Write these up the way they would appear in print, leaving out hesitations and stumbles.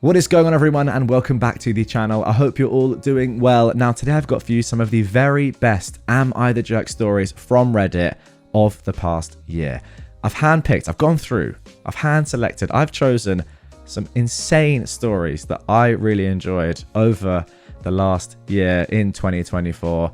What is going on, everyone, and welcome back to the channel. I hope you're all doing well. Now, today I've got for you some of the very best Am I the Jerk stories from Reddit of the past year. I've handpicked, I've gone through, I've hand-selected, I've chosen some insane stories that I really enjoyed over the last year in 2024.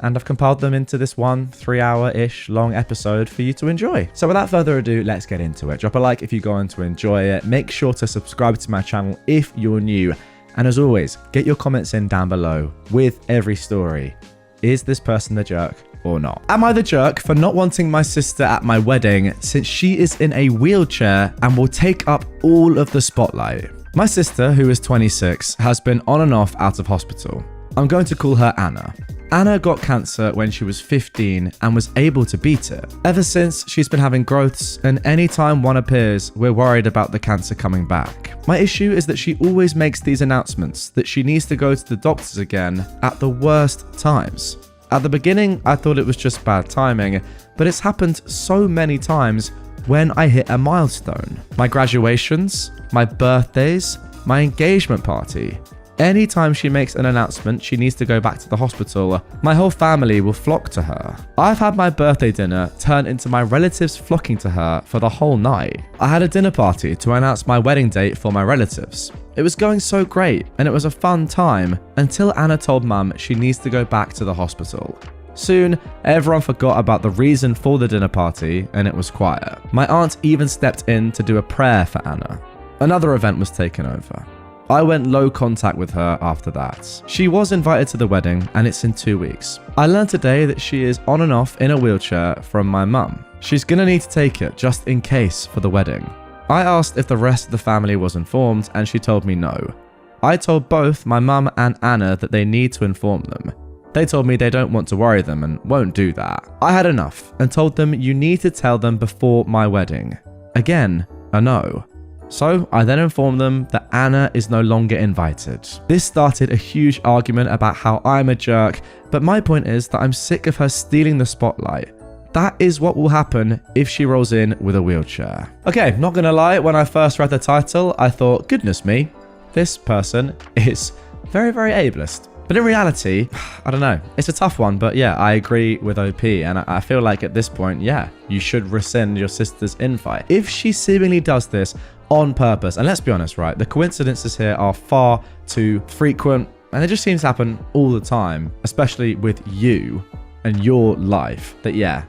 And I've compiled them into this one 3-hour-ish long episode for you to enjoy. So without further ado, let's get into it. Drop a like if you're going to enjoy it. Make sure to subscribe to my channel if you're new. And as always, get your comments in down below with every story. Is this person the jerk or not? Am I the jerk for not wanting my sister at my wedding since she is in a wheelchair and will take up all of the spotlight? My sister, who is 26, has been on and off out of hospital. I'm going to call her Anna. Anna got cancer when she was 15 and was able to beat it. Ever since, she's been having growths, and anytime one appears, we're worried about the cancer coming back. My issue is that she always makes these announcements that she needs to go to the doctors again at the worst times. At the beginning, I thought it was just bad timing, but it's happened so many times when I hit a milestone. My graduations, my birthdays, my engagement party. Anytime she makes an announcement she needs to go back to the hospital, my whole family will flock to her. I've had my birthday dinner turn into my relatives flocking to her for the whole night. I had a dinner party to announce my wedding date for my relatives. It was going so great and it was a fun time until Anna told Mum she needs to go back to the hospital. Soon, everyone forgot about the reason for the dinner party and it was quiet. My aunt even stepped in to do a prayer for Anna. Another event was taken over. I went low contact with her after that. She was invited to the wedding and it's in 2 weeks. I learned today that she is on and off in a wheelchair from my mum. She's gonna need to take it just in case for the wedding. I asked if the rest of the family was informed and she told me no. I told both my mum and Anna that they need to inform them. They told me they don't want to worry them and won't do that. I had enough and told them you need to tell them before my wedding. Again, a no. So I then informed them that Anna is no longer invited. This started a huge argument about how I'm a jerk, but my point is that I'm sick of her stealing the spotlight. That is what will happen if she rolls in with a wheelchair. Okay, not gonna lie, when I first read the title, I thought, goodness me, this person is very, very ableist. But in reality, I don't know. It's a tough one, but yeah, I agree with OP. And I feel like at this point, yeah, you should rescind your sister's invite. If she seemingly does this on purpose, and let's be honest, right? The coincidences here are far too frequent and it just seems to happen all the time, especially with you and your life, that yeah,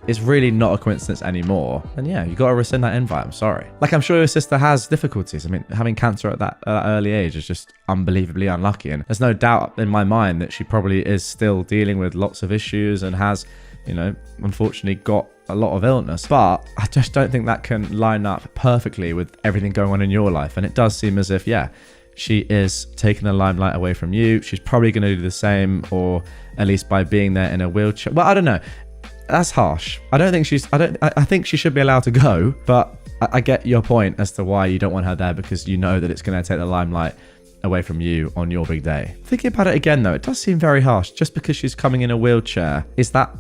it's really not a coincidence anymore. And yeah, you got to rescind that invite. I'm sorry. Like, I'm sure your sister has difficulties. I mean, having cancer at that early age is just unbelievably unlucky. And there's no doubt in my mind that she probably is still dealing with lots of issues and has, you know, unfortunately got a lot of illness. But I just don't think that can line up perfectly with everything going on in your life. And it does seem as if, yeah, she is taking the limelight away from you. She's probably going to do the same, or at least by being there in a wheelchair. Well, I don't know. That's harsh. I think she should be allowed to go, but I get your point as to why you don't want her there, because you know that it's going to take the limelight away from you on your big day. Thinking about it again though, it does seem very harsh. Just because she's coming in a wheelchair, is that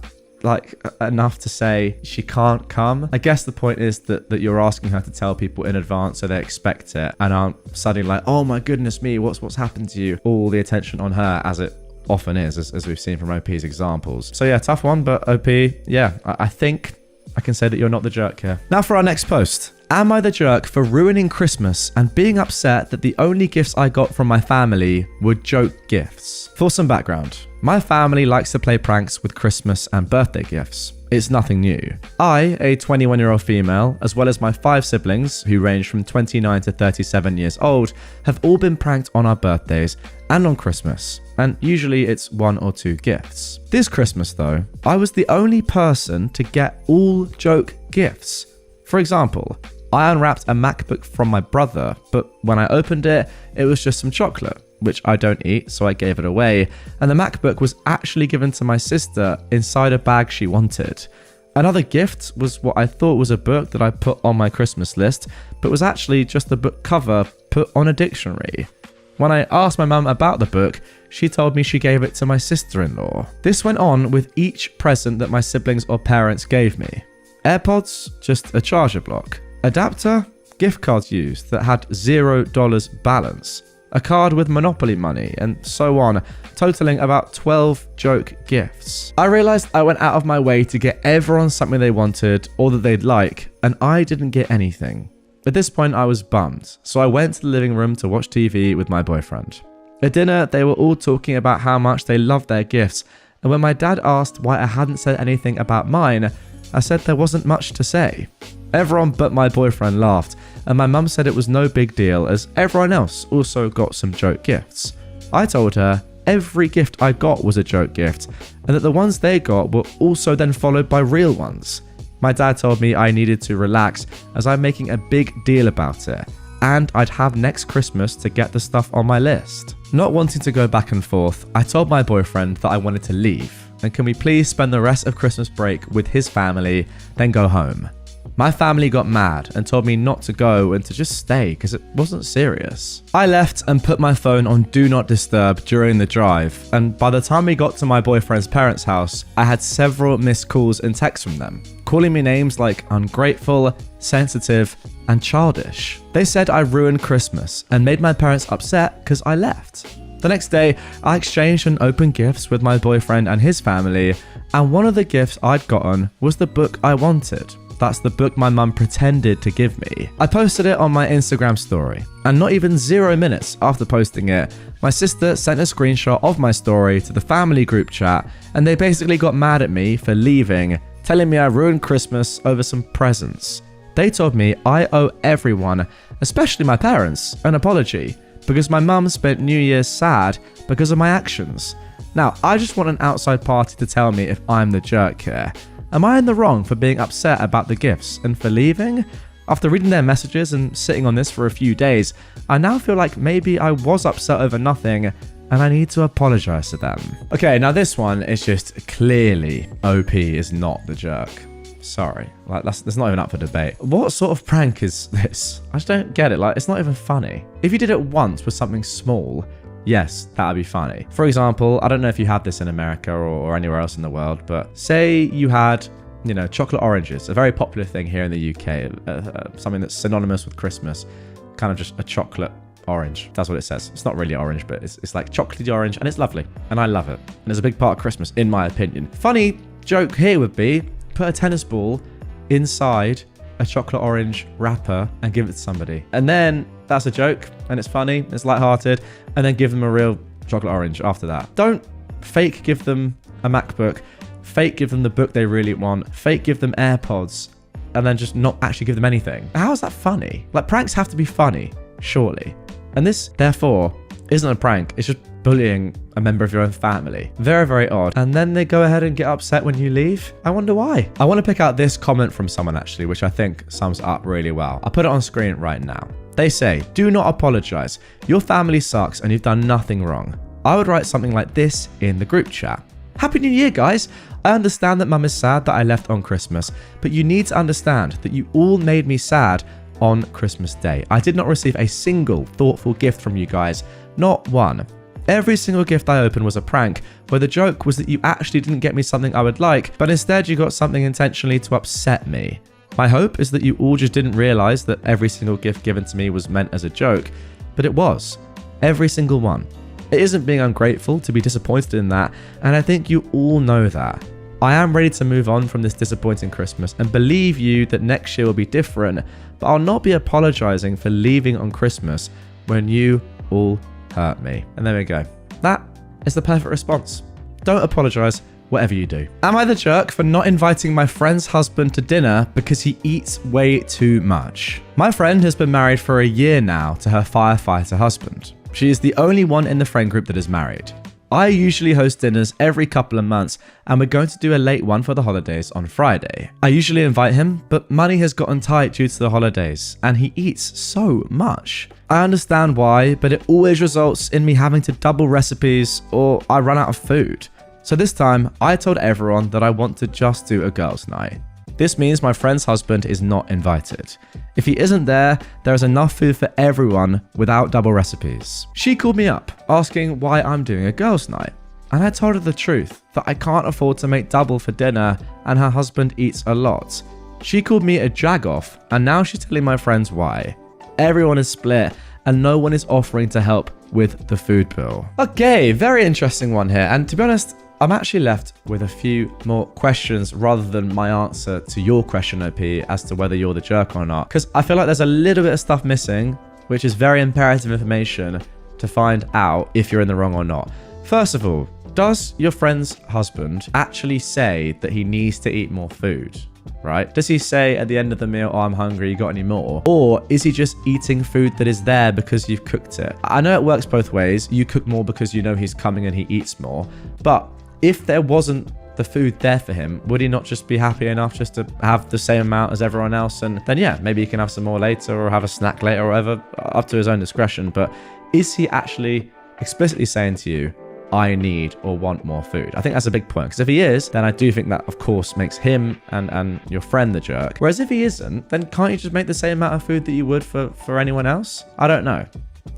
like enough to say she can't come? I guess the point is that you're asking her to tell people in advance so they expect it and aren't suddenly like, oh my goodness me, what's happened to you? All the attention on her, as it often is, as we've seen from OP's examples. So yeah, tough one, but OP, yeah, I think I can say that you're not the jerk here. Now for our next post. Am I the jerk for ruining Christmas and being upset that the only gifts I got from my family were joke gifts? For some background, my family likes to play pranks with Christmas and birthday gifts. It's nothing new. I, a 21-year-old female, as well as my 5 siblings, who range from 29 to 37 years old, have all been pranked on our birthdays and on Christmas, and usually it's 1 or 2 gifts. This Christmas though, I was the only person to get all joke gifts. For example, I unwrapped a MacBook from my brother, but when I opened it, it was just some chocolate, which I don't eat, so I gave it away, and the MacBook was actually given to my sister inside a bag she wanted. Another gift was what I thought was a book that I put on my Christmas list, but was actually just the book cover put on a dictionary. When I asked my mum about the book, she told me she gave it to my sister-in-law. This went on with each present that my siblings or parents gave me. AirPods, just a charger block. Adapter, gift cards used that had $0 balance, a card with Monopoly money, and so on, totaling about 12 joke gifts. I realized I went out of my way to get everyone something they wanted or that they'd like, and I didn't get anything. At this point, I was bummed, so I went to the living room to watch TV with my boyfriend. At dinner, they were all talking about how much they loved their gifts, and when my dad asked why I hadn't said anything about mine, I said there wasn't much to say. Everyone but my boyfriend laughed, and my mum said it was no big deal as everyone else also got some joke gifts. I told her every gift I got was a joke gift, and that the ones they got were also then followed by real ones. My dad told me I needed to relax as I'm making a big deal about it, and I'd have next Christmas to get the stuff on my list. Not wanting to go back and forth, I told my boyfriend that I wanted to leave, and can we please spend the rest of Christmas break with his family, then go home. My family got mad and told me not to go and to just stay because it wasn't serious. I left and put my phone on Do Not Disturb during the drive, and by the time we got to my boyfriend's parents' house, I had several missed calls and texts from them, calling me names like ungrateful, sensitive, and childish. They said I ruined Christmas and made my parents upset because I left. The next day, I exchanged and opened gifts with my boyfriend and his family, and one of the gifts I'd gotten was the book I wanted. That's the book my mum pretended to give me. I posted it on my Instagram story, and not even 0 minutes after posting it, my sister sent a screenshot of my story to the family group chat, and they basically got mad at me for leaving, telling me I ruined Christmas over some presents. They told me I owe everyone, especially my parents, an apology, because my mum spent New Year's sad because of my actions. Now, I just want an outside party to tell me if I'm the jerk here. Am I in the wrong for being upset about the gifts and for leaving? After reading their messages and sitting on this for a few days, I now feel like maybe I was upset over nothing and I need to apologize to them. Okay, now this one is just clearly OP is not the jerk. Sorry, like that's not even up for debate. What sort of prank is this? I just don't get it. Like, it's not even funny. If you did it once with something small, yes, that would be funny. For example, I don't know if you have this in America or anywhere else in the world, but say you had, chocolate oranges, a very popular thing here in the UK, something that's synonymous with Christmas, kind of just a chocolate orange. That's what it says. It's not really orange, but it's like chocolatey orange, and it's lovely, and I love it. And it's a big part of Christmas, in my opinion. Funny joke here would be, put a tennis ball inside a chocolate orange wrapper and give it to somebody. And then that's a joke, and it's funny, it's lighthearted, and then give them a real chocolate orange after that. Don't fake give them a MacBook, fake give them the book they really want, fake give them AirPods, and then just not actually give them anything. How is that funny? Like, pranks have to be funny, surely. And this, therefore, isn't a prank, it's just bullying a member of your own family. Very, very odd. And then they go ahead and get upset when you leave? I wonder why. I want to pick out this comment from someone actually, which I think sums up really well. I'll put it on screen right now. They say, do not apologize. Your family sucks and you've done nothing wrong. I would write something like this in the group chat. Happy New Year, guys. I understand that mum is sad that I left on Christmas, but you need to understand that you all made me sad on Christmas Day. I did not receive a single thoughtful gift from you guys. Not one. Every single gift I opened was a prank, where the joke was that you actually didn't get me something I would like, but instead you got something intentionally to upset me. My hope is that you all just didn't realize that every single gift given to me was meant as a joke, but it was. Every single one. It isn't being ungrateful to be disappointed in that, and I think you all know that. I am ready to move on from this disappointing Christmas and believe you that next year will be different, but I'll not be apologizing for leaving on Christmas when you all hurt me. And there we go. That is the perfect response. Don't apologize, whatever you do. Am I the jerk for not inviting my friend's husband to dinner because he eats way too much? My friend has been married for a year now to her firefighter husband. She is the only one in the friend group that is married. I usually host dinners every couple of months, and we're going to do a late one for the holidays on Friday. I usually invite him, but money has gotten tight due to the holidays, and he eats so much. I understand why, but it always results in me having to double recipes or I run out of food. So this time, I told everyone that I want to just do a girls' night. This means my friend's husband is not invited. If he isn't there, there is enough food for everyone without double recipes. She called me up, asking why I'm doing a girls' night. And I told her the truth, that I can't afford to make double for dinner and her husband eats a lot. She called me a jagoff, and now she's telling my friends why. Everyone is split, and no one is offering to help with the food bill. Okay, very interesting one here. And to be honest, I'm actually left with a few more questions rather than my answer to your question, OP, as to whether you're the jerk or not. Because I feel like there's a little bit of stuff missing, which is very imperative information to find out if you're in the wrong or not. First of all, does your friend's husband actually say that he needs to eat more food? Right? Does he say at the end of the meal, oh, I'm hungry, you got any more? Or is he just eating food that is there because you've cooked it? I know it works both ways. You cook more because you know he's coming and he eats more. But if there wasn't the food there for him, would he not just be happy enough just to have the same amount as everyone else? And then, yeah, maybe he can have some more later or have a snack later or whatever, up to his own discretion. But is he actually explicitly saying to you, I need or want more food? I think that's a big point, because if he is, then I do think that, of course, makes him and your friend the jerk. Whereas if he isn't, then can't you just make the same amount of food that you would for anyone else? I don't know.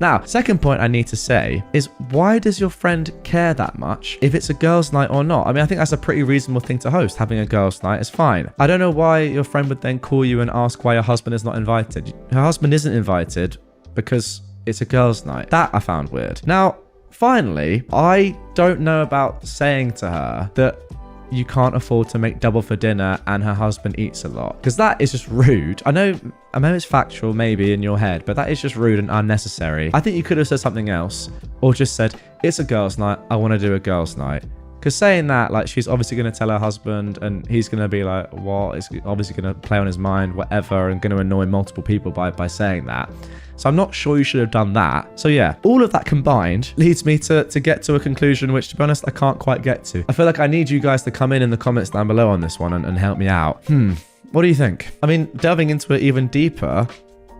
Now, second point I need to say is, why does your friend care that much if it's a girls' night or not? I mean, I think that's a pretty reasonable thing to host. Having a girls' night is fine. I don't know why your friend would then call you and ask why your husband is not invited. Her husband isn't invited because it's a girls' night. That I found weird. Now, finally, I don't know about saying to her that you can't afford to make double for dinner and her husband eats a lot, because that is just rude. I know it's factual maybe in your head, but that is just rude and unnecessary. I think you could have said something else, or just said, it's a girls' night, I want to do a girls' night. Because saying that, like, she's obviously going to tell her husband and he's going to be like, what? It's obviously going to play on his mind, whatever, and going to annoy multiple people by saying that. So I'm not sure you should have done that. So yeah, all of that combined leads me to get to a conclusion, which, to be honest, I can't quite get to. I feel like I need you guys to come in the comments down below on this one and help me out. What do you think? I mean, delving into it even deeper,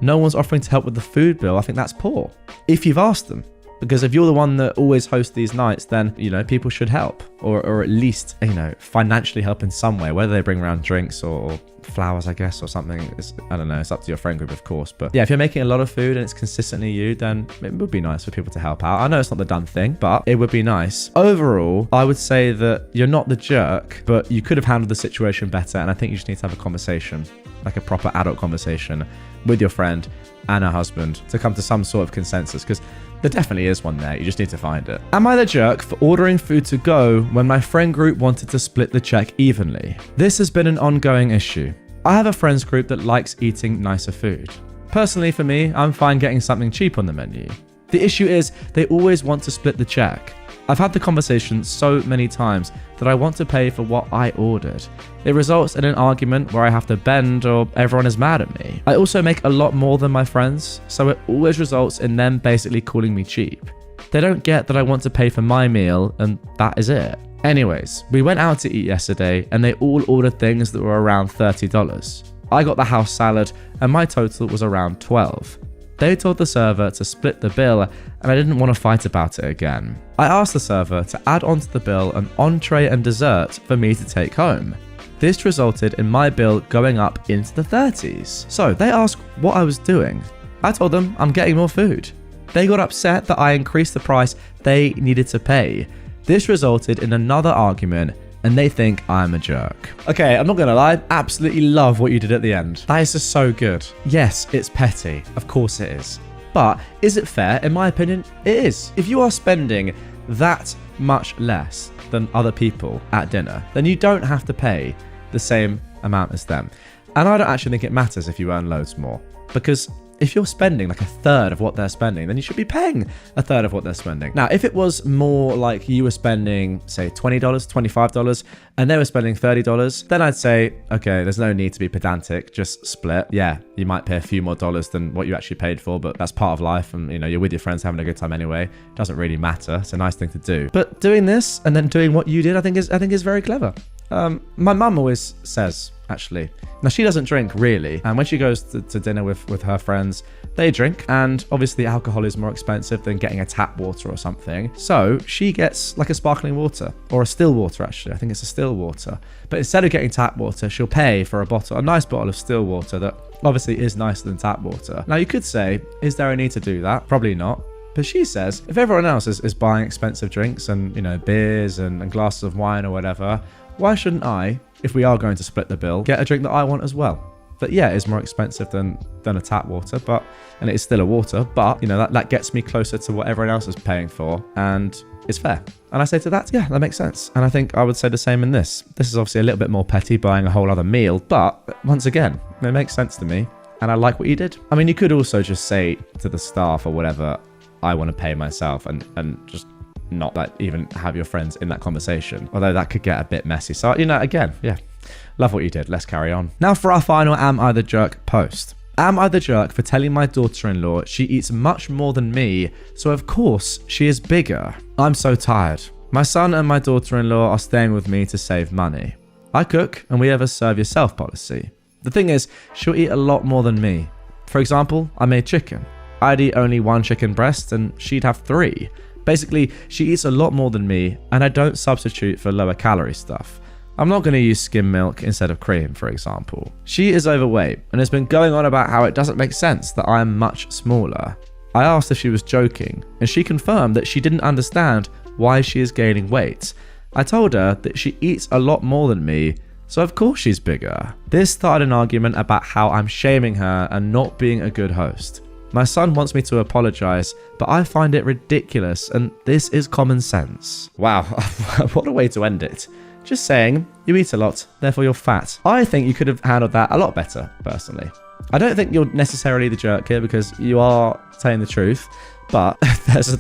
no one's offering to help with the food bill. I think that's poor. If you've asked them. Because if you're the one that always hosts these nights, then, you know, people should help, or at least, you know, financially help in some way, whether they bring around drinks or flowers, I guess, or something. I don't know. It's up to your friend group, of course. But yeah, if you're making a lot of food and it's consistently you, then it would be nice for people to help out. I know it's not the done thing, but it would be nice. Overall, I would say that you're not the jerk, but you could have handled the situation better. And I think you just need to have a conversation, like a proper adult conversation with your friend and her husband to come to some sort of consensus, because there definitely is one there. You just need to find it. Am I the jerk for ordering food to go when my friend group wanted to split the check evenly? This has been an ongoing issue. I have a friends group that likes eating nicer food. Personally, for me, I'm fine getting something cheap on the menu. The issue is they always want to split the check. I've had the conversation so many times that I want to pay for what I ordered. It results in an argument where I have to bend or everyone is mad at me. I also make a lot more than my friends, so it always results in them basically calling me cheap. They don't get that I want to pay for my meal, and that is it. Anyways, we went out to eat yesterday and they all ordered things that were around $30. I got the house salad and my total was around $12. They told the server to split the bill and I didn't want to fight about it again. I asked the server to add onto the bill an entree and dessert for me to take home. This resulted in my bill going up into the 30s. So they asked what I was doing. I told them I'm getting more food. They got upset that I increased the price they needed to pay. This resulted in another argument and they think I'm a jerk. Okay, I'm not gonna lie, absolutely love what you did at the end. That is just so good. Yes, it's petty, of course it is. But is it fair? In my opinion, it is. If you are spending that much less than other people at dinner, then you don't have to pay the same amount as them. And I don't actually think it matters if you earn loads more, because if you're spending like a third of what they're spending, then you should be paying a third of what they're spending. Now, if it was more like you were spending, say, $20, $25, and they were spending $30, then I'd say, okay, there's no need to be pedantic, just split. Yeah, you might pay a few more dollars than what you actually paid for, but that's part of life. And, you know, you're with your friends having a good time anyway. It doesn't really matter. It's a nice thing to do. But doing this and then doing what you did, I think is very clever. My mum always says, actually, now she doesn't drink really, and when she goes to dinner with her friends, they drink, and obviously alcohol is more expensive than getting a tap water or something, so she gets like a sparkling water, or a still water actually. I think it's a still water, but instead of getting tap water, she'll pay for a nice bottle of still water that obviously is nicer than tap water. Now you could say, is there a need to do that? Probably not. But she says, if everyone else is buying expensive drinks and, you know, beers and glasses of wine or whatever, why shouldn't I if we are going to split the bill, get a drink that I want as well. But yeah, it's more expensive than a tap water, and it is still a water, but you know, that gets me closer to what everyone else is paying for, and it's fair. And I say to that, yeah, that makes sense. And I think I would say the same in this. This is obviously a little bit more petty, buying a whole other meal, but once again, it makes sense to me, and I like what you did. I mean, you could also just say to the staff or whatever, I want to pay myself, and just not like even have your friends in that conversation, although that could get a bit messy. So, you know, again, yeah, love what you did. Let's carry on. Now for our final Am I the Jerk post. Am I the jerk for telling my daughter-in-law she eats much more than me, so of course she is bigger? I'm so tired. My son and my daughter-in-law are staying with me to save money. I cook and we have a serve yourself policy. The thing is, she'll eat a lot more than me. For example, I made chicken. I'd eat only 1 chicken breast and she'd have 3. Basically, she eats a lot more than me, and I don't substitute for lower calorie stuff. I'm not going to use skim milk instead of cream, for example. She is overweight and has been going on about how it doesn't make sense that I am much smaller. I asked if she was joking, and she confirmed that she didn't understand why she is gaining weight. I told her that she eats a lot more than me, so of course she's bigger. This started an argument about how I'm shaming her and not being a good host. My son wants me to apologize, but I find it ridiculous, and this is common sense. Wow, what a way to end it. Just saying, you eat a lot, therefore you're fat. I think you could have handled that a lot better, personally. I don't think you're necessarily the jerk here because you are telling the truth, but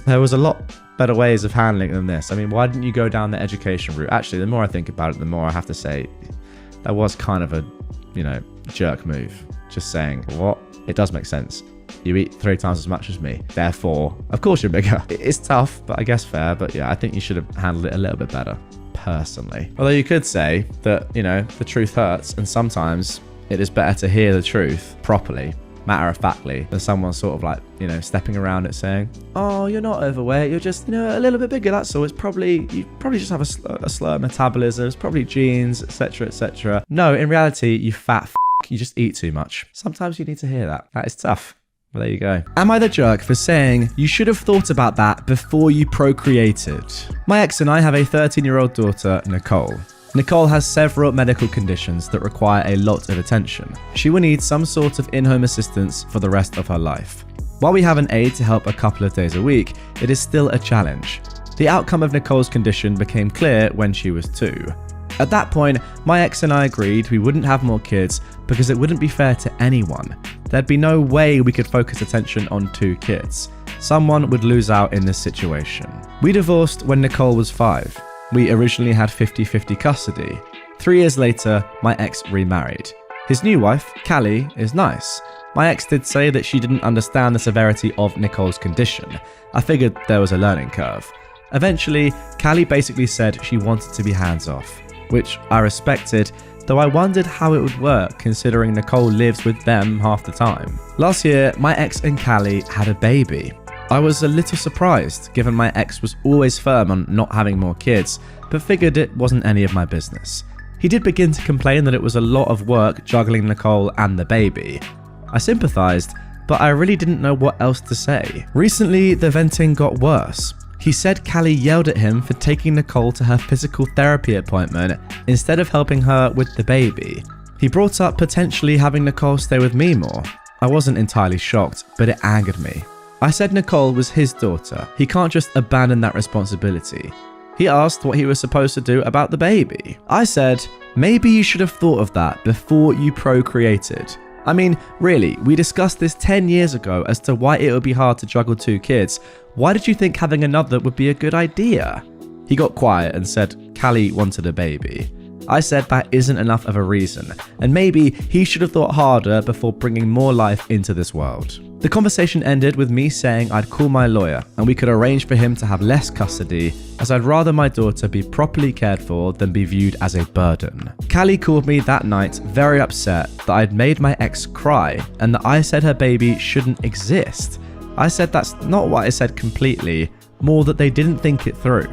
there was a lot better ways of handling it than this. I mean, why didn't you go down the education route? Actually, the more I think about it, the more I have to say that was kind of a, you know, jerk move. Just saying, what? It does make sense. You eat 3 times as much as me, therefore, of course you're bigger. It's tough, but I guess fair. But yeah, I think you should have handled it a little bit better, personally. Although you could say that, you know, the truth hurts, and sometimes it is better to hear the truth properly, matter-of-factly, than someone sort of like, you know, stepping around it saying, oh, you're not overweight, you're just, you know, a little bit bigger, that's all. It's probably, you probably just have a slower metabolism, it's probably genes, etc, etc. No, in reality, you fat f***, you just eat too much. Sometimes you need to hear that. That is tough. Well, there you go. Am I the jerk for saying you should have thought about that before you procreated? My ex and I have a 13-year-old daughter, Nicole. Nicole has several medical conditions that require a lot of attention. She will need some sort of in-home assistance for the rest of her life. While we have an aide to help a couple of days a week, it is still a challenge. The outcome of Nicole's condition became clear when she was 2. At that point, my ex and I agreed we wouldn't have more kids because it wouldn't be fair to anyone. There'd be no way we could focus attention on 2 kids. Someone would lose out in this situation. We divorced when Nicole was 5. We originally had 50-50 custody. 3 years later, my ex remarried. His new wife, Callie, is nice. My ex did say that she didn't understand the severity of Nicole's condition. I figured there was a learning curve. Eventually, Callie basically said she wanted to be hands-off, which I respected, though I wondered how it would work considering Nicole lives with them half the time. Last year, my ex and Callie had a baby. I was a little surprised, given my ex was always firm on not having more kids, but figured it wasn't any of my business. He did begin to complain that it was a lot of work juggling Nicole and the baby. I sympathized, but I really didn't know what else to say. Recently, the venting got worse. He said Callie yelled at him for taking Nicole to her physical therapy appointment instead of helping her with the baby. He brought up potentially having Nicole stay with me more. I wasn't entirely shocked, but it angered me. I said Nicole was his daughter. He can't just abandon that responsibility. He asked what he was supposed to do about the baby. I said, maybe you should have thought of that before you procreated. I mean, really, we discussed this 10 years ago as to why it would be hard to juggle 2 kids. Why did you think having another would be a good idea? He got quiet and said Callie wanted a baby. I said that isn't enough of a reason, and maybe he should have thought harder before bringing more life into this world. The conversation ended with me saying I'd call my lawyer and we could arrange for him to have less custody, as I'd rather my daughter be properly cared for than be viewed as a burden. Callie called me that night very upset that I'd made my ex cry and that I said her baby shouldn't exist. I said that's not what I said completely, more that they didn't think it through.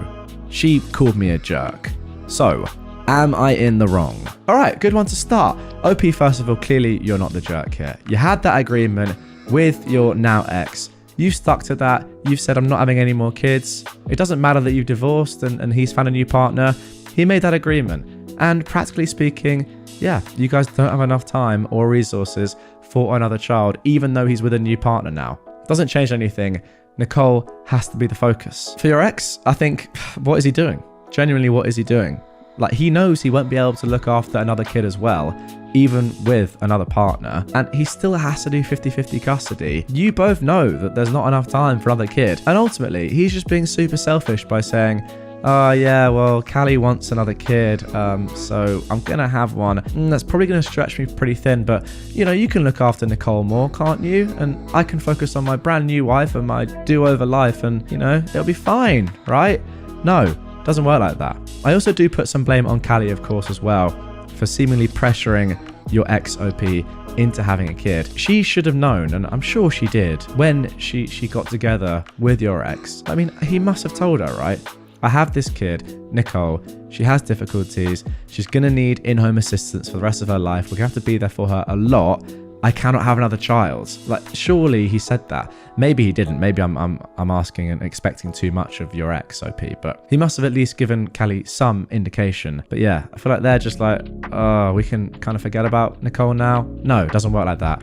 She called me a jerk. So, am I in the wrong? Alright, good one to start. OP, first of all, clearly you're not the jerk here. You had that agreement with your now ex. You've stuck to that. You've said I'm not having any more kids. It doesn't matter that you've divorced and he's found a new partner. He made that agreement. And practically speaking, yeah, you guys don't have enough time or resources for another child, even though he's with a new partner now. Doesn't change anything. Nicole has to be the focus. For your ex, I think, what is he doing? Genuinely, what is he doing? Like, he knows he won't be able to look after another kid as well, even with another partner, and he still has to do 50-50 custody. You both know that there's not enough time for another kid, and ultimately, he's just being super selfish by saying, oh yeah, well, Callie wants another kid, so I'm gonna have one. That's probably gonna stretch me pretty thin, but you know, you can look after Nicole more, can't you? And I can focus on my brand new wife and my do-over life, and you know, it'll be fine, right? No, doesn't work like that. I also do put some blame on Callie, of course, as well, for seemingly pressuring your ex-OP into having a kid. She should have known, and I'm sure she did, when she got together with your ex. I mean, he must have told her, right? I have this kid, Nicole. She has difficulties. She's going to need in-home assistance for the rest of her life. We're going to have to be there for her a lot. I cannot have another child. Like, surely he said that. Maybe he didn't. Maybe I'm asking and expecting too much of your ex, OP. But he must have at least given Callie some indication. But yeah, I feel like they're just like, oh, we can kind of forget about Nicole now. No, it doesn't work like that.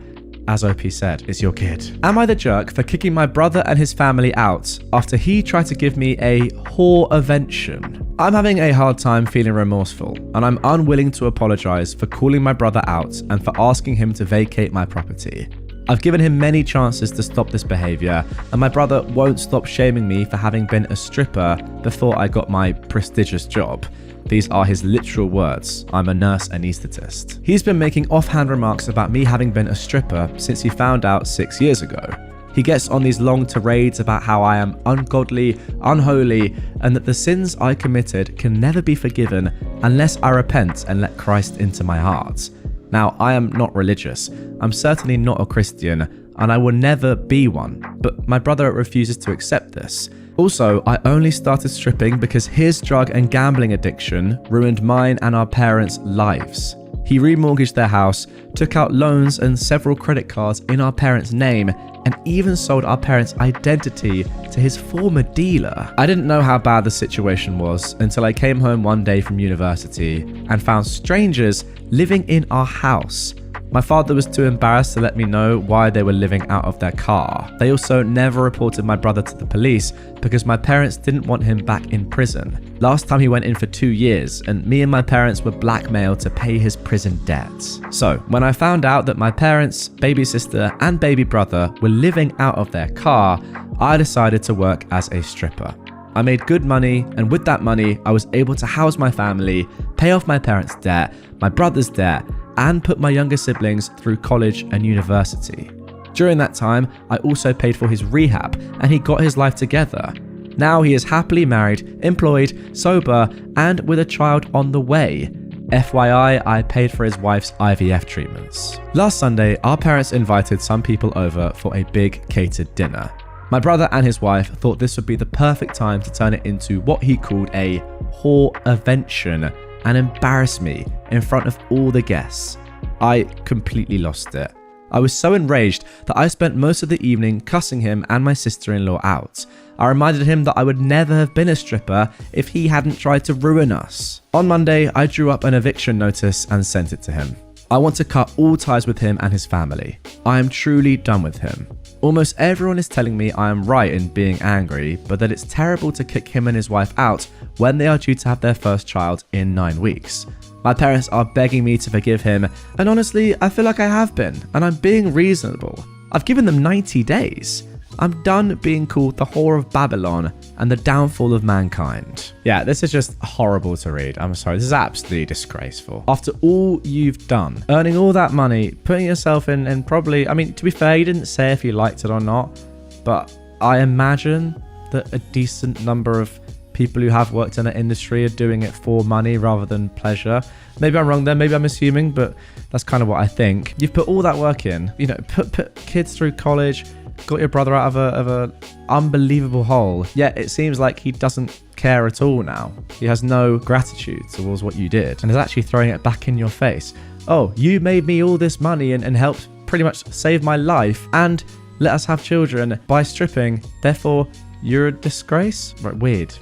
As OP said, it's your kid. Am I the jerk for kicking my brother and his family out after he tried to give me a whorevention? I'm having a hard time feeling remorseful, and I'm unwilling to apologize for calling my brother out and for asking him to vacate my property. I've given him many chances to stop this behavior, and my brother won't stop shaming me for having been a stripper before I got my prestigious job. These are his literal words. I'm a nurse anaesthetist. He's been making offhand remarks about me having been a stripper since he found out 6 years ago. He gets on these long tirades about how I am ungodly, unholy, and that the sins I committed can never be forgiven unless I repent and let Christ into my heart. Now, I am not religious. I'm certainly not a Christian, and I will never be one, but my brother refuses to accept this. Also, I only started stripping because his drug and gambling addiction ruined mine and our parents' lives. He remortgaged their house, took out loans and several credit cards in our parents' name, and even sold our parents' identity to his former dealer. I didn't know how bad the situation was until I came home one day from university and found strangers living in our house. My father was too embarrassed to let me know why they were living out of their car. They also never reported my brother to the police because my parents didn't want him back in prison. Last time he went in for 2 years, and me and my parents were blackmailed to pay his prison debts. So, when I found out that my parents, baby sister, and baby brother were living out of their car, I decided to work as a stripper. I made good money, and with that money, I was able to house my family, pay off my parents' debt, my brother's debt, and put my younger siblings through college and university. During that time, I also paid for his rehab, and he got his life together. Now he is happily married, employed, sober, and with a child on the way. FYI, I paid for his wife's IVF treatments. Last Sunday, our parents invited some people over for a big catered dinner. My brother and his wife thought this would be the perfect time to turn it into what he called a whorevention and embarrass me in front of all the guests. I completely lost it. I was so enraged that I spent most of the evening cussing him and my sister-in-law out. I reminded him that I would never have been a stripper if he hadn't tried to ruin us. On Monday, I drew up an eviction notice and sent it to him. I want to cut all ties with him and his family. I am truly done with him. Almost everyone is telling me I am right in being angry, but that it's terrible to kick him and his wife out when they are due to have their first child in 9 weeks. My parents are begging me to forgive him, and honestly, I feel like I have been, and I'm being reasonable. I've given them 90 days. I'm done being called the whore of Babylon and the downfall of mankind. Yeah, this is just horrible to read. I'm sorry, this is absolutely disgraceful. After all you've done, earning all that money, putting yourself in, and probably, I mean, to be fair, he didn't say if he liked it or not, but I imagine that a decent number of people who have worked in the industry are doing it for money rather than pleasure. Maybe I'm wrong there, maybe I'm assuming, but that's kind of what I think. You've put all that work in, you know, put kids through college, got your brother out of a unbelievable hole, yet it seems like he doesn't care at all now. He has no gratitude towards what you did and is actually throwing it back in your face. Oh, you made me all this money and helped pretty much save my life and let us have children by stripping, therefore you're a disgrace? Right, weird.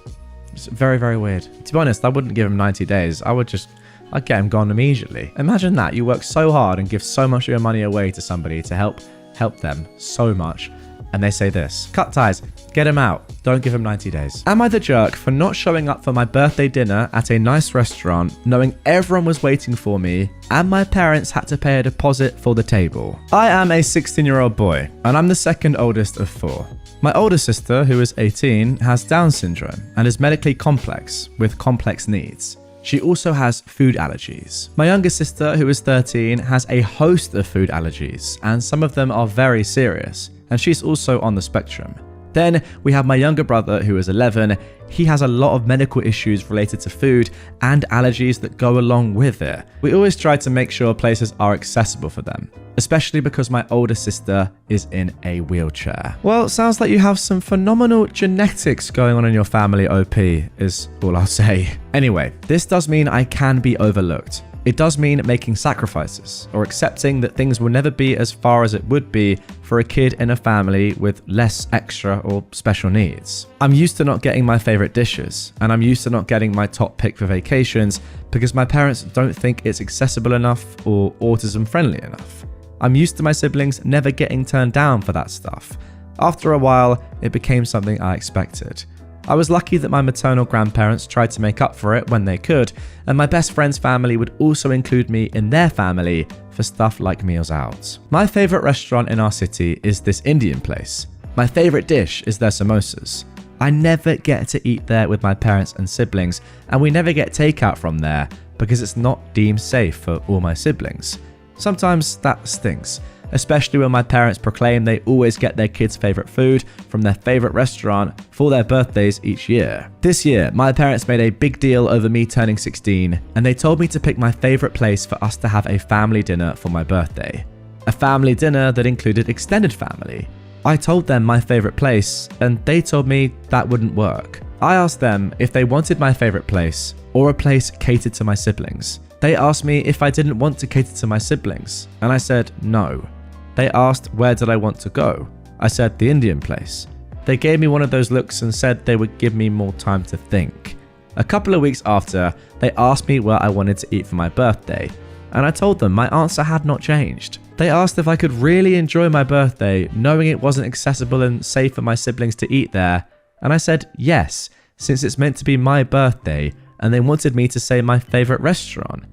It's very, very weird. To be honest, I wouldn't give him 90 days. I would just I'd get him gone immediately. Imagine that. You work so hard and give so much of your money away to somebody to help them so much, and they say this: cut ties, get him out, don't give him 90 days. Am I the jerk for not showing up for my birthday dinner at a nice restaurant, knowing everyone was waiting for me, and my parents had to pay a deposit for the table? I am a 16-year-old boy, and I'm the second oldest of 4. My older sister, who is 18, has Down syndrome and is medically complex with complex needs. She also has food allergies. My younger sister, who is 13, has a host of food allergies, and some of them are very serious, and she's also on the spectrum. Then we have my younger brother, who is 11. He has a lot of medical issues related to food and allergies that go along with it. We always try to make sure places are accessible for them, especially because my older sister is in a wheelchair. Well, sounds like you have some phenomenal genetics going on in your family, OP, is all I'll say. Anyway, this does mean I can be overlooked. It does mean making sacrifices or accepting that things will never be as far as it would be for a kid in a family with less extra or special needs. I'm used to not getting my favorite dishes, and I'm used to not getting my top pick for vacations because my parents don't think it's accessible enough or autism friendly enough. I'm used to my siblings never getting turned down for that stuff. After a while, it became something I expected. I was lucky that my maternal grandparents tried to make up for it when they could, and my best friend's family would also include me in their family for stuff like meals out. My favourite restaurant in our city is this Indian place. My favourite dish is their samosas. I never get to eat there with my parents and siblings, and we never get takeout from there because it's not deemed safe for all my siblings. Sometimes that stinks, especially when my parents proclaim they always get their kids' favourite food from their favourite restaurant for their birthdays each year. This year, my parents made a big deal over me turning 16, and they told me to pick my favourite place for us to have a family dinner for my birthday. A family dinner that included extended family. I told them my favourite place, and they told me that wouldn't work. I asked them if they wanted my favourite place or a place catered to my siblings. They asked me if I didn't want to cater to my siblings, and I said no. They asked where did I want to go. I said the Indian place. They gave me one of those looks and said they would give me more time to think. A couple of weeks after, they asked me where I wanted to eat for my birthday, and I told them my answer had not changed. They asked if I could really enjoy my birthday knowing it wasn't accessible and safe for my siblings to eat there, and I said yes, since it's meant to be my birthday, and they wanted me to say my favourite restaurant.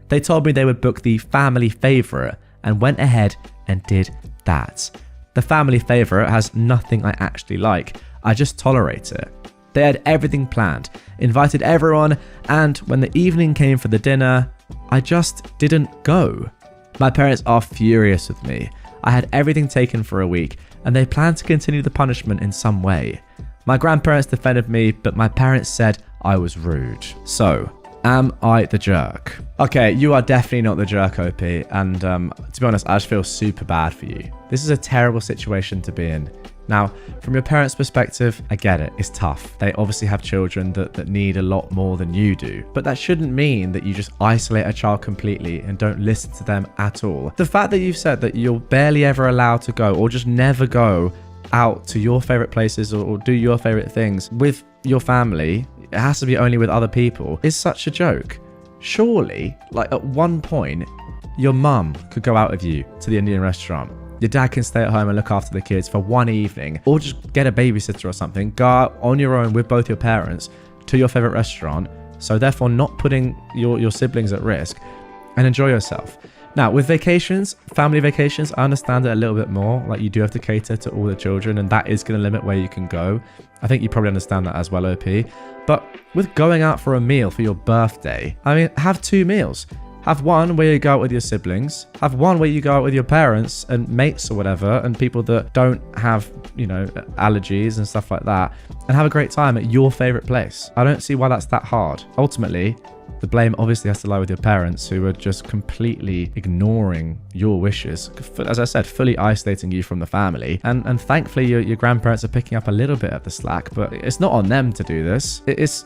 They told me they would book the family favourite and went ahead and did that. The family favourite has nothing I actually like, I just tolerate it. They had everything planned, invited everyone, and when the evening came for the dinner, I just didn't go. My parents are furious with me. I had everything taken for a week, and they planned to continue the punishment in some way. My grandparents defended me, but my parents said I was rude. So, am I the jerk? Okay, you are definitely not the jerk, OP, and to be honest, I just feel super bad for you. This is a terrible situation to be in. Now, from your parents' perspective, I get it, it's tough. They obviously have children that need a lot more than you do, but that shouldn't mean that you just isolate a child completely and don't listen to them at all. The fact that you've said that you're barely ever allowed to go or just never go out to your favorite places or do your favorite things with your family, it has to be only with other people, is such a joke. Surely, like at one point, your mum could go out with you to the Indian restaurant. Your dad can stay at home and look after the kids for one evening, or just get a babysitter or something, go out on your own with both your parents to your favorite restaurant, so therefore not putting your siblings at risk, and enjoy yourself. Now, with vacations, family vacations, I understand it a little bit more. Like, you do have to cater to all the children, and that is going to limit where you can go. I think you probably understand that as well, OP. But with going out for a meal for your birthday, I mean, have 2 meals. Have one where you go out with your siblings. Have one where you go out with your parents and mates or whatever, and people that don't have, allergies and stuff like that, and have a great time at your favorite place. I don't see why that's that hard. Ultimately, the blame obviously has to lie with your parents, who are just completely ignoring your wishes. As I said, fully isolating you from the family. And thankfully, your grandparents are picking up a little bit of the slack, but it's not on them to do this. It's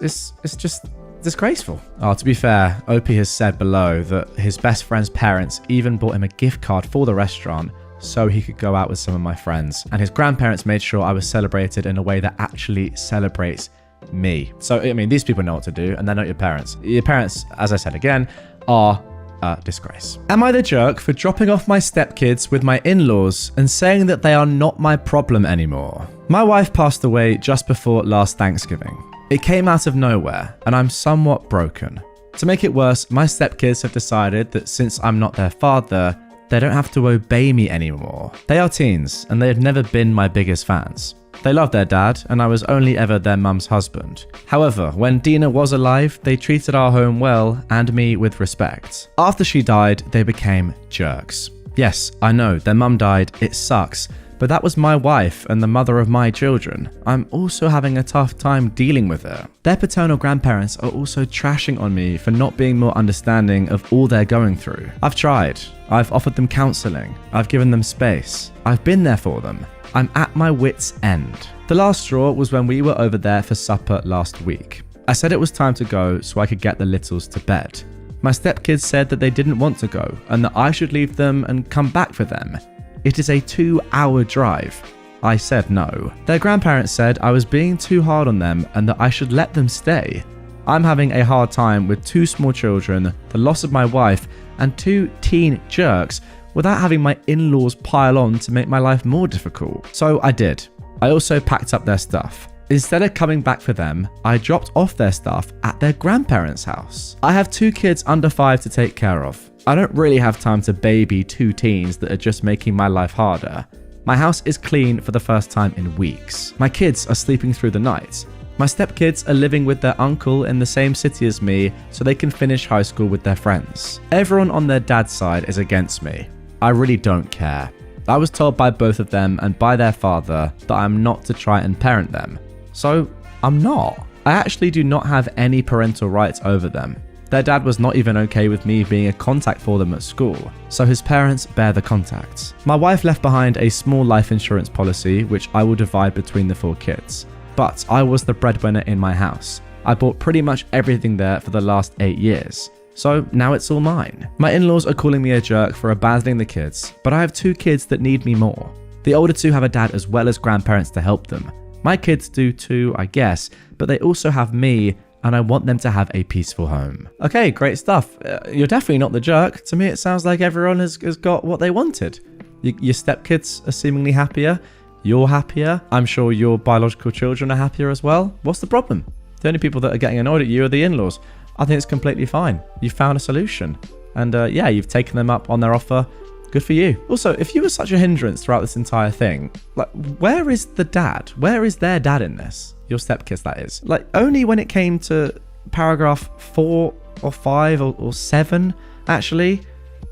just disgraceful. Oh, to be fair, OP has said below that his best friend's parents even bought him a gift card for the restaurant so he could go out with some of my friends. And his grandparents made sure I was celebrated in a way that actually celebrates me. So, I mean, these people know what to do, and they're not your parents. Your parents, as I said again, are a disgrace. Am I the jerk for dropping off my stepkids with my in-laws and saying that they are not my problem anymore? My wife passed away just before last Thanksgiving. It came out of nowhere, and I'm somewhat broken. To make it worse, my stepkids have decided that since I'm not their father, they don't have to obey me anymore. They are teens, and they have never been my biggest fans. They love their dad, and I was only ever their mum's husband. However, when Dina was alive, they treated our home well and me with respect. After she died, they became jerks. Yes, I know, their mum died, it sucks, but that was my wife and the mother of my children. I'm also having a tough time dealing with it. Their paternal grandparents are also trashing on me for not being more understanding of all they're going through. I've tried. I've offered them counselling. I've given them space. I've been there for them. I'm at my wit's end. The last straw was when we were over there for supper last week. I said it was time to go so I could get the littles to bed. My stepkids said that they didn't want to go and that I should leave them and come back for them. It is a 2-hour drive. I said no. Their grandparents said I was being too hard on them and that I should let them stay. I'm having a hard time with 2 small children, the loss of my wife, and 2 teen jerks without having my in-laws pile on to make my life more difficult. So I did. I also packed up their stuff. Instead of coming back for them, I dropped off their stuff at their grandparents' house. I have 2 kids under 5 to take care of. I don't really have time to baby 2 teens that are just making my life harder. My house is clean for the first time in weeks. My kids are sleeping through the night. My stepkids are living with their uncle in the same city as me so they can finish high school with their friends. Everyone on their dad's side is against me. I really don't care. I was told by both of them and by their father that I'm not to try and parent them. So, I'm not. I actually do not have any parental rights over them. Their dad was not even okay with me being a contact for them at school, so his parents bear the contacts. My wife left behind a small life insurance policy which I will divide between the 4 kids. But I was the breadwinner in my house. I bought pretty much everything there for the last 8 years. So now it's all mine. My in-laws are calling me a jerk for abandoning the kids, but I have 2 kids that need me more. The older 2 have a dad as well as grandparents to help them. My kids do too, I guess, but they also have me, and I want them to have a peaceful home. Okay, great stuff. You're definitely not the jerk. To me, it sounds like everyone has got what they wanted. Your stepkids are seemingly happier. You're happier. I'm sure your biological children are happier as well. What's the problem? The only people that are getting annoyed at you are the in-laws. I think it's completely fine. You found a solution. And yeah, you've taken them up on their offer. Good for you. Also, if you were such a hindrance throughout this entire thing, like, where is the dad? Where is their dad in this? Your stepkids, that is. Like, only when it came to paragraph 4 or 5 or 7, actually.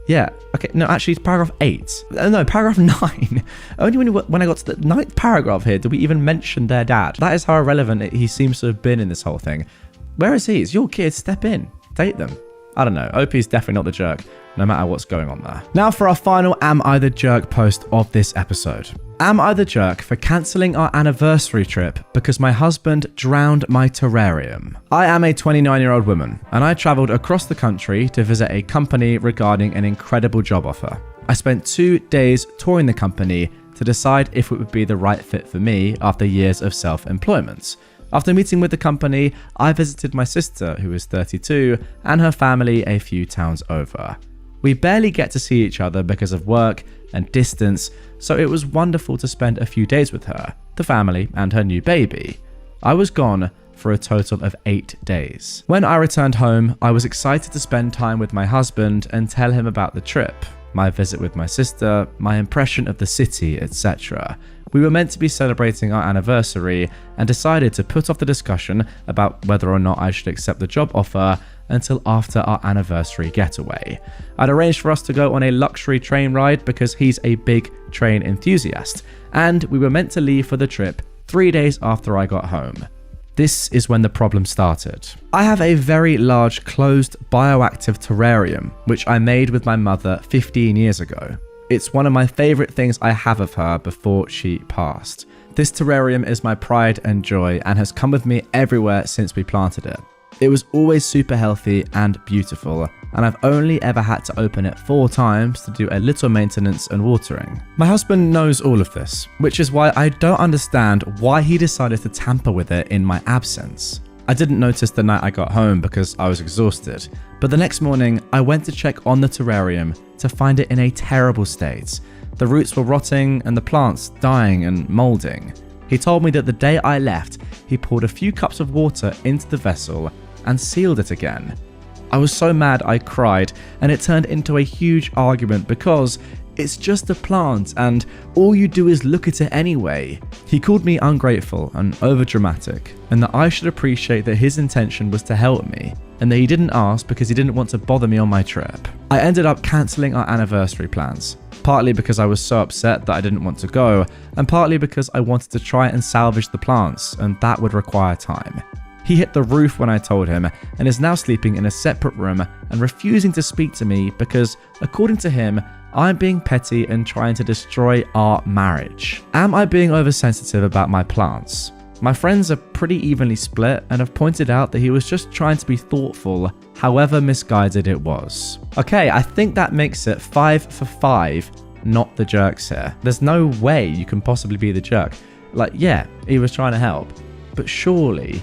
Yeah, okay, no, actually it's paragraph 8. No, paragraph 9. Only when I got to the 9th paragraph here did we even mention their dad. That is how irrelevant he seems to have been in this whole thing. Where is he? It's your kids. Step in. Date them. I don't know. OP's definitely not the jerk, no matter what's going on there. Now for our final Am I the Jerk post of this episode. Am I the jerk for cancelling our anniversary trip because my husband drowned my terrarium? I am a 29-year-old woman, and I travelled across the country to visit a company regarding an incredible job offer. I spent 2 days touring the company to decide if it would be the right fit for me after years of self-employment. After meeting with the company, I visited my sister, who is 32, and her family a few towns over. We barely get to see each other because of work and distance, so it was wonderful to spend a few days with her, the family, and her new baby. I was gone for a total of 8 days. When I returned home, I was excited to spend time with my husband and tell him about the trip, my visit with my sister, my impression of the city, etc. We were meant to be celebrating our anniversary and decided to put off the discussion about whether or not I should accept the job offer until after our anniversary getaway. I'd arranged for us to go on a luxury train ride because he's a big train enthusiast, and we were meant to leave for the trip 3 days after I got home. This is when the problem started. I have a very large closed bioactive terrarium, which I made with my mother 15 years ago. It's one of my favourite things I have of her before she passed. This terrarium is my pride and joy and has come with me everywhere since we planted it. It was always super healthy and beautiful, and I've only ever had to open it 4 times to do a little maintenance and watering. My husband knows all of this, which is why I don't understand why he decided to tamper with it in my absence. I didn't notice the night I got home because I was exhausted, but the next morning I went to check on the terrarium to find it in a terrible state. The roots were rotting and the plants dying and moulding. He told me that the day I left, he poured a few cups of water into the vessel and sealed it again. I was so mad I cried, and it turned into a huge argument because it's just a plant and all you do is look at it anyway. He called me ungrateful and overdramatic, and that I should appreciate that his intention was to help me, and that he didn't ask because he didn't want to bother me on my trip. I ended up cancelling our anniversary plans, partly because I was so upset that I didn't want to go, and partly because I wanted to try and salvage the plants, and that would require time. He hit the roof when I told him, and is now sleeping in a separate room and refusing to speak to me because, according to him, I'm being petty and trying to destroy our marriage. Am I being oversensitive about my plants? My friends are pretty evenly split and have pointed out that he was just trying to be thoughtful, however misguided it was. Okay, I think that makes it 5 for 5, not the jerks here. There's no way you can possibly be the jerk. Like, yeah, he was trying to help, but surely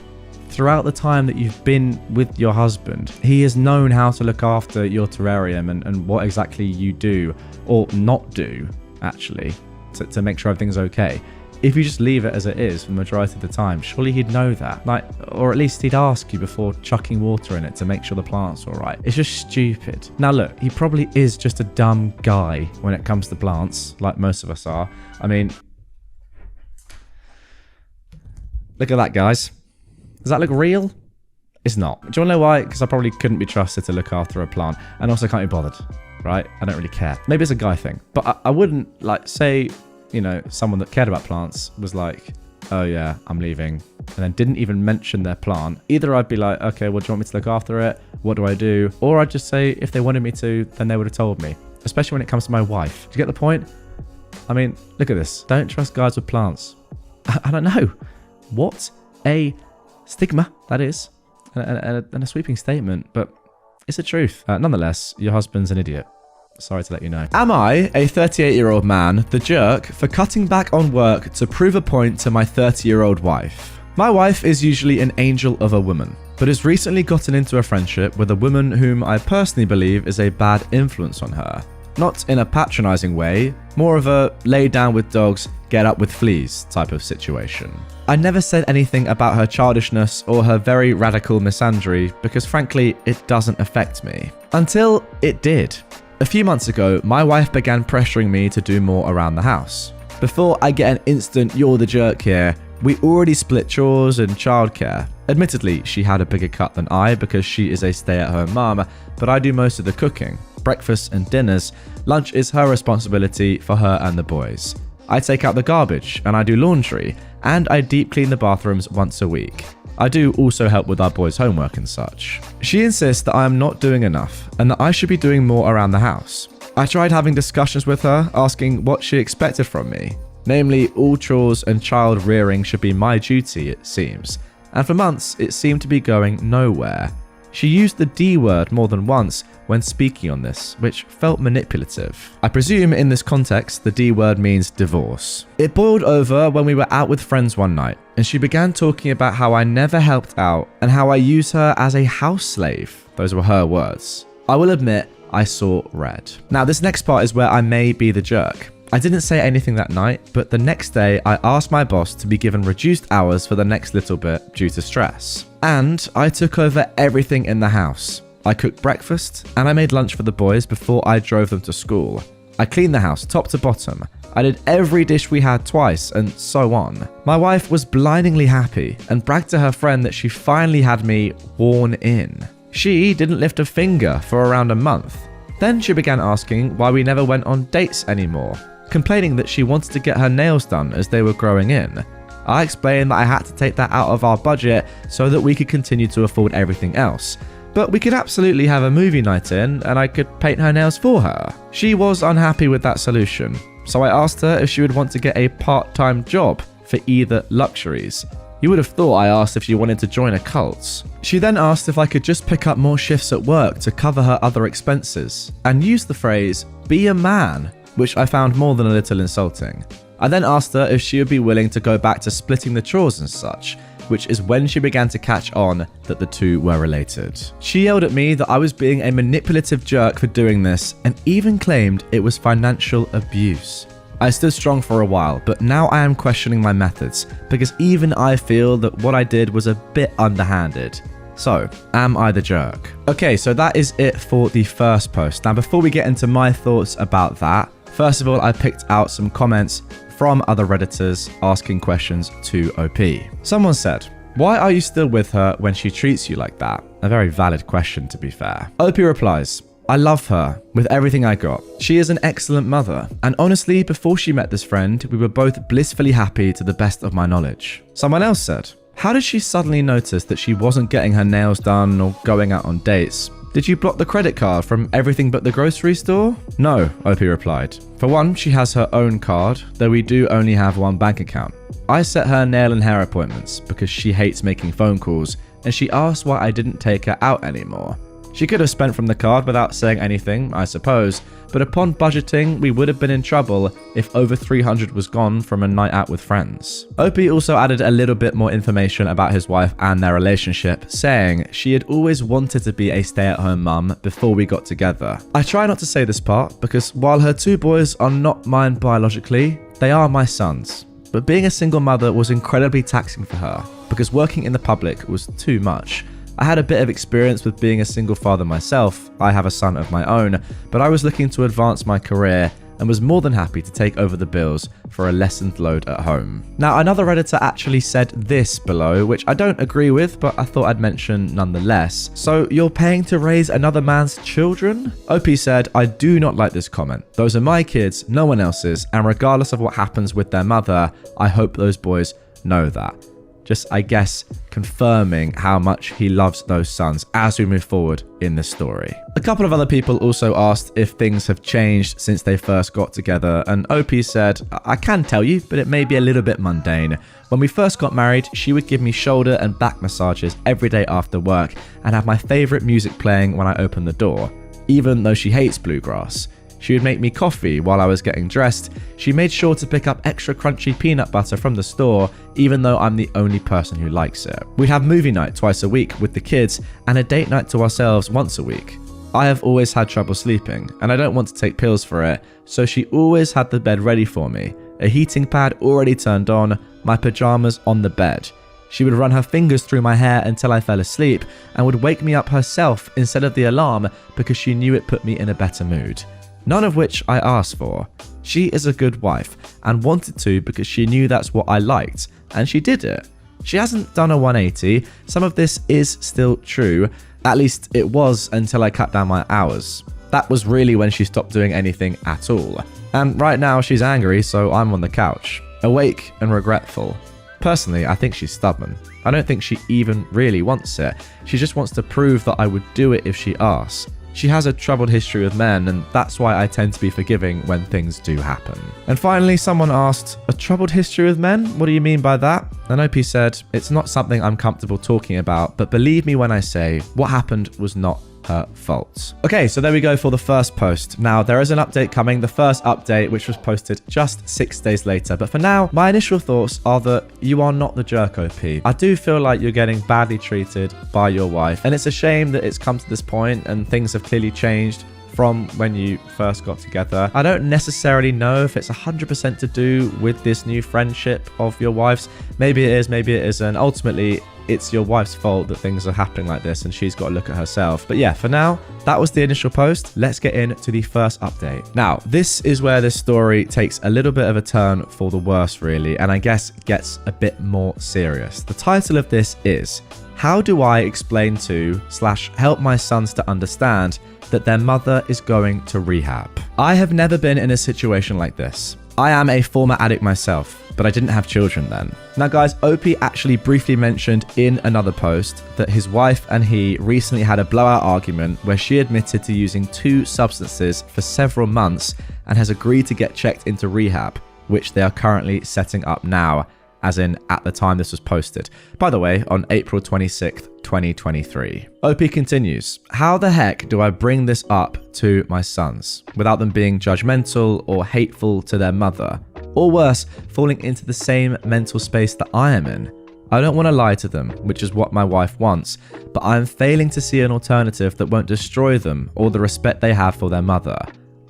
throughout the time that you've been with your husband, he has known how to look after your terrarium and what exactly you do, or not do, actually, to make sure everything's okay. If you just leave it as it is for the majority of the time, surely he'd know that. Like, or at least he'd ask you before chucking water in it to make sure the plant's all right. It's just stupid. Now look, he probably is just a dumb guy when it comes to plants, like most of us are. I mean, look at that, guys. Does that look real? It's not. Do you want to know why? Because I probably couldn't be trusted to look after a plant, and also can't be bothered, right? I don't really care. Maybe it's a guy thing, but I wouldn't, like, say, you know, someone that cared about plants was like, oh yeah, I'm leaving, and then didn't even mention their plant. Either I'd be like, okay, well, do you want me to look after it? What do I do? Or I'd just say, if they wanted me to, then they would have told me, especially when it comes to my wife. Do you get the point? I mean, look at this. Don't trust guys with plants. I don't know. What a stigma that is, and a sweeping statement, but it's the truth. Nonetheless, your husband's an idiot. Sorry to let you know. Am I, a 38-year-old man, the jerk for cutting back on work to prove a point to my 30-year-old wife? My wife is usually an angel of a woman, but has recently gotten into a friendship with a woman whom I personally believe is a bad influence on her. Not in a patronizing way, more of a lay down with dogs, get up with fleas type of situation. I never said anything about her childishness or her very radical misandry because frankly, it doesn't affect me. Until it did. A few months ago, my wife began pressuring me to do more around the house. Before I get an instant "you're the jerk" here, we already split chores and childcare. Admittedly, she had a bigger cut than I because she is a stay-at-home mum, but I do most of the cooking. Breakfast and dinners. Lunch is her responsibility for her and the boys. I take out the garbage and I do laundry, and I deep clean the bathrooms once a week. I do also help with our boys' homework and such. She insists that I am not doing enough and that I should be doing more around the house. I tried having discussions with her, asking what she expected from me. Namely, all chores and child rearing should be my duty, it seems. And for months, it seemed to be going nowhere. She used the D word more than once when speaking on this, which felt manipulative. I presume in this context, the D word means divorce. It boiled over when we were out with friends one night, and she began talking about how I never helped out and how I use her as a house slave. Those were her words. I will admit, I saw red. Now, this next part is where I may be the jerk. I didn't say anything that night, but the next day I asked my boss to be given reduced hours for the next little bit due to stress. And I took over everything in the house. I cooked breakfast and I made lunch for the boys before I drove them to school. I cleaned the house top to bottom. I did every dish we had twice and so on. My wife was blindingly happy and bragged to her friend that she finally had me worn in. She didn't lift a finger for around a month. Then she began asking why we never went on dates anymore, complaining that she wanted to get her nails done as they were growing in. I explained that I had to take that out of our budget so that we could continue to afford everything else. But we could absolutely have a movie night in and I could paint her nails for her. She was unhappy with that solution, so I asked her if she would want to get a part-time job for either luxuries. You would have thought I asked if she wanted to join a cult. She then asked if I could just pick up more shifts at work to cover her other expenses, and used the phrase, "be a man," which I found more than a little insulting. I then asked her if she would be willing to go back to splitting the chores and such, which is when she began to catch on that the two were related. She yelled at me that I was being a manipulative jerk for doing this, and even claimed it was financial abuse. I stood strong for a while, but now I am questioning my methods, because even I feel that what I did was a bit underhanded. So, am I the jerk? Okay, so that is it for the first post. Now, before we get into my thoughts about that, first of all, I picked out some comments from other Redditors asking questions to OP. Someone said, "Why are you still with her when she treats you like that?" A very valid question, to be fair. OP replies, "I love her with everything I got. She is an excellent mother, and honestly, before she met this friend, we were both blissfully happy to the best of my knowledge." Someone else said, "How did she suddenly notice that she wasn't getting her nails done or going out on dates? Did you block the credit card from everything but the grocery store?" "No," OP replied. "For one, she has her own card, though we do only have one bank account. I set her nail and hair appointments because she hates making phone calls, and she asked why I didn't take her out anymore. She could have spent from the card without saying anything, I suppose, but upon budgeting, we would have been in trouble if over 300 was gone from a night out with friends." OP also added a little bit more information about his wife and their relationship, saying she had always wanted to be a stay-at-home mum before we got together. I try not to say this part because while her two boys are not mine biologically, they are my sons. But being a single mother was incredibly taxing for her because working in the public was too much. I had a bit of experience with being a single father myself. I have a son of my own, but I was looking to advance my career and was more than happy to take over the bills for a lessened load at home. Now, another Redditor actually said this below, which I don't agree with, but I thought I'd mention nonetheless. "So you're paying to raise another man's children?" OP said, "I do not like this comment. Those are my kids, no one else's, and regardless of what happens with their mother, I hope those boys know that." Just, I guess, confirming how much he loves those sons as we move forward in the story. A couple of other people also asked if things have changed since they first got together, and OP said, "I can tell you, but it may be a little bit mundane. When we first got married, she would give me shoulder and back massages every day after work and have my favorite music playing when I opened the door, even though she hates bluegrass. She would make me coffee while I was getting dressed. She made sure to pick up extra crunchy peanut butter from the store, even though I'm the only person who likes it. We'd have movie night twice a week with the kids and a date night to ourselves once a week. I have always had trouble sleeping, and I don't want to take pills for it, so she always had the bed ready for me, a heating pad already turned on, my pajamas on the bed. She would run her fingers through my hair until I fell asleep and would wake me up herself instead of the alarm because she knew it put me in a better mood. None of which I asked for. She is a good wife and wanted to because she knew that's what I liked, and she did it. She hasn't done a 180. Some of this is still true. At least it was until I cut down my hours. That was really when she stopped doing anything at all. And right now she's angry, so I'm on the couch, awake and regretful. Personally, I think she's stubborn. I don't think she even really wants it. She just wants to prove that I would do it if she asks. She has a troubled history with men, and that's why I tend to be forgiving when things do happen. And finally, someone asked, "A troubled history with men? What do you mean by that?" And OP said, "It's not something I'm comfortable talking about, but believe me when I say what happened was not her fault." Okay, so there we go for the first post. Now, there is an update coming, the first update, which was posted just 6 days later. But for now, my initial thoughts are that you are not the jerk, OP. I do feel like you're getting badly treated by your wife, and it's a shame that it's come to this point and things have clearly changed from when you first got together. I don't necessarily know if it's 100% to do with this new friendship of your wife's. Maybe it is, maybe it isn't. Ultimately, it's your wife's fault that things are happening like this and she's got to look at herself. But yeah, for now, that was the initial post. Let's get into the first update. Now, this is where this story takes a little bit of a turn for the worse, really, and I guess gets a bit more serious. The title of this is, "How do I explain to / help my sons to understand that their mother is going to rehab?" I have never been in a situation like this. I am a former addict myself, but I didn't have children then. Now guys, OP actually briefly mentioned in another post that his wife and he recently had a blowout argument where she admitted to using 2 substances for several months and has agreed to get checked into rehab, which they are currently setting up now. as in at the time this was posted. By the way, on April 26th, 2023. OP continues, how the heck do I bring this up to my sons without them being judgmental or hateful to their mother? Or worse, falling into the same mental space that I am in? I don't want to lie to them, which is what my wife wants, but I am failing to see an alternative that won't destroy them or the respect they have for their mother.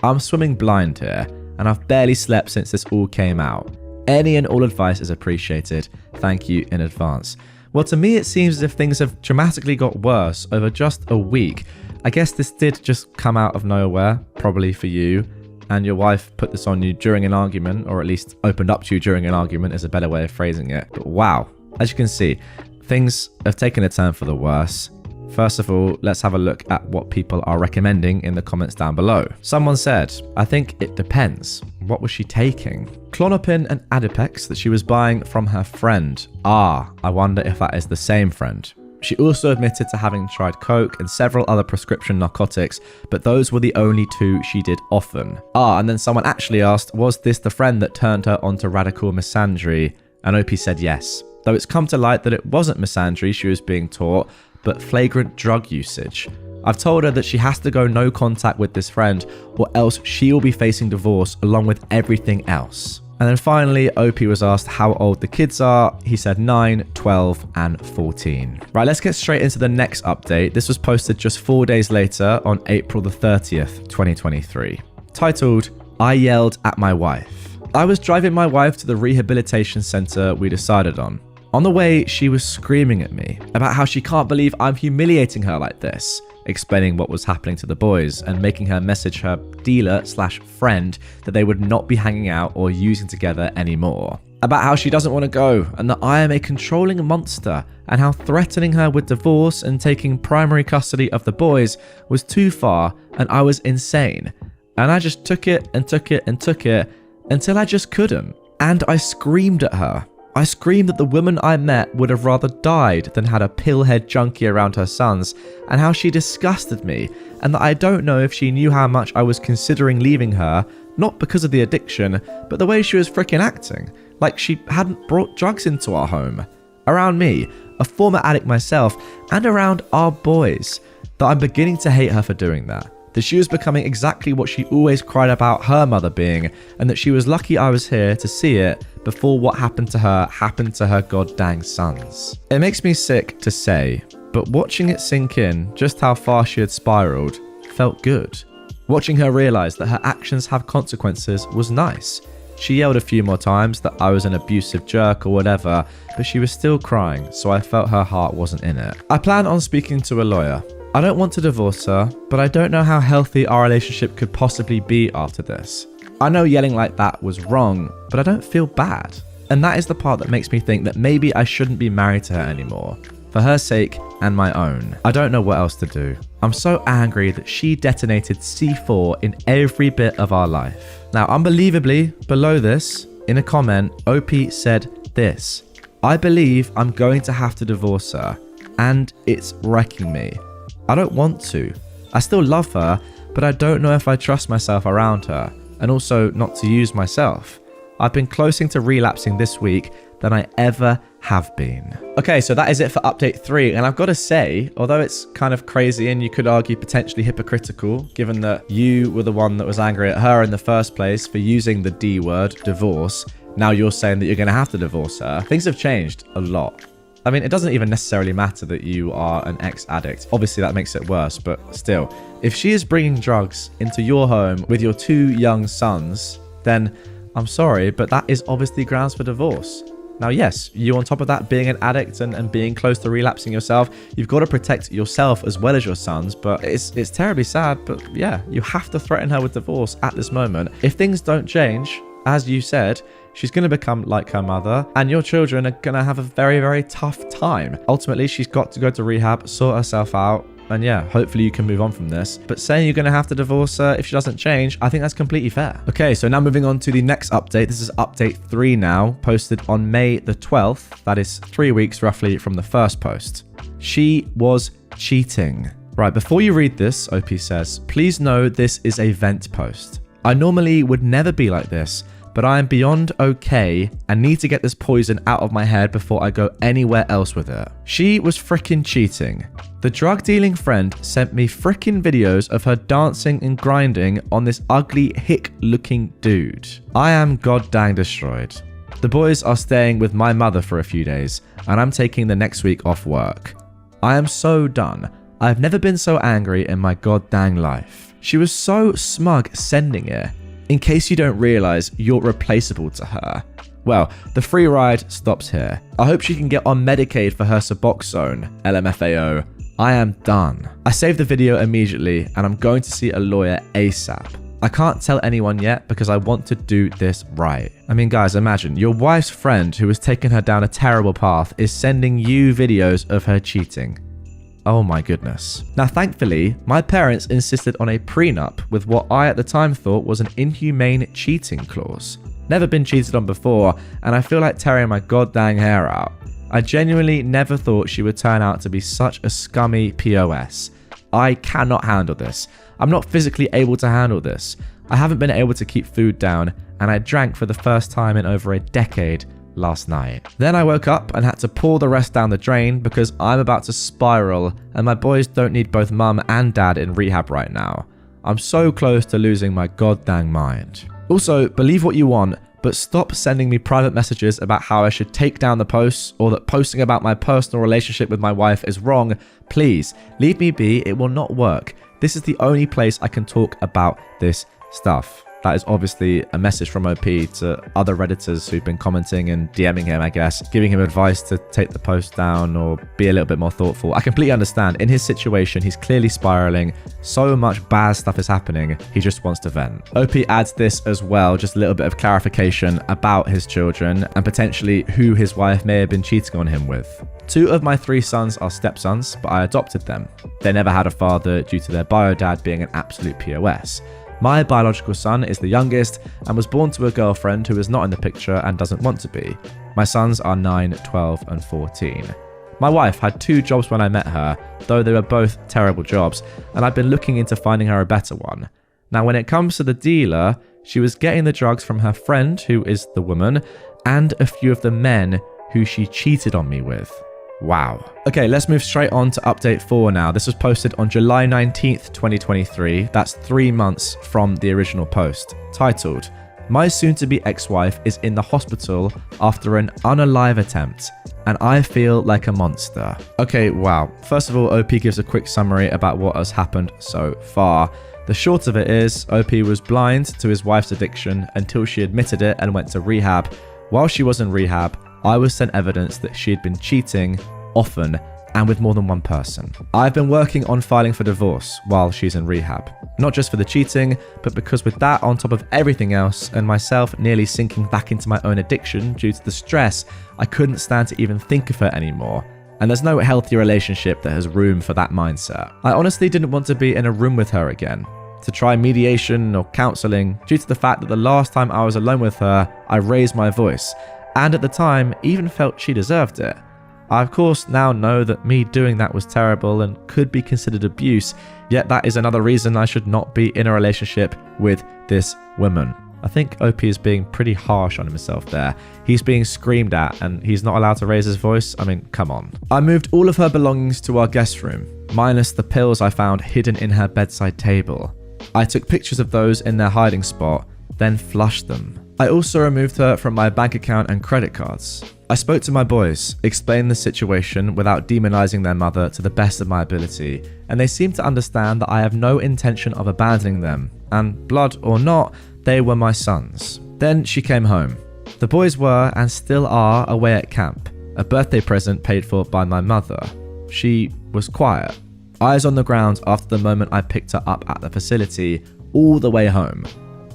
I'm swimming blind here, and I've barely slept since this all came out. Any and all advice is appreciated. Thank you in advance. Well, to me, it seems as if things have dramatically got worse over just a week. I guess this did just come out of nowhere, probably for you, and your wife put this on you during an argument, or at least opened up to you during an argument is a better way of phrasing it. But wow, as you can see, things have taken a turn for the worse. First of all, let's have a look at what people are recommending in the comments down below. Someone said, I think it depends. What was she taking? Clonopin and Adipex that she was buying from her friend. I wonder if that is the same friend. She also admitted to having tried coke and several other prescription narcotics, but those were the only two she did often. And then someone actually asked, was this the friend that turned her onto radical misandry? And OP said yes, though it's come to light that it wasn't misandry she was being taught, but flagrant drug usage. I've told her that she has to go no contact with this friend or else she will be facing divorce along with everything else. And then finally, OP was asked how old the kids are. He said 9, 12, and 14. Right, let's get straight into the next update. This was posted just 4 days later on April the 30th, 2023. Titled, I yelled at my wife. I was driving my wife to the rehabilitation center we decided on. On the way, she was screaming at me about how she can't believe I'm humiliating her like this, explaining what was happening to the boys and making her message her dealer/friend that they would not be hanging out or using together anymore. About how she doesn't want to go and that I am a controlling monster and how threatening her with divorce and taking primary custody of the boys was too far and I was insane. And I just took it and took it and took it until I just couldn't. And I screamed at her. I screamed that the woman I met would have rather died than had a pillhead junkie around her sons, and how she disgusted me, and that I don't know if she knew how much I was considering leaving her, not because of the addiction, but the way she was freaking acting, like she hadn't brought drugs into our home. Around me, a former addict myself, and around our boys, that I'm beginning to hate her for doing that. That she was becoming exactly what she always cried about her mother being, and that she was lucky I was here to see it before what happened to her goddamn sons. It makes me sick to say, but watching it sink in just how far she had spiraled felt good. Watching her realize that her actions have consequences was nice. She yelled a few more times that I was an abusive jerk or whatever, but she was still crying, so I felt her heart wasn't in it. I plan on speaking to a lawyer. I don't want to divorce her, but I don't know how healthy our relationship could possibly be after this. I know yelling like that was wrong, but I don't feel bad. And that is the part that makes me think that maybe I shouldn't be married to her anymore. For her sake and my own. I don't know what else to do. I'm so angry that she detonated C4 in every bit of our life. Now, unbelievably, below this, in a comment, OP said this. I believe I'm going to have to divorce her, and it's wrecking me. I don't want to. I still love her, but I don't know if I trust myself around her, and also not to use myself. I've been closer to relapsing this week than I ever have been. Okay, so that is it for update 3, and I've got to say, although it's kind of crazy and you could argue potentially hypocritical, given that you were the one that was angry at her in the first place for using the D word, divorce, now you're saying that you're going to have to divorce her. Things have changed a lot. I mean, it doesn't even necessarily matter that you are an ex-addict. Obviously, that makes it worse, but still. If she is bringing drugs into your home with your 2 young sons, then I'm sorry, but that is obviously grounds for divorce. Now, yes, you on top of that being an addict and being close to relapsing yourself, you've got to protect yourself as well as your sons, but it's terribly sad, but yeah, you have to threaten her with divorce at this moment. If things don't change, as you said, she's going to become like her mother, and your children are going to have a very, very tough time. Ultimately, she's got to go to rehab, sort herself out, and yeah, hopefully you can move on from this. But saying you're going to have to divorce her if she doesn't change, I think that's completely fair. Okay, so now moving on to the next update. This is update 3 now, posted on May the 12th. That is 3 weeks roughly from the first post. She was cheating. Right, before you read this, OP says, please know this is a vent post. I normally would never be like this, but I am beyond okay and need to get this poison out of my head before I go anywhere else with it. She was freaking cheating. The drug dealing friend sent me freaking videos of her dancing and grinding on this ugly hick looking dude. I am goddamn destroyed. The boys are staying with my mother for a few days and I'm taking the next week off work. I am so done. I've never been so angry in my goddamn life. She was so smug sending it. In case you don't realize, you're replaceable to her. Well, the free ride stops here. I hope she can get on Medicaid for her Suboxone, LMFAO. I am done. I saved the video immediately and I'm going to see a lawyer ASAP. I can't tell anyone yet because I want to do this right. I mean, guys, imagine your wife's friend who has taken her down a terrible path is sending you videos of her cheating. Oh my goodness. Now, thankfully, my parents insisted on a prenup with what I at the time thought was an inhumane cheating clause. Never been cheated on before, and I feel like tearing my goddamn hair out. I genuinely never thought she would turn out to be such a scummy POS. I cannot handle this. I'm not physically able to handle this. I haven't been able to keep food down, and I drank for the first time in over a decade last night. Then I woke up and had to pour the rest down the drain because I'm about to spiral, and my boys don't need both mum and dad in rehab right now. I'm so close to losing my goddamn mind. Also, believe what you want, but stop sending me private messages about how I should take down the posts or that posting about my personal relationship with my wife is wrong. Please, leave me be. It will not work. This is the only place I can talk about this stuff. That is obviously a message from OP to other Redditors who've been commenting and DMing him, I guess, giving him advice to take the post down or be a little bit more thoughtful. I completely understand. In his situation, he's clearly spiraling. So much bad stuff is happening. He just wants to vent. OP adds this as well, just a little bit of clarification about his children and potentially who his wife may have been cheating on him with. 2 of my 3 sons are stepsons, but I adopted them. They never had a father due to their bio dad being an absolute POS. My biological son is the youngest and was born to a girlfriend who is not in the picture and doesn't want to be. My sons are 9, 12, and 14. My wife had 2 jobs when I met her, though they were both terrible jobs, and I've been looking into finding her a better one. Now, when it comes to the dealer, she was getting the drugs from her friend, who is the woman, and a few of the men who she cheated on me with. Wow. Okay, let's move straight on to update 4 now. This was posted on July 19th, 2023. That's 3 months from the original post. Titled, "My soon-to-be ex-wife is in the hospital after an unalive attempt, and I feel like a monster." Okay, wow. First of all, OP gives a quick summary about what has happened so far. The short of it is, OP was blind to his wife's addiction until she admitted it and went to rehab. While she was in rehab, I was sent evidence that she had been cheating often and with more than one person. I've been working on filing for divorce while she's in rehab. Not just for the cheating, but because with that on top of everything else and myself nearly sinking back into my own addiction due to the stress, I couldn't stand to even think of her anymore. And there's no healthy relationship that has room for that mindset. I honestly didn't want to be in a room with her again, to try mediation or counseling, due to the fact that the last time I was alone with her, I raised my voice, and at the time even felt she deserved it. I of course now know that me doing that was terrible and could be considered abuse, yet that is another reason I should not be in a relationship with this woman. I think OP is being pretty harsh on himself there. He's being screamed at and he's not allowed to raise his voice. I mean, come on. I moved all of her belongings to our guest room, minus the pills I found hidden in her bedside table. I took pictures of those in their hiding spot, then flushed them. I also removed her from my bank account and credit cards. I spoke to my boys, explained the situation without demonizing their mother to the best of my ability, and they seemed to understand that I have no intention of abandoning them, and blood or not, they were my sons. Then she came home. The boys were, and still are, away at camp, a birthday present paid for by my mother. She was quiet, eyes on the ground after the moment I picked her up at the facility, all the way home.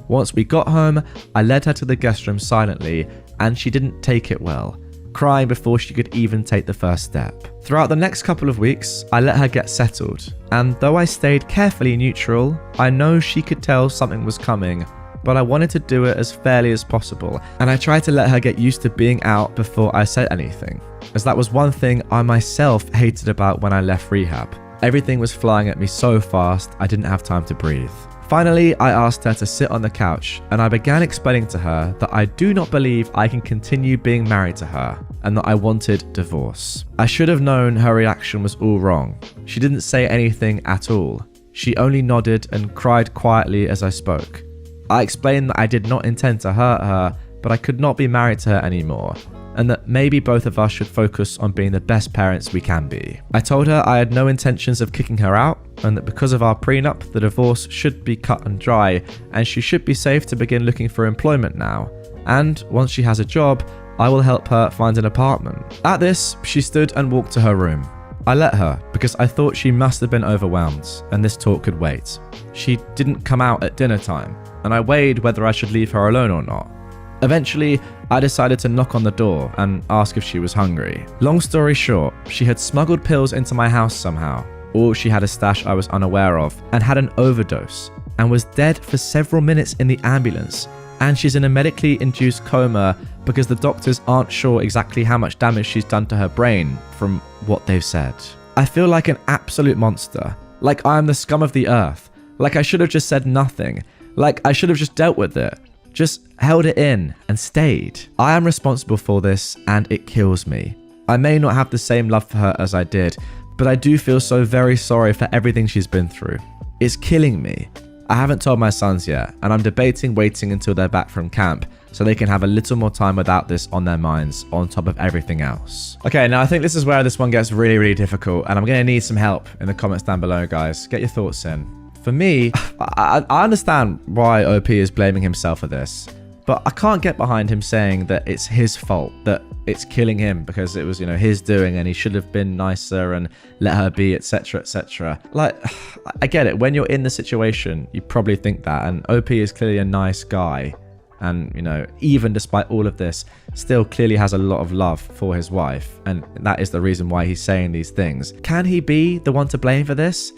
Once we got home, I led her to the guest room silently, and she didn't take it well, crying before she could even take the first step. Throughout the next couple of weeks, I let her get settled, and though I stayed carefully neutral, I know she could tell something was coming, but I wanted to do it as fairly as possible, and I tried to let her get used to being out before I said anything, as that was one thing I myself hated about when I left rehab. Everything was flying at me so fast, I didn't have time to breathe. Finally, I asked her to sit on the couch, and I began explaining to her that I do not believe I can continue being married to her, and that I wanted divorce. I should have known her reaction was all wrong. She didn't say anything at all. She only nodded and cried quietly as I spoke. I explained that I did not intend to hurt her, but I could not be married to her anymore, and that maybe both of us should focus on being the best parents we can be. I told her I had no intentions of kicking her out, and that because of our prenup, the divorce should be cut and dry, and she should be safe to begin looking for employment now. And once she has a job, I will help her find an apartment. At this, she stood and walked to her room. I let her because I thought she must have been overwhelmed, and this talk could wait. She didn't come out at dinner time, and I weighed whether I should leave her alone or not. Eventually, I decided to knock on the door and ask if she was hungry. Long story short, she had smuggled pills into my house somehow, or she had a stash I was unaware of, and had an overdose, and was dead for several minutes in the ambulance, and she's in a medically induced coma because the doctors aren't sure exactly how much damage she's done to her brain from what they've said. I feel like an absolute monster, like I am the scum of the earth, like I should have just said nothing, like I should have just dealt with it. Just held it in and stayed. I am responsible for this, and it kills me. I may not have the same love for her as I did, but I do feel so very sorry for everything she's been through. It's killing me. I haven't told my sons yet, and I'm debating waiting until they're back from camp so they can have a little more time without this on their minds on top of everything else. Okay, now I think this is where this one gets really, really difficult, and I'm going to need some help in the comments down below, guys. Get your thoughts in. For me, I understand why OP is blaming himself for this, but I can't get behind him saying that it's his fault, that it's killing him because it was, his doing and he should have been nicer and let her be, etc, etc. Like, I get it. When you're in the situation, you probably think that, and OP is clearly a nice guy and, even despite all of this, still clearly has a lot of love for his wife, and that is the reason why he's saying these things. Can he be the one to blame for this?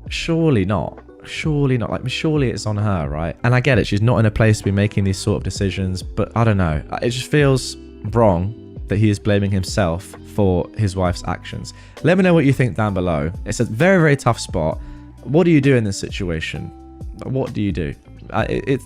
Surely not. Surely not. Like, surely it's on her, right? And I get it, she's not in a place to be making these sort of decisions, but I don't know. It just feels wrong that he is blaming himself for his wife's actions. Let me know what you think down below. It's a very, very tough spot. What do you do in this situation? What do you do?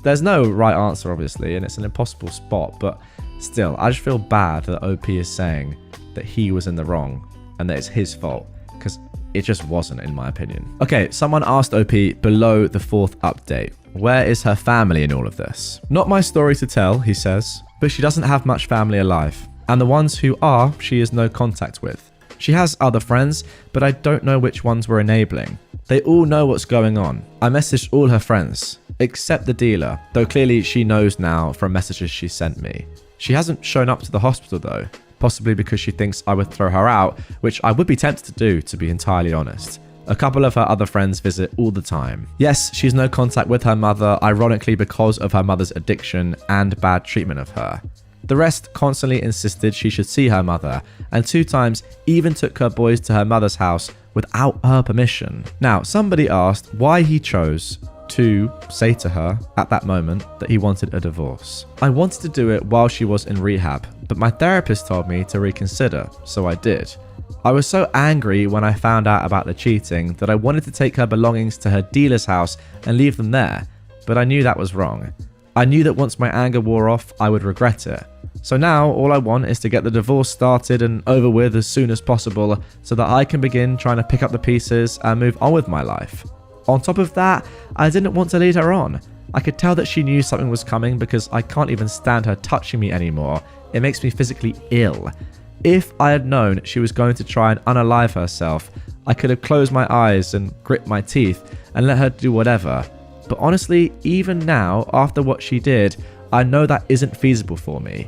There's no right answer, obviously, and it's an impossible spot, but still, I just feel bad that OP is saying that he was in the wrong and that it's his fault, because it just wasn't, in my opinion. Okay, someone asked OP below the 4th update, where is her family in all of this? Not my story to tell, he says, but she doesn't have much family alive, and the ones who are, she has no contact with. She has other friends, but I don't know which ones were enabling. They all know what's going on. I messaged all her friends, except the dealer, though clearly she knows now from messages she sent me. She hasn't shown up to the hospital though, possibly because she thinks I would throw her out, which I would be tempted to do, to be entirely honest. A couple of her other friends visit all the time. Yes, she's no contact with her mother, ironically because of her mother's addiction and bad treatment of her. The rest constantly insisted she should see her mother, and 2 times even took her boys to her mother's house without her permission. Now, somebody asked why he chose to say to her at that moment that he wanted a divorce. I wanted to do it while she was in rehab, but my therapist told me to reconsider, so I did. I was so angry when I found out about the cheating that I wanted to take her belongings to her dealer's house and leave them there, but I knew that was wrong. I knew that once my anger wore off, I would regret it. So now all I want is to get the divorce started and over with as soon as possible so that I can begin trying to pick up the pieces and move on with my life. On top of that, I didn't want to lead her on. I could tell that she knew something was coming because I can't even stand her touching me anymore. It makes me physically ill. If I had known she was going to try and unalive herself, I could have closed my eyes and grit my teeth and let her do whatever. But honestly, even now, after what she did, I know that isn't feasible for me.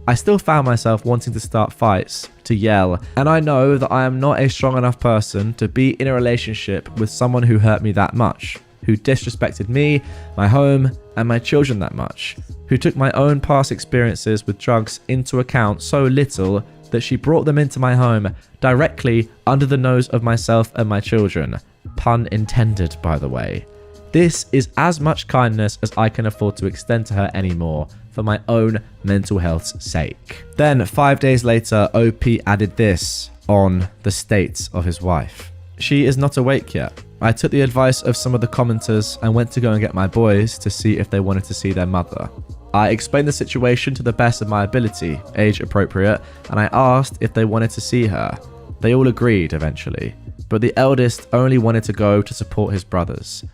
I still found myself wanting to start fights, to yell, and I know that I am not a strong enough person to be in a relationship with someone who hurt me that much, who disrespected me, my home, and my children that much, who took my own past experiences with drugs into account so little that she brought them into my home directly under the nose of myself and my children. Pun intended, by the way. This is as much kindness as I can afford to extend to her anymore, for my own mental health's sake. Then, 5 days later, OP added this on the state of his wife. She is not awake yet. I took the advice of some of the commenters and went to go and get my boys to see if they wanted to see their mother. I explained the situation to the best of my ability, age appropriate, and I asked if they wanted to see her. They all agreed eventually, but the eldest only wanted to go to support his brothers.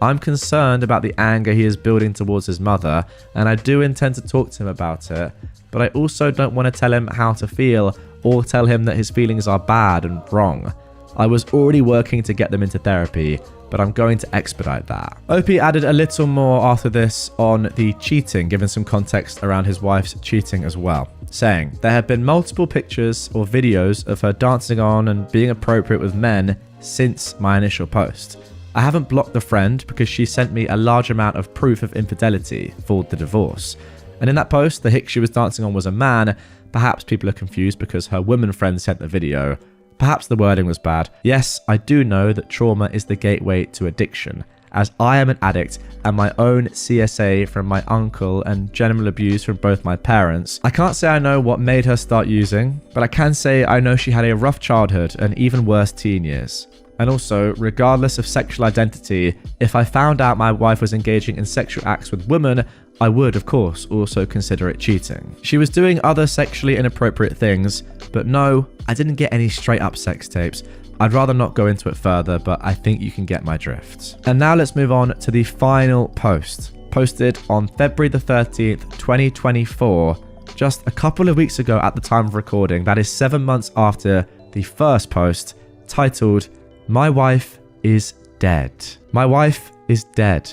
I'm concerned about the anger he is building towards his mother, and I do intend to talk to him about it, but I also don't want to tell him how to feel or tell him that his feelings are bad and wrong. I was already working to get them into therapy, but I'm going to expedite that. Opie added a little more after this on the cheating, giving some context around his wife's cheating as well, saying, there have been multiple pictures or videos of her dancing on and being appropriate with men since my initial post. I haven't blocked the friend because she sent me a large amount of proof of infidelity for the divorce. And in that post, the hick she was dancing on was a man. Perhaps people are confused because her woman friend sent the video. Perhaps the wording was bad. Yes, I do know that trauma is the gateway to addiction, as I am an addict and my own CSA from my uncle and general abuse from both my parents. I can't say I know what made her start using, but I can say I know she had a rough childhood and even worse teen years. And also, regardless of sexual identity, if I found out my wife was engaging in sexual acts with women, I would, of course, also consider it cheating. She was doing other sexually inappropriate things, but no, I didn't get any straight up sex tapes. I'd rather not go into it further, but I think you can get my drift. And now let's move on to the final post, posted on February the 13th, 2024, just a couple of weeks ago at the time of recording. That is 7 months after the first post, titled, My Wife is Dead. My wife is dead.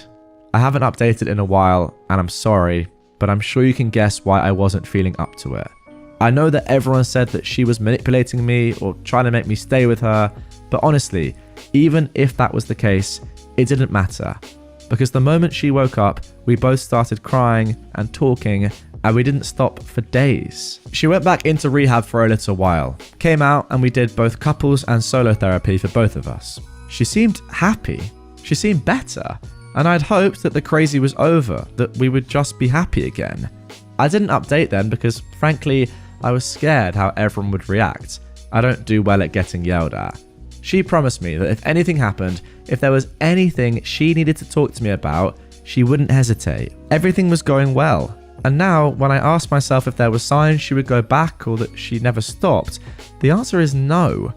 I haven't updated in a while, and I'm sorry, but I'm sure you can guess why I wasn't feeling up to it. I know that everyone said that she was manipulating me or trying to make me stay with her, but honestly, even if that was the case, it didn't matter. Because the moment she woke up, we both started crying and talking, and we didn't stop for days. She went back into rehab for a little while, came out, and we did both couples and solo therapy for both of us. She seemed happy. She seemed better. And I'd hoped that the crazy was over, that we would just be happy again. I didn't update then because, frankly, I was scared how everyone would react. I don't do well at getting yelled at. She promised me that if anything happened, if there was anything she needed to talk to me about, she wouldn't hesitate. Everything was going well. And now, when I asked myself if there were signs she would go back or that she never stopped, the answer is no.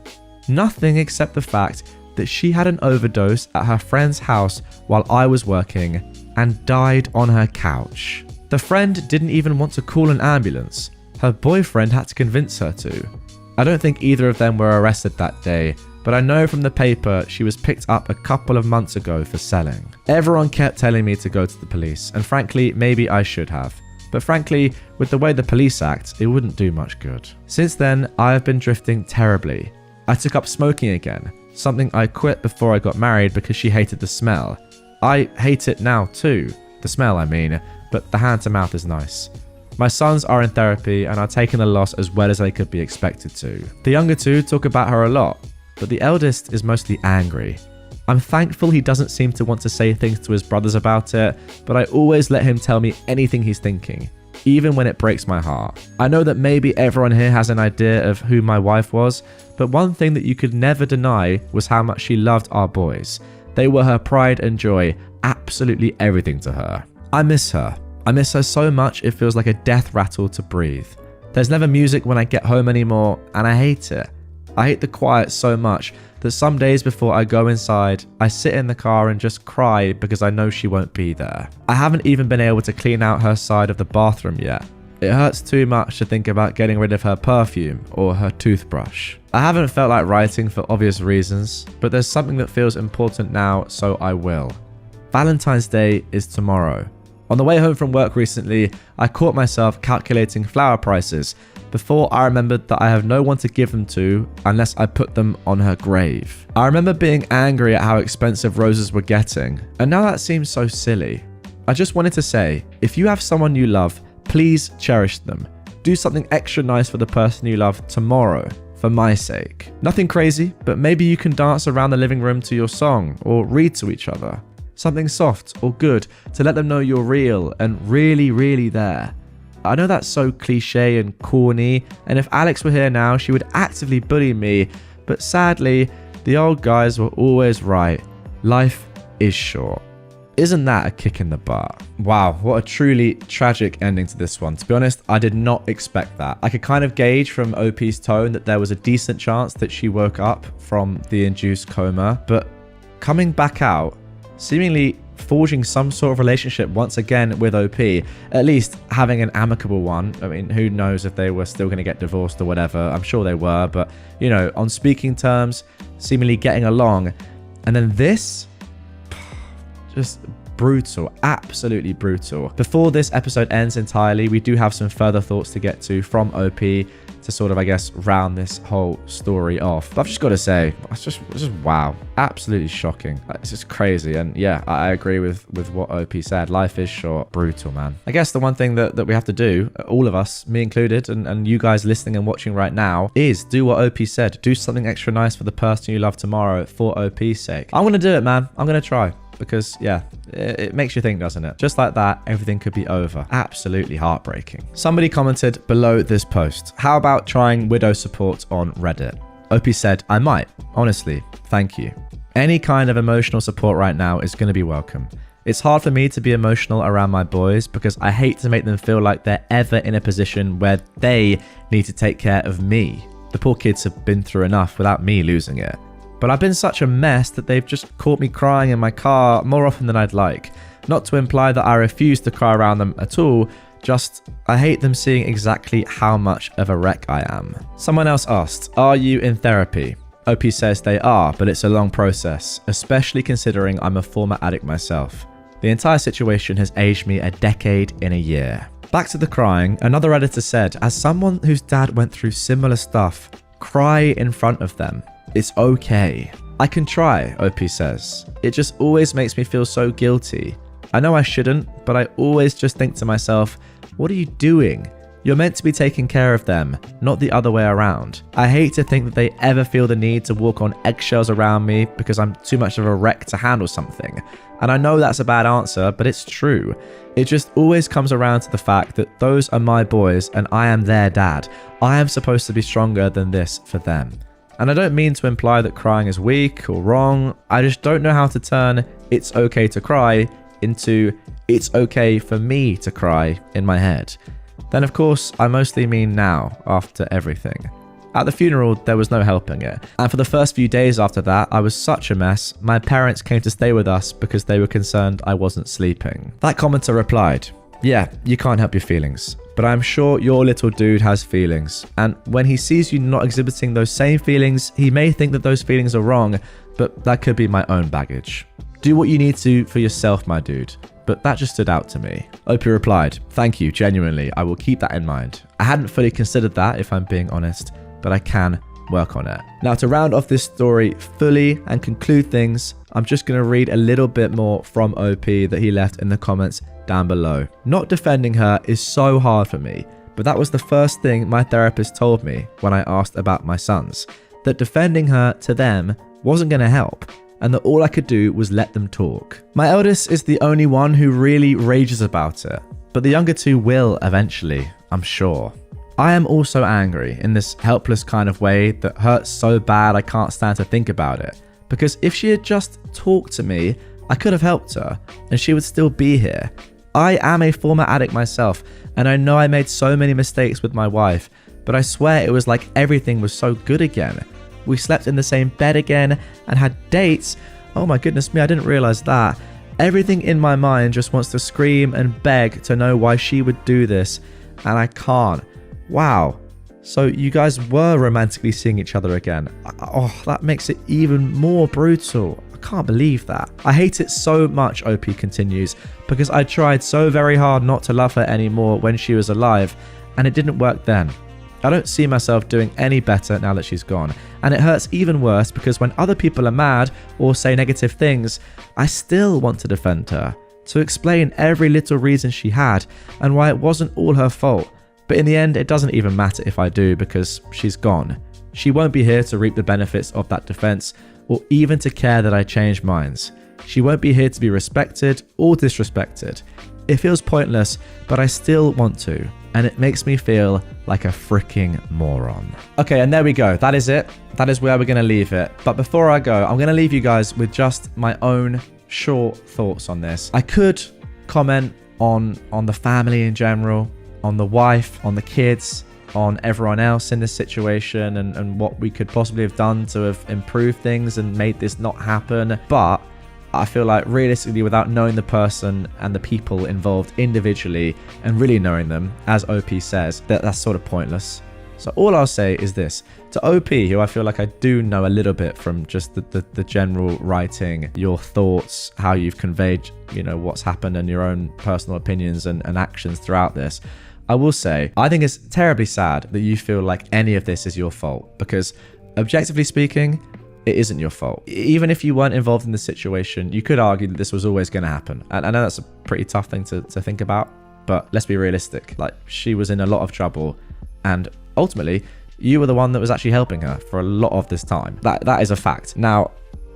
Nothing except the fact that she had an overdose at her friend's house while I was working and died on her couch. The friend didn't even want to call an ambulance. Her boyfriend had to convince her to. I don't think either of them were arrested that day, but I know from the paper she was picked up a couple of months ago for selling. Everyone kept telling me to go to the police, and frankly, maybe I should have. But frankly, with the way the police act, it wouldn't do much good. Since then, I have been drifting terribly. I took up smoking again, something I quit before I got married because she hated the smell. I hate it now too, the smell I mean, but the hand to mouth is nice. My sons are in therapy and are taking the loss as well as they could be expected to. The younger two talk about her a lot, but the eldest is mostly angry. I'm thankful he doesn't seem to want to say things to his brothers about it, but I always let him tell me anything he's thinking, even when it breaks my heart. I know that maybe everyone here has an idea of who my wife was, but one thing that you could never deny was how much she loved our boys. They were her pride and joy, absolutely everything to her. I miss her. I miss her so much it feels like a death rattle to breathe. There's never music when I get home anymore, and I hate it. I hate the quiet so much that some days before I go inside, I sit in the car and just cry because I know she won't be there. I haven't even been able to clean out her side of the bathroom yet. It hurts too much to think about getting rid of her perfume or her toothbrush. I haven't felt like writing for obvious reasons, but there's something that feels important now, so I will. Valentine's Day is tomorrow. On the way home from work recently, I caught myself calculating flower prices before I remembered that I have no one to give them to unless I put them on her grave. I remember being angry at how expensive roses were getting, and now that seems so silly. I just wanted to say, if you have someone you love, please cherish them. Do something extra nice for the person you love tomorrow, for my sake. Nothing crazy, but maybe you can dance around the living room to your song or read to each other. Something soft or good to let them know you're real and really, really there. I know that's so cliche and corny, and if Alex were here now, she would actively bully me, but sadly, the old guys were always right. Life is short. Isn't that a kick in the butt? Wow, what a truly tragic ending to this one. To be honest, I did not expect that. I could kind of gauge from OP's tone that there was a decent chance that she woke up from the induced coma, but coming back out, seemingly forging some sort of relationship once again with OP, at least having an amicable one. I mean, who knows if they were still going to get divorced or whatever. I'm sure they were, but, you know, on speaking terms, seemingly getting along. And then this, just brutal, absolutely brutal. Before this episode ends entirely, we do have some further thoughts to get to from OP to sort of, I guess, round this whole story off. But I've just got to say, it's just wow, absolutely shocking. It's just crazy. And yeah, I agree with what OP said. Life is short. Brutal, man. I guess the one thing that we have to do, all of us, me included, and you guys listening and watching right now, is do what OP said. Do something extra nice for the person you love tomorrow for OP's sake. I'm going to do it, man. I'm going to try. Because, yeah, it makes you think, doesn't it? Just like that, everything could be over. Absolutely heartbreaking. Somebody commented below this post, how about trying widow support on Reddit? OP said, I might. Honestly, thank you. Any kind of emotional support right now is going to be welcome. It's hard for me to be emotional around my boys because I hate to make them feel like they're ever in a position where they need to take care of me. The poor kids have been through enough without me losing it. But I've been such a mess that they've just caught me crying in my car more often than I'd like. Not to imply that I refuse to cry around them at all, just I hate them seeing exactly how much of a wreck I am. Someone else asked, are you in therapy? OP says they are, but it's a long process, especially considering I'm a former addict myself. The entire situation has aged me a decade in a year. Back to the crying, another editor said, as someone whose dad went through similar stuff, cry in front of them. It's okay. I can try, OP says. It just always makes me feel so guilty. I know I shouldn't, but I always just think to myself, what are you doing? You're meant to be taking care of them, not the other way around. I hate to think that they ever feel the need to walk on eggshells around me because I'm too much of a wreck to handle something. And I know that's a bad answer, but it's true. It just always comes around to the fact that those are my boys and I am their dad. I am supposed to be stronger than this for them. And I don't mean to imply that crying is weak or wrong. I just don't know how to turn it's okay to cry into it's okay for me to cry in my head. Then of course, I mostly mean now, after everything. At the funeral, there was no helping it. And for the first few days after that, I was such a mess. My parents came to stay with us because they were concerned I wasn't sleeping. That commenter replied, yeah, you can't help your feelings. But I'm sure your little dude has feelings. And when he sees you not exhibiting those same feelings, he may think that those feelings are wrong, but that could be my own baggage. Do what you need to for yourself, my dude. But that just stood out to me. OP replied, thank you, genuinely. I will keep that in mind. I hadn't fully considered that, if I'm being honest, but I can work on it. Now, to round off this story fully and conclude things, I'm just going to read a little bit more from OP that he left in the comments down below. Not defending her is so hard for me, but that was the first thing my therapist told me when I asked about my sons, that defending her to them wasn't going to help, and that all I could do was let them talk. My eldest is the only one who really rages about it, but the younger two will eventually, I'm sure. I am also angry in this helpless kind of way that hurts so bad I can't stand to think about it, because if she had just talked to me, I could have helped her, and she would still be here. I am a former addict myself, and I know I made so many mistakes with my wife, but I swear it was like everything was so good again. We slept in the same bed again and had dates. Oh my goodness me, I didn't realize that. Everything in my mind just wants to scream and beg to know why she would do this, and I can't. Wow. So you guys were romantically seeing each other again. Oh, that makes it even more brutal. I can't believe that. I hate it so much, OP continues, because I tried so very hard not to love her anymore when she was alive, and it didn't work then. I don't see myself doing any better now that she's gone, and it hurts even worse because when other people are mad or say negative things, I still want to defend her, to explain every little reason she had and why it wasn't all her fault. But in the end, it doesn't even matter if I do because she's gone. She won't be here to reap the benefits of that defense or even to care that I changed minds. She won't be here to be respected or disrespected. It feels pointless, but I still want to. and it makes me feel like a freaking moron. Okay, and there we go. That is it. That is where we're going to leave it. But before I go, I'm going to leave you guys with just my own short thoughts on this. I could comment on the family in general, on the wife, on the kids, on everyone else in this situation, and what we could possibly have done to have improved things and made this not happen. But I feel like realistically, without knowing the person and the people involved individually and really knowing them, as OP says, that's sort of pointless. So all I'll say is this. To OP, who I feel like I do know a little bit from just the general writing, your thoughts, how you've conveyed, what's happened and your own personal opinions and actions throughout this, I will say, I think it's terribly sad that you feel like any of this is your fault, because objectively speaking, it isn't your fault. Even if you weren't involved in the situation, you could argue that this was always going to happen. And I know that's a pretty tough thing to think about, but let's be realistic. Like, she was in a lot of trouble, and ultimately, you were the one that was actually helping her for a lot of this time. That is a fact. Now,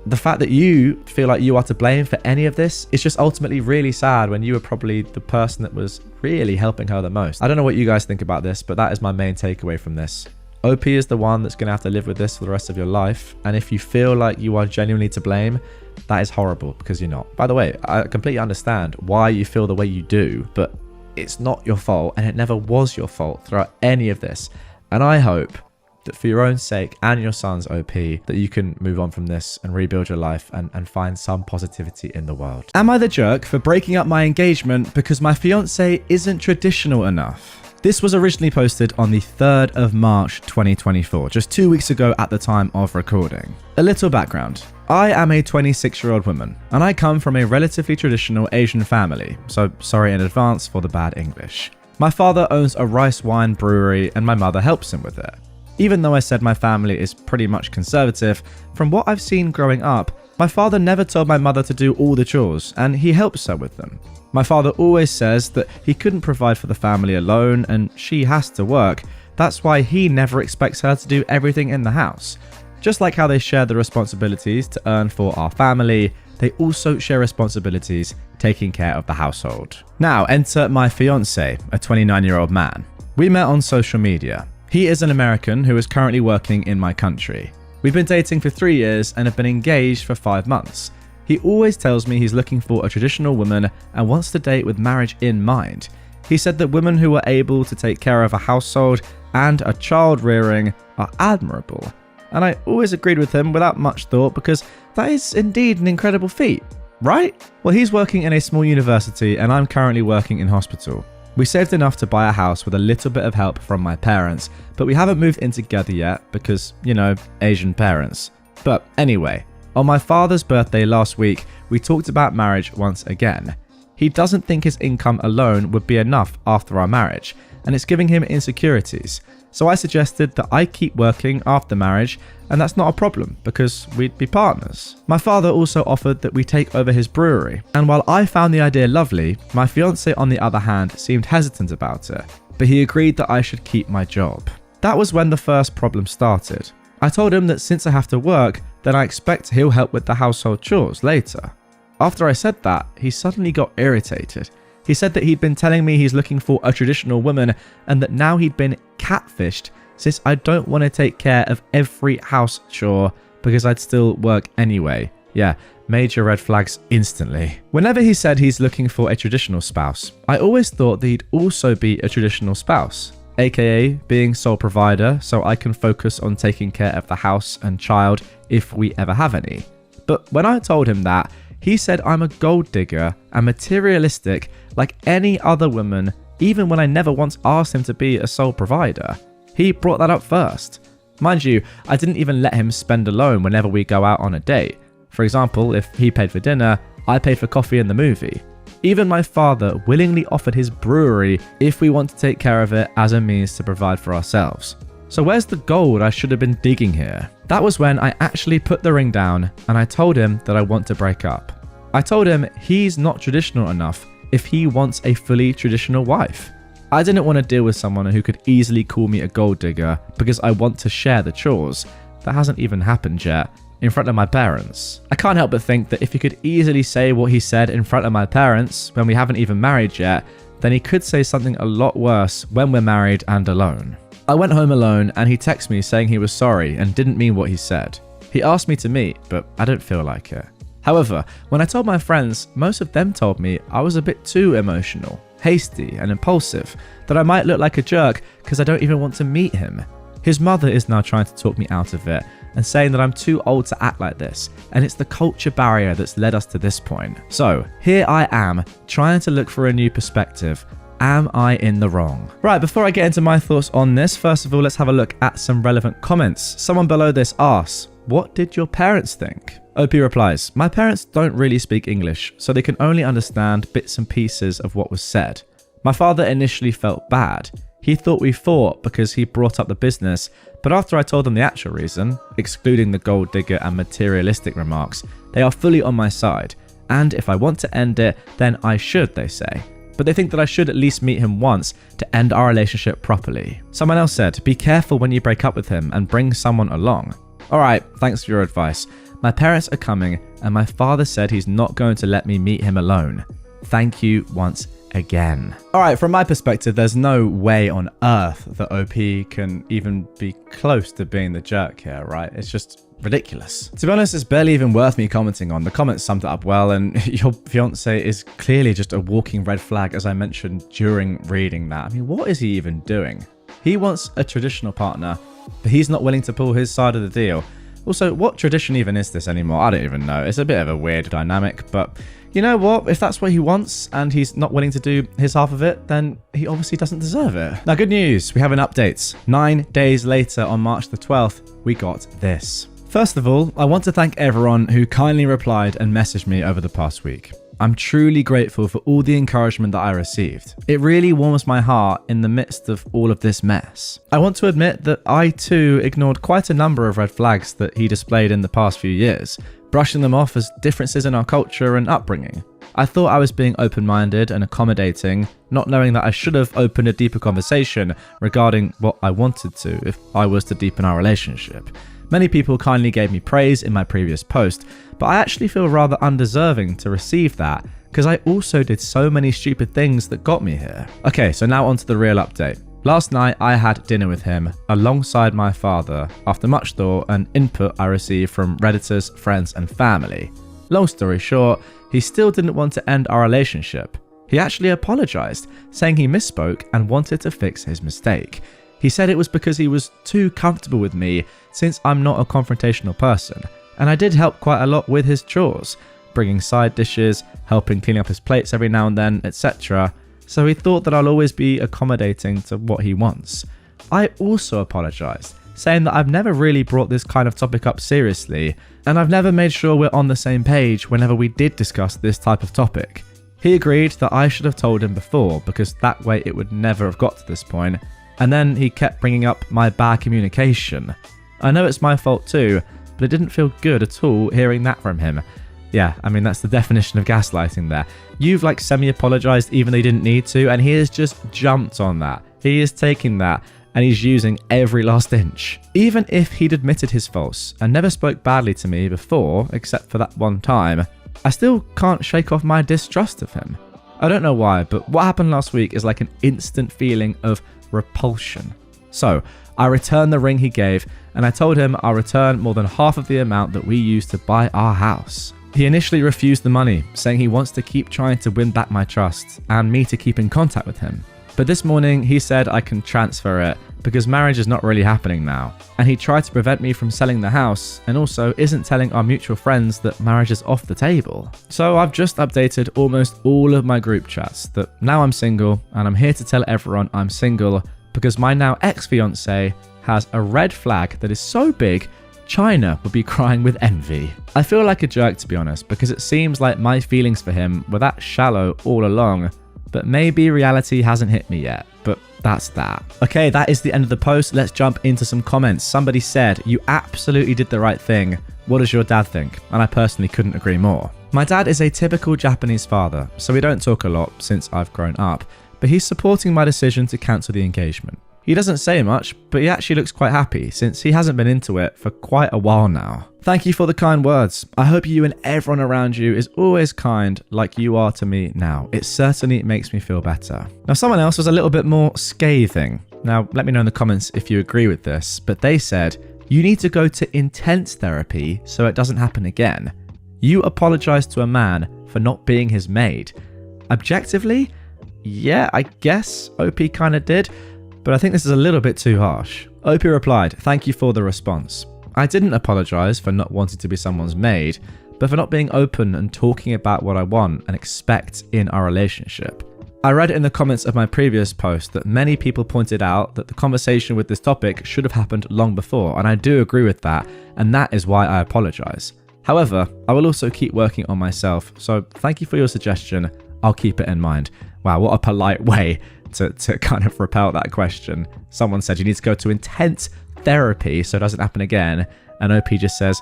the fact that you feel like you are to blame for any of this is just ultimately really sad when you were probably the person that was really helping her the most. I don't know what you guys think about this, but that is my main takeaway from this. OP is the one that's going to have to live with this for the rest of your life. And if you feel like you are genuinely to blame, that is horrible, because you're not. By the way, I completely understand why you feel the way you do, but it's not your fault, and it never was your fault throughout any of this. And I hope that for your own sake and your son's, OP, that you can move on from this and rebuild your life and find some positivity in the world. Am I the jerk for breaking up my engagement because my fiance isn't traditional enough? This was originally posted on the 3rd of March 2024, just 2 weeks ago at the time of recording. A little background. I am a 26-year-old woman, and I come from a relatively traditional Asian family, so sorry in advance for the bad English. My father owns a rice wine brewery, and my mother helps him with it. Even though I said my family is pretty much conservative, from what I've seen growing up, my father never told my mother to do all the chores, and he helps her with them. My father always says that he couldn't provide for the family alone and she has to work. That's why he never expects her to do everything in the house. Just like how they share the responsibilities to earn for our family, they also share responsibilities taking care of the household. Now enter my fiance, a 29-year-old man. We met on social media. He is an American who is currently working in my country. We've been dating for 3 years and have been engaged for 5 months. He always tells me he's looking for a traditional woman and wants to date with marriage in mind. He said that women who are able to take care of a household and a child rearing are admirable. And I always agreed with him without much thought, because that is indeed an incredible feat, right? Well, he's working in a small university and I'm currently working in hospital. We saved enough to buy a house with a little bit of help from my parents, but we haven't moved in together yet because, Asian parents. But anyway, on my father's birthday last week, we talked about marriage once again. He doesn't think his income alone would be enough after our marriage, and it's giving him insecurities. So I suggested that I keep working after marriage, and that's not a problem because we'd be partners. My father also offered that we take over his brewery, and while I found the idea lovely, my fiance on the other hand seemed hesitant about it, but he agreed that I should keep my job. That was when the first problem started. I told him that since I have to work, then I expect he'll help with the household chores later. After I said that, he suddenly got irritated. He said that he'd been telling me he's looking for a traditional woman and that now he'd been catfished since I don't want to take care of every house chore because I'd still work anyway. Yeah, major red flags instantly. Whenever he said he's looking for a traditional spouse, I always thought that he'd also be a traditional spouse, aka being sole provider so I can focus on taking care of the house and child if we ever have any. But when I told him that, he said I'm a gold digger and materialistic like any other woman, even when I never once asked him to be a sole provider. He brought that up first. Mind you, I didn't even let him spend alone whenever we go out on a date. For example, if he paid for dinner, I paid for coffee and the movie. Even my father willingly offered his brewery if we want to take care of it as a means to provide for ourselves. So where's the gold I should have been digging here? That was when I actually put the ring down and I told him that I want to break up. I told him he's not traditional enough if he wants a fully traditional wife. I didn't want to deal with someone who could easily call me a gold digger because I want to share the chores. That hasn't even happened yet, in front of my parents. I can't help but think that if he could easily say what he said in front of my parents when we haven't even married yet, then he could say something a lot worse when we're married and alone. I went home alone and he texted me saying he was sorry and didn't mean what he said. He asked me to meet, but I don't feel like it. However, when I told my friends, most of them told me I was a bit too emotional, hasty and impulsive, that I might look like a jerk because I don't even want to meet him. His mother is now trying to talk me out of it and saying that I'm too old to act like this, and it's the culture barrier that's led us to this point. So here I am, trying to look for a new perspective. Am I in the wrong? Right, before I get into my thoughts on this, first of all, let's have a look at some relevant comments. Someone below this asks, what did your parents think? OP replies, my parents don't really speak English, so they can only understand bits and pieces of what was said. My father initially felt bad. He thought we fought because he brought up the business, but after I told them the actual reason, excluding the gold digger and materialistic remarks, they are fully on my side. And if I want to end it, then I should, they say. But they think that I should at least meet him once to end our relationship properly. Someone else said, be careful when you break up with him and bring someone along. Alright, thanks for your advice. My parents are coming and my father said he's not going to let me meet him alone. Thank you once again. Alright, from my perspective, there's no way on earth that OP can even be close to being the jerk here, right? It's just ridiculous. To be honest, it's barely even worth me commenting on. The comments summed it up well, and your fiance is clearly just a walking red flag, as I mentioned during reading that. I mean, what is he even doing? He wants a traditional partner, but he's not willing to pull his side of the deal. Also, what tradition even is this anymore? I don't even know. It's a bit of a weird dynamic, but you know what? If that's what he wants and he's not willing to do his half of it, then he obviously doesn't deserve it. Now, good news. We have an update. 9 days later, on March the 12th, we got this. First of all, I want to thank everyone who kindly replied and messaged me over the past week. I'm truly grateful for all the encouragement that I received. It really warms my heart in the midst of all of this mess. I want to admit that I too ignored quite a number of red flags that he displayed in the past few years, brushing them off as differences in our culture and upbringing. I thought I was being open-minded and accommodating, not knowing that I should have opened a deeper conversation regarding what I wanted to if I was to deepen our relationship. Many people kindly gave me praise in my previous post, but I actually feel rather undeserving to receive that because I also did so many stupid things that got me here. Okay, so now on to the real update. Last night I had dinner with him alongside my father after much thought and input I received from Redditors, friends and family. Long story short, he still didn't want to end our relationship. He actually apologized, saying he misspoke and wanted to fix his mistake. He said it was because he was too comfortable with me since I'm not a confrontational person, and I did help quite a lot with his chores, bringing side dishes, helping clean up his plates every now and then, etc. So he thought that I'll always be accommodating to what he wants. I also apologized, saying that I've never really brought this kind of topic up seriously, and I've never made sure we're on the same page whenever we did discuss this type of topic. He agreed that I should have told him before because that way it would never have got to this point, and then he kept bringing up my bad communication. I know it's my fault too, but it didn't feel good at all hearing that from him. Yeah, I mean, that's the definition of gaslighting there. You've like semi-apologized even though you didn't need to, and he has just jumped on that. He is taking that and he's using every last inch. Even if he'd admitted his faults and never spoke badly to me before, except for that one time, I still can't shake off my distrust of him. I don't know why, but what happened last week is like an instant feeling of repulsion. So I returned the ring he gave, and I told him I'll return more than half of the amount that we used to buy our house. He initially refused the money, saying he wants to keep trying to win back my trust and me to keep in contact with him. But this morning he said I can transfer it because marriage is not really happening now, and he tried to prevent me from selling the house and also isn't telling our mutual friends that marriage is off the table. So I've just updated almost all of my group chats that now I'm single, and I'm here to tell everyone I'm single because my now ex-fiance has a red flag that is so big China would be crying with envy. I feel like a jerk, to be honest, because it seems like my feelings for him were that shallow all along, but maybe reality hasn't hit me yet, but that's that. Okay, that is the end of the post. Let's jump into some comments. Somebody said, you absolutely did the right thing. What does your dad think? And I personally couldn't agree more. My dad is a typical Japanese father, so we don't talk a lot since I've grown up, but he's supporting my decision to cancel the engagement. He doesn't say much, but he actually looks quite happy since he hasn't been into it for quite a while now. Thank you for the kind words. I hope you and everyone around you is always kind like you are to me now. It certainly makes me feel better. Now, someone else was a little bit more scathing. Now, let me know in the comments if you agree with this, but they said, you need to go to intense therapy so it doesn't happen again. You apologized to a man for not being his maid. Objectively, yeah, I guess OP kind of did, but I think this is a little bit too harsh. OP replied, thank you for the response. I didn't apologize for not wanting to be someone's maid, but for not being open and talking about what I want and expect in our relationship. I read in the comments of my previous post that many people pointed out that the conversation with this topic should have happened long before, and I do agree with that, and that is why I apologize. However, I will also keep working on myself, so thank you for your suggestion. I'll keep it in mind. Wow, what a polite way to kind of repel that question. Someone said you need to go to intense therapy so it doesn't happen again, and OP just says,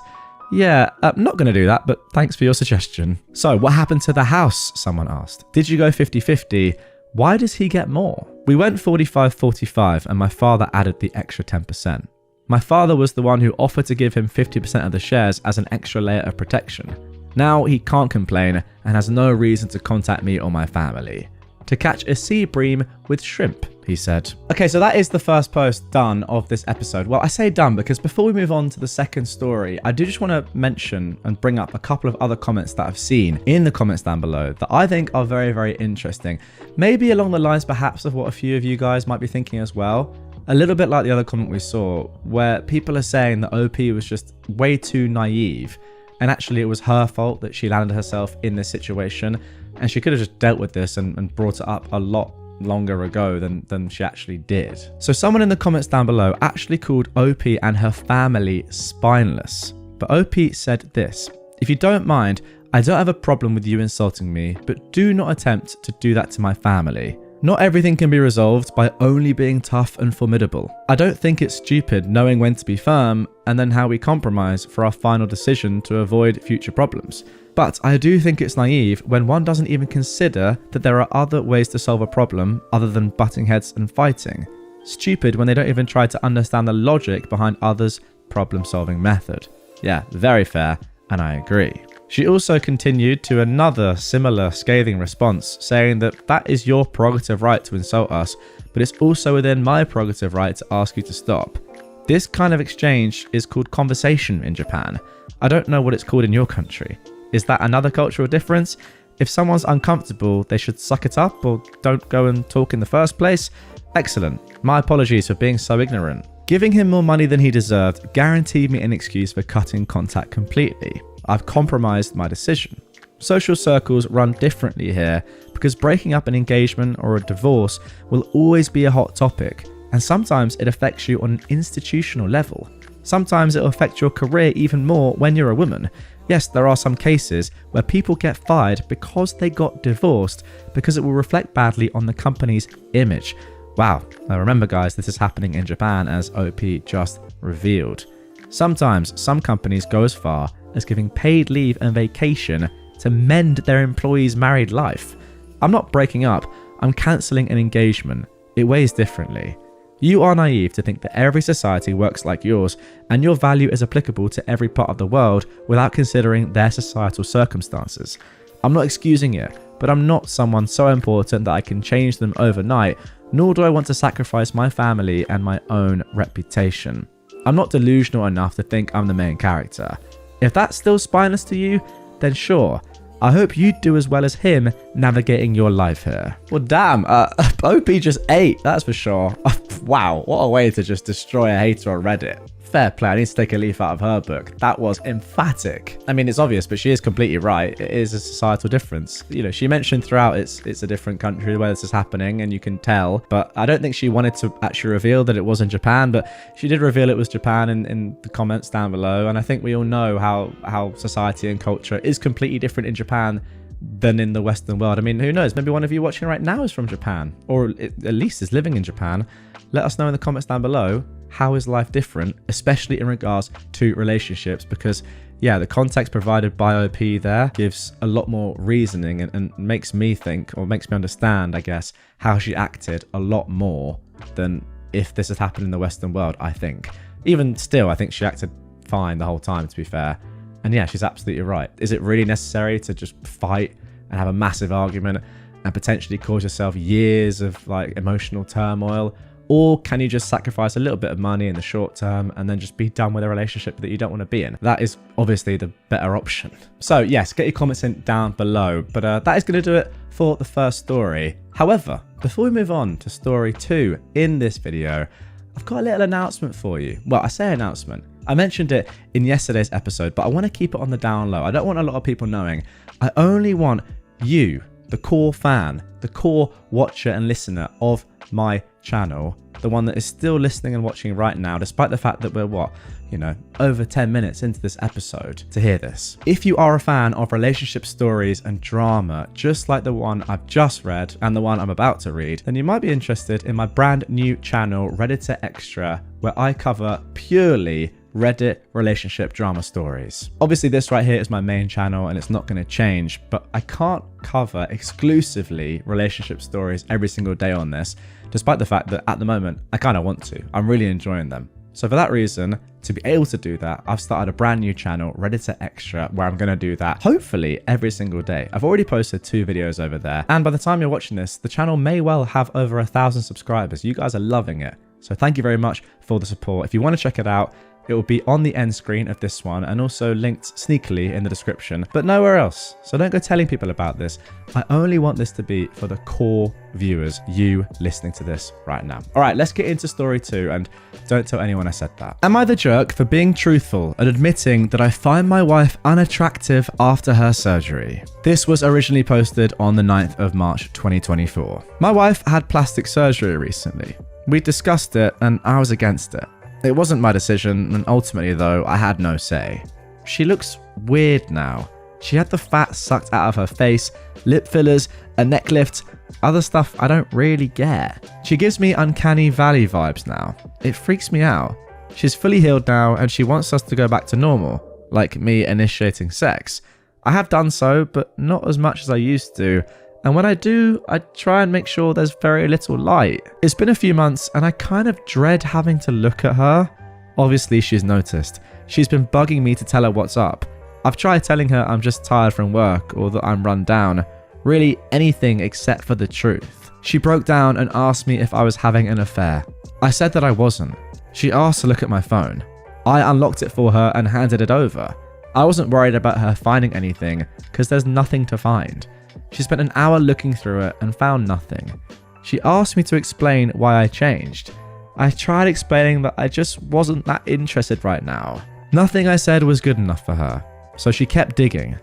yeah, I'm not going to do that, but thanks for your suggestion. So what happened to the house, someone asked. Did you go 50-50? Why does he get more? We went 45-45 and my father added the extra 10%. My father was the one who offered to give him 50% of the shares as an extra layer of protection. Now he can't complain and has no reason to contact me or my family. To catch a sea bream with shrimp, he said. Okay, so that is the first post done of this episode. Well, I say done because before we move on to the second story, I do just want to mention and bring up a couple of other comments that I've seen in the comments down below that I think are very, very interesting. Maybe along the lines perhaps of what a few of you guys might be thinking as well. A little bit like the other comment we saw, where people are saying that OP was just way too naive, and actually it was her fault that she landed herself in this situation, and she could have just dealt with this and brought it up a lot longer ago than she actually did. So someone in the comments down below actually called OP and her family spineless. But OP said this, if you don't mind, I don't have a problem with you insulting me, but do not attempt to do that to my family. Not everything can be resolved by only being tough and formidable. I don't think it's stupid knowing when to be firm and then how we compromise for our final decision to avoid future problems. But I do think it's naive when one doesn't even consider that there are other ways to solve a problem other than butting heads and fighting. Stupid when they don't even try to understand the logic behind others' problem-solving method. Yeah, very fair, and I agree. She also continued to another similar scathing response, saying that that is your prerogative right to insult us, but it's also within my prerogative right to ask you to stop. This kind of exchange is called conversation in Japan. I don't know what it's called in your country. Is that another cultural difference? If someone's uncomfortable, they should suck it up or don't go and talk in the first place? Excellent. My apologies for being so ignorant. Giving him more money than he deserved guaranteed me an excuse for cutting contact completely. I've compromised my decision. Social circles run differently here because breaking up an engagement or a divorce will always be a hot topic, and sometimes it affects you on an institutional level. Sometimes it'll affect your career even more when you're a woman. Yes, there are some cases where people get fired because they got divorced because it will reflect badly on the company's image. Wow, now remember guys, this is happening in Japan as OP just revealed. Sometimes some companies go as far as giving paid leave and vacation to mend their employees' married life. I'm not breaking up, I'm cancelling an engagement. It weighs differently. You are naive to think that every society works like yours and your value is applicable to every part of the world without considering their societal circumstances. I'm not excusing it, but I'm not someone so important that I can change them overnight, nor do I want to sacrifice my family and my own reputation. I'm not delusional enough to think I'm the main character. If that's still spineless to you, then sure. I hope you do as well as him navigating your life here. Well, damn, OP just ate, that's for sure. Wow, what a way to just destroy a hater on Reddit. Fair play, I need to take a leaf out of her book. That was emphatic. I mean, it's obvious, but she is completely right. It is a societal difference. You know, she mentioned throughout it's a different country where this is happening, and you can tell. But I don't think she wanted to actually reveal that it was in Japan, but she did reveal it was Japan in the comments down below. And I think we all know how society and culture is completely different in Japan than in the Western world. I mean, who knows? Maybe one of you watching right now is from Japan, or at least is living in Japan. Let us know in the comments down below. How is life different, especially in regards to relationships? Because yeah, the context provided by OP there gives a lot more reasoning and makes me think, or makes me understand, I guess, how she acted a lot more than if this had happened in the Western world, I think. Even still, I think she acted fine the whole time, to be fair. And yeah, she's absolutely right. Is it really necessary to just fight and have a massive argument and potentially cause yourself years of like emotional turmoil? Or can you just sacrifice a little bit of money in the short term and then just be done with a relationship that you don't want to be in? That is obviously the better option. So yes, get your comments in down below. But that is going to do it for the first story. However, before we move on to story 2 in this video, I've got a little announcement for you. Well, I say announcement. I mentioned it in yesterday's episode, but I want to keep it on the down low. I don't want a lot of people knowing. I only want you, the core fan, the core watcher and listener of my channel, the one that is still listening and watching right now, despite the fact that we're over 10 minutes into this episode, to hear this. If you are a fan of relationship stories and drama, just like the one I've just read and the one I'm about to read, then you might be interested in my brand new channel, Redditor Extra, where I cover purely Reddit relationship drama stories. Obviously this right here is my main channel and it's not going to change, but I can't cover exclusively relationship stories every single day on this, despite the fact that at the moment I kind of want to. I'm really enjoying them. So for that reason, to be able to do that, I've started a brand new channel, Redditor Extra, where I'm going to do that hopefully every single day. I've already posted 2 videos over there, and by the time you're watching this, the channel may well have over 1,000 subscribers. You guys are loving it. So thank you very much for the support. If you want to check it out, it will be on the end screen of this one and also linked sneakily in the description, but nowhere else. So don't go telling people about this. I only want this to be for the core viewers, you listening to this right now. All right, let's get into story 2 and don't tell anyone I said that. Am I the jerk for being truthful and admitting that I find my wife unattractive after her surgery? This was originally posted on the 9th of March 2024. My wife had plastic surgery recently. We discussed it and I was against it. It wasn't my decision, and ultimately though, I had no say. She looks weird now. She had the fat sucked out of her face, lip fillers, a neck lift, other stuff I don't really get. She gives me uncanny valley vibes now. It freaks me out. She's fully healed now and she wants us to go back to normal, like me initiating sex. I have done so, but not as much as I used to. And when I do, I try and make sure there's very little light. It's been a few months and I kind of dread having to look at her. Obviously, she's noticed. She's been bugging me to tell her what's up. I've tried telling her I'm just tired from work or that I'm run down. Really anything except for the truth. She broke down and asked me if I was having an affair. I said that I wasn't. She asked to look at my phone. I unlocked it for her and handed it over. I wasn't worried about her finding anything because there's nothing to find. She spent an hour looking through it and found nothing. She asked me to explain why I changed. I tried explaining that I just wasn't that interested right now. Nothing I said was good enough for her, so she kept digging.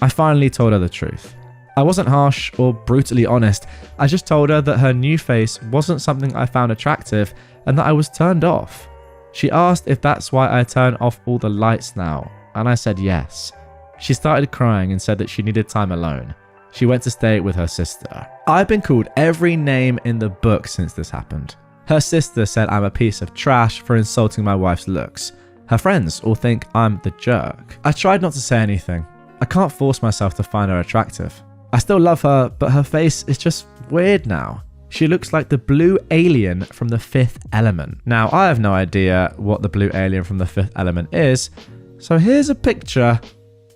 I finally told her the truth. I wasn't harsh or brutally honest. I just told her that her new face wasn't something I found attractive and that I was turned off. She asked if that's why I turn off all the lights now, and I said yes. She started crying and said that she needed time alone. She went to stay with her sister. I've been called every name in the book since this happened. Her sister said I'm a piece of trash for insulting my wife's looks. Her friends all think I'm the jerk. I tried not to say anything. I can't force myself to find her attractive. I still love her, but her face is just weird now. She looks like the blue alien from the Fifth Element. Now, I have no idea what the blue alien from the Fifth Element is, so here's a picture.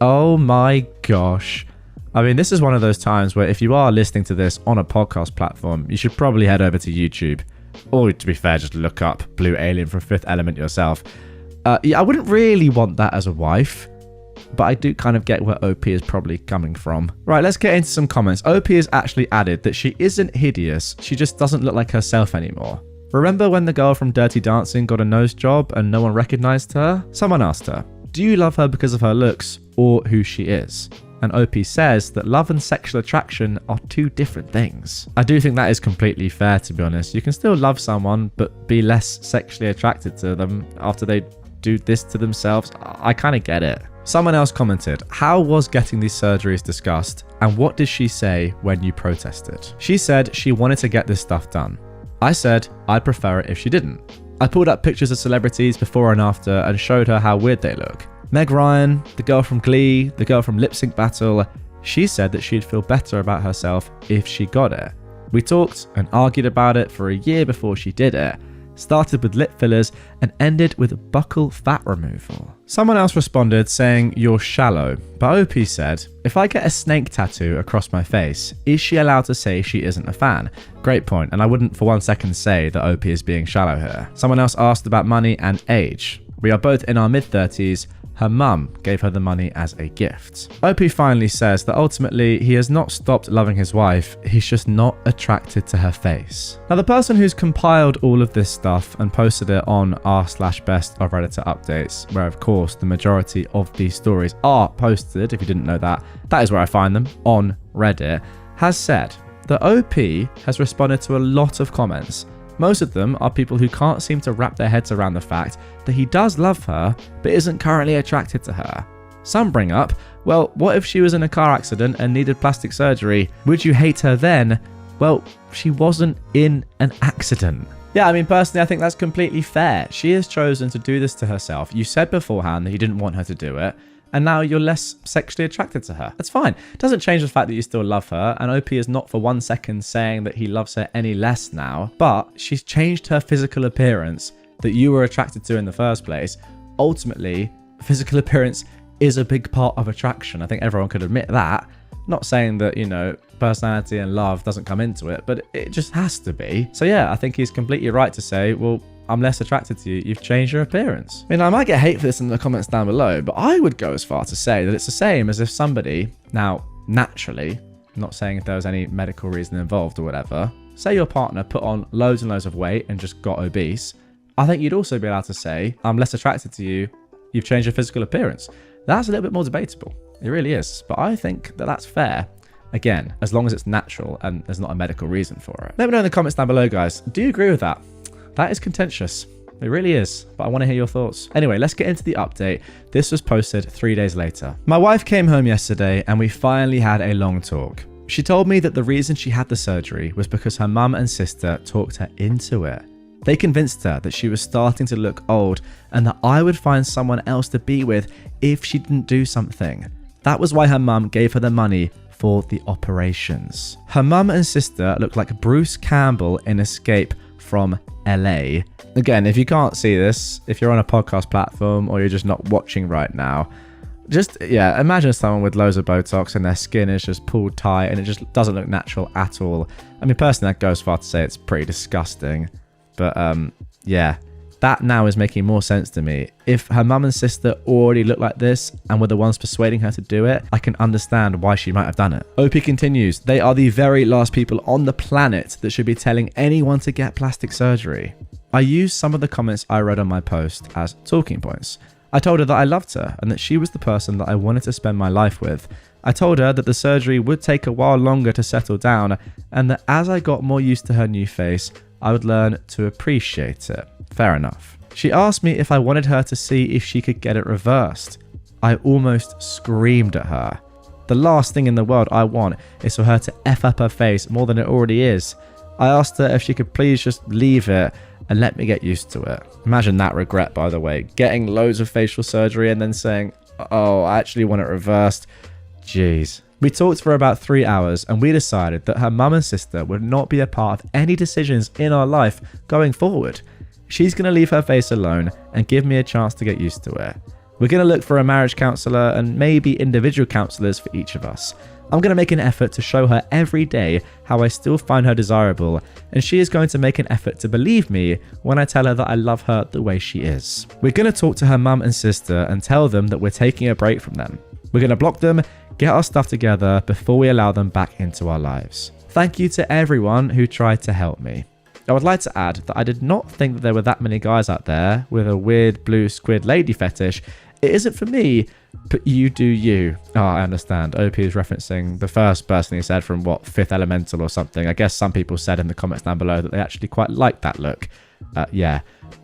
Oh my gosh. I mean, this is one of those times where if you are listening to this on a podcast platform, you should probably head over to YouTube. Or, to be fair, just look up Blue Alien from Fifth Element yourself. Yeah, I wouldn't really want that as a wife, but I do kind of get where OP is probably coming from. Right, let's get into some comments. OP has actually added that she isn't hideous, she just doesn't look like herself anymore. Remember when the girl from Dirty Dancing got a nose job and no one recognized her? Someone asked her, do you love her because of her looks or who she is? And OP says that love and sexual attraction are 2 different things. I do think that is completely fair, to be honest. You can still love someone, but be less sexually attracted to them after they do this to themselves. I kind of get it. Someone else commented, how was getting these surgeries discussed? And what did she say when you protested? She said she wanted to get this stuff done. I said I'd prefer it if she didn't. I pulled up pictures of celebrities before and after and showed her how weird they look. Meg Ryan, the girl from Glee, the girl from Lip Sync Battle, she said that she'd feel better about herself if she got it. We talked and argued about it for a year before she did it. started with lip fillers and ended with buccal fat removal. Someone else responded saying, "You're shallow," but OP said, "If I get a snake tattoo across my face, is she allowed to say she isn't a fan?" Great point, and I wouldn't for 1 second say that OP is being shallow here. Someone else asked about money and age. We are both in our mid-30s. Her mum gave her the money as a gift. OP finally says that ultimately he has not stopped loving his wife, he's just not attracted to her face. Now, the person who's compiled all of this stuff and posted it on r/best of Redditor updates, where of course the majority of these stories are posted, if you didn't know that, that is where I find them, on Reddit, has said that OP has responded to a lot of comments. Most of them are people who can't seem to wrap their heads around the fact that he does love her, but isn't currently attracted to her. Some bring up, well, what if she was in a car accident and needed plastic surgery? Would you hate her then? Well, she wasn't in an accident. Yeah, I mean, personally, I think that's completely fair. She has chosen to do this to herself. You said beforehand that you didn't want her to do it, and now you're less sexually attracted to her. That's fine. It doesn't change the fact that you still love her, and OP is not for 1 second saying that he loves her any less now, but she's changed her physical appearance that you were attracted to in the first place. Ultimately, physical appearance is a big part of attraction. I think everyone could admit that. Not saying that, you know, personality and love doesn't come into it, but it just has to be. So yeah, I think he's completely right to say, well, I'm less attracted to you, you've changed your appearance. I mean, I might get hate for this in the comments down below, but I would go as far to say that it's the same as if somebody, now, naturally, I'm not saying if there was any medical reason involved or whatever, say your partner put on loads and loads of weight and just got obese, I think you'd also be allowed to say, I'm less attracted to you, you've changed your physical appearance. That's a little bit more debatable. It really is. But I think that that's fair. Again, as long as it's natural and there's not a medical reason for it. Let me know in the comments down below, guys. Do you agree with that? That is contentious. It really is, but I want to hear your thoughts. Anyway, let's get into the update. This was posted 3 days later. My wife came home yesterday and we finally had a long talk. She told me that the reason she had the surgery was because her mum and sister talked her into it. They convinced her that she was starting to look old and that I would find someone else to be with if she didn't do something. That was why her mum gave her the money for the operations. Her mum and sister look like Bruce Campbell in Escape from LA. Again, if you can't see this, if you're on a podcast platform or you're just not watching right now, just, yeah, imagine someone with loads of Botox and their skin is just pulled tight and it just doesn't look natural at all. I mean, personally, that goes far to say it's pretty disgusting. But yeah, that now is making more sense to me. If her mum and sister already look like this and were the ones persuading her to do it, I can understand why she might have done it. OP continues, they are the very last people on the planet that should be telling anyone to get plastic surgery. I used some of the comments I read on my post as talking points. I told her that I loved her and that she was the person that I wanted to spend my life with. I told her that the surgery would take a while longer to settle down and that as I got more used to her new face, I would learn to appreciate it. Fair enough. She asked me if I wanted her to see if she could get it reversed. I almost screamed at her. The last thing in the world I want is for her to F up her face more than it already is. I asked her if she could please just leave it and let me get used to it. Imagine that regret, by the way. Getting loads of facial surgery and then saying, oh, I actually want it reversed. Jeez. We talked for about 3 hours and we decided that her mum and sister would not be a part of any decisions in our life going forward. She's going to leave her face alone and give me a chance to get used to it. We're going to look for a marriage counsellor and maybe individual counsellors for each of us. I'm going to make an effort to show her every day how I still find her desirable, and she is going to make an effort to believe me when I tell her that I love her the way she is. We're going to talk to her mum and sister and tell them that we're taking a break from them. We're going to block them, get our stuff together before we allow them back into our lives. Thank you to everyone who tried to help me. I would like to add that I did not think that there were that many guys out there with a weird blue squid lady fetish. It isn't for me, but you do you. Oh, I understand. OP is referencing the first person he said from, what, Fifth Elemental or something. I guess some people said in the comments down below that they actually quite like that look. Yeah,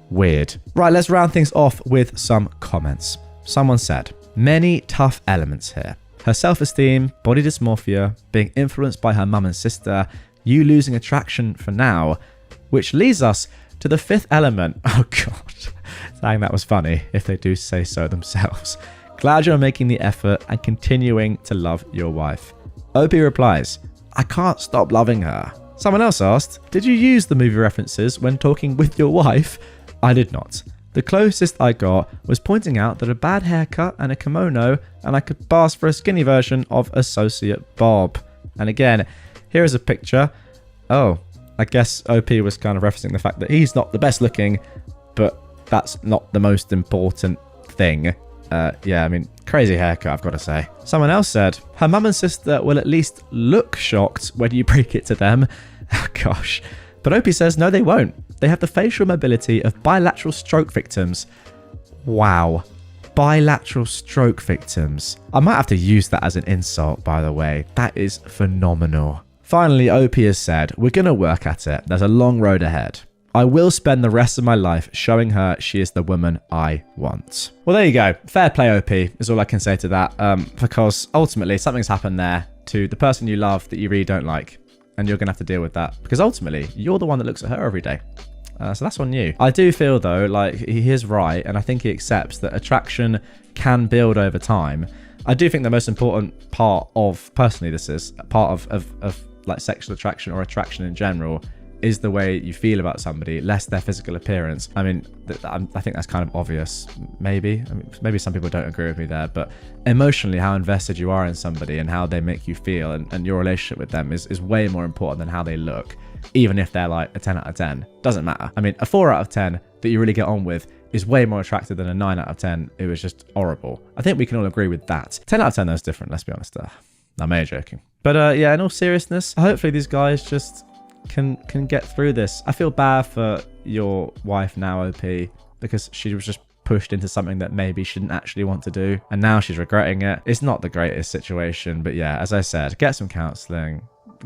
weird. Right, let's round things off with some comments. Someone said, many tough elements here. Her self-esteem, body dysmorphia, being influenced by her mum and sister, you losing attraction for now, which leads us to the fifth element. Oh god, saying that was funny if they do say so themselves. Glad you're making the effort and continuing to love your wife. OP replies, I can't stop loving her. Someone else asked, did you use the movie references when talking with your wife? I did not. The closest I got was pointing out that a bad haircut and a kimono, and I could pass for a skinny version of Associate Bob. And again, here is a picture. Oh, I guess OP was kind of referencing the fact that he's not the best looking, but that's not the most important thing. Yeah, I mean, crazy haircut, I've got to say. Someone else said, her mum and sister will at least look shocked when you break it to them. Oh, gosh. But OP says, no, they won't. They have the facial mobility of bilateral stroke victims. Wow. Bilateral stroke victims. I might have to use that as an insult, by the way. That is phenomenal. Finally, OP has said, we're going to work at it. There's a long road ahead. I will spend the rest of my life showing her she is the woman I want. Well, there you go. Fair play, OP, is all I can say to that. Because ultimately, something's happened there to the person you love that you really don't like. And you're going to have to deal with that. Because ultimately, you're the one that looks at her every day. So that's on you. I do feel, though, like he is right. And I think he accepts that attraction can build over time. I do think the most important part of, personally, this is part of like sexual attraction or attraction in general, is the way you feel about somebody, less their physical appearance. I mean, I think that's kind of obvious, maybe. I mean, maybe some people don't agree with me there, but emotionally, how invested you are in somebody and how they make you feel and your relationship with them is way more important than how they look, even if they're like a 10 out of 10. Doesn't matter. I mean, a 4 out of 10 that you really get on with is way more attractive than a 9 out of 10 who was just horrible. I think we can all agree with that. 10 out of 10, though, is different, let's be honest. I'm only joking. But yeah, in all seriousness, hopefully these guys just can get through this. I feel bad for your wife now, OP, because she was just pushed into something that maybe she didn't actually want to do, and now she's regretting it. It's not the greatest situation, but yeah, as I said, get some counseling,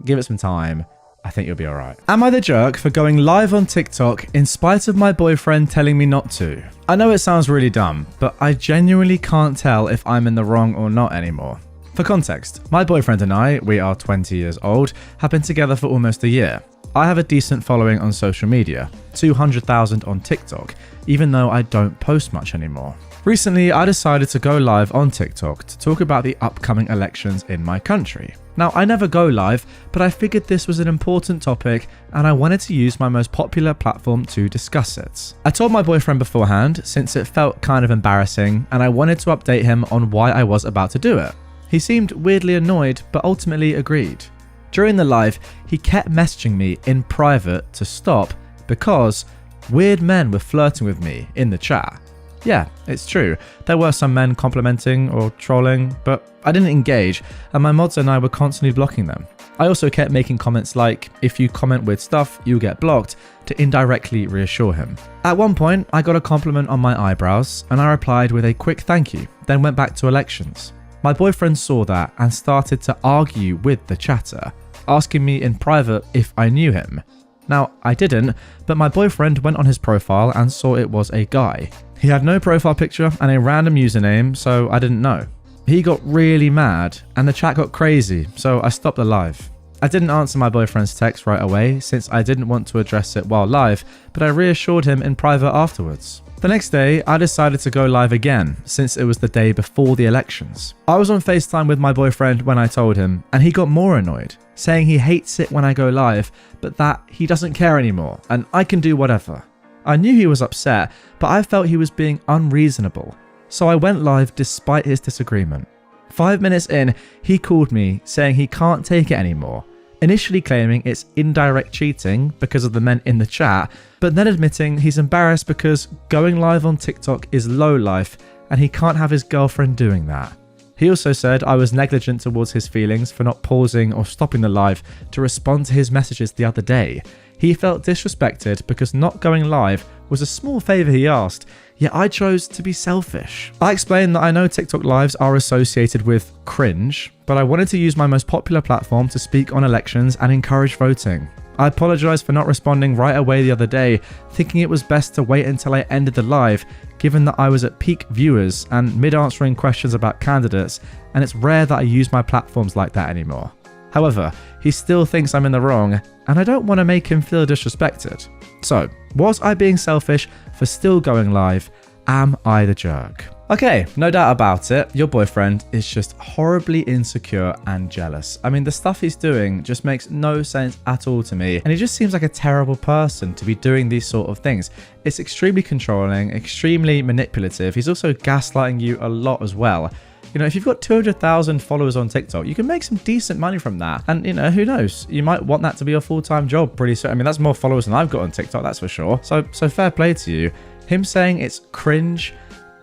give it some time. I think you'll be all right. Am I the jerk for going live on TikTok in spite of my boyfriend telling me not to? I know it sounds really dumb, but I genuinely can't tell if I'm in the wrong or not anymore. For context, my boyfriend and I, we are 20 years old, have been together for almost a year. I have a decent following on social media, 200,000 on TikTok, even though I don't post much anymore. Recently, I decided to go live on TikTok to talk about the upcoming elections in my country. Now, I never go live, but I figured this was an important topic and I wanted to use my most popular platform to discuss it. I told my boyfriend beforehand, since it felt kind of embarrassing, and I wanted to update him on why I was about to do it. He seemed weirdly annoyed, but ultimately agreed. During the live, he kept messaging me in private to stop because weird men were flirting with me in the chat. Yeah, it's true. There were some men complimenting or trolling, but I didn't engage, and my mods and I were constantly blocking them. I also kept making comments like, if you comment weird stuff, you'll get blocked, to indirectly reassure him. At one point, I got a compliment on my eyebrows, and I replied with a quick thank you, then went back to elections. My boyfriend saw that and started to argue with the chatter, asking me in private if I knew him. Now, I didn't, but my boyfriend went on his profile and saw it was a guy. He had no profile picture and a random username, so I didn't know. He got really mad and the chat got crazy, so I stopped the live. I didn't answer my boyfriend's text right away since I didn't want to address it while live, but I reassured him in private afterwards. The next day, I decided to go live again, since it was the day before the elections. I was on FaceTime with my boyfriend when I told him, and he got more annoyed, saying he hates it when I go live, but that he doesn't care anymore, and I can do whatever. I knew he was upset, but I felt he was being unreasonable, so I went live despite his disagreement. 5 minutes in, he called me, saying he can't take it anymore, initially claiming it's indirect cheating because of the men in the chat, but then admitting he's embarrassed because going live on TikTok is low life and he can't have his girlfriend doing that. He also said I was negligent towards his feelings for not pausing or stopping the live to respond to his messages the other day. He felt disrespected because not going live was a small favour he asked, yet I chose to be selfish. I explained that I know TikTok lives are associated with cringe, but I wanted to use my most popular platform to speak on elections and encourage voting. I apologised for not responding right away the other day, thinking it was best to wait until I ended the live, given that I was at peak viewers and mid-answering questions about candidates, and it's rare that I use my platforms like that anymore. However, he still thinks I'm in the wrong, and I don't want to make him feel disrespected. So, was I being selfish for still going live, Am I the jerk? Okay, no doubt about it, your boyfriend is just horribly insecure and jealous. I mean, the stuff he's doing just makes no sense at all to me, and he just seems like a terrible person to be doing these sort of things. It's extremely controlling, extremely manipulative. He's also gaslighting you a lot as well. You know, if you've got 200,000 followers on TikTok, you can make some decent money from that. And, you know, who knows? You might want that to be a full-time job pretty soon. I mean, that's more followers than I've got on TikTok, that's for sure. So fair play to you. Him saying it's cringe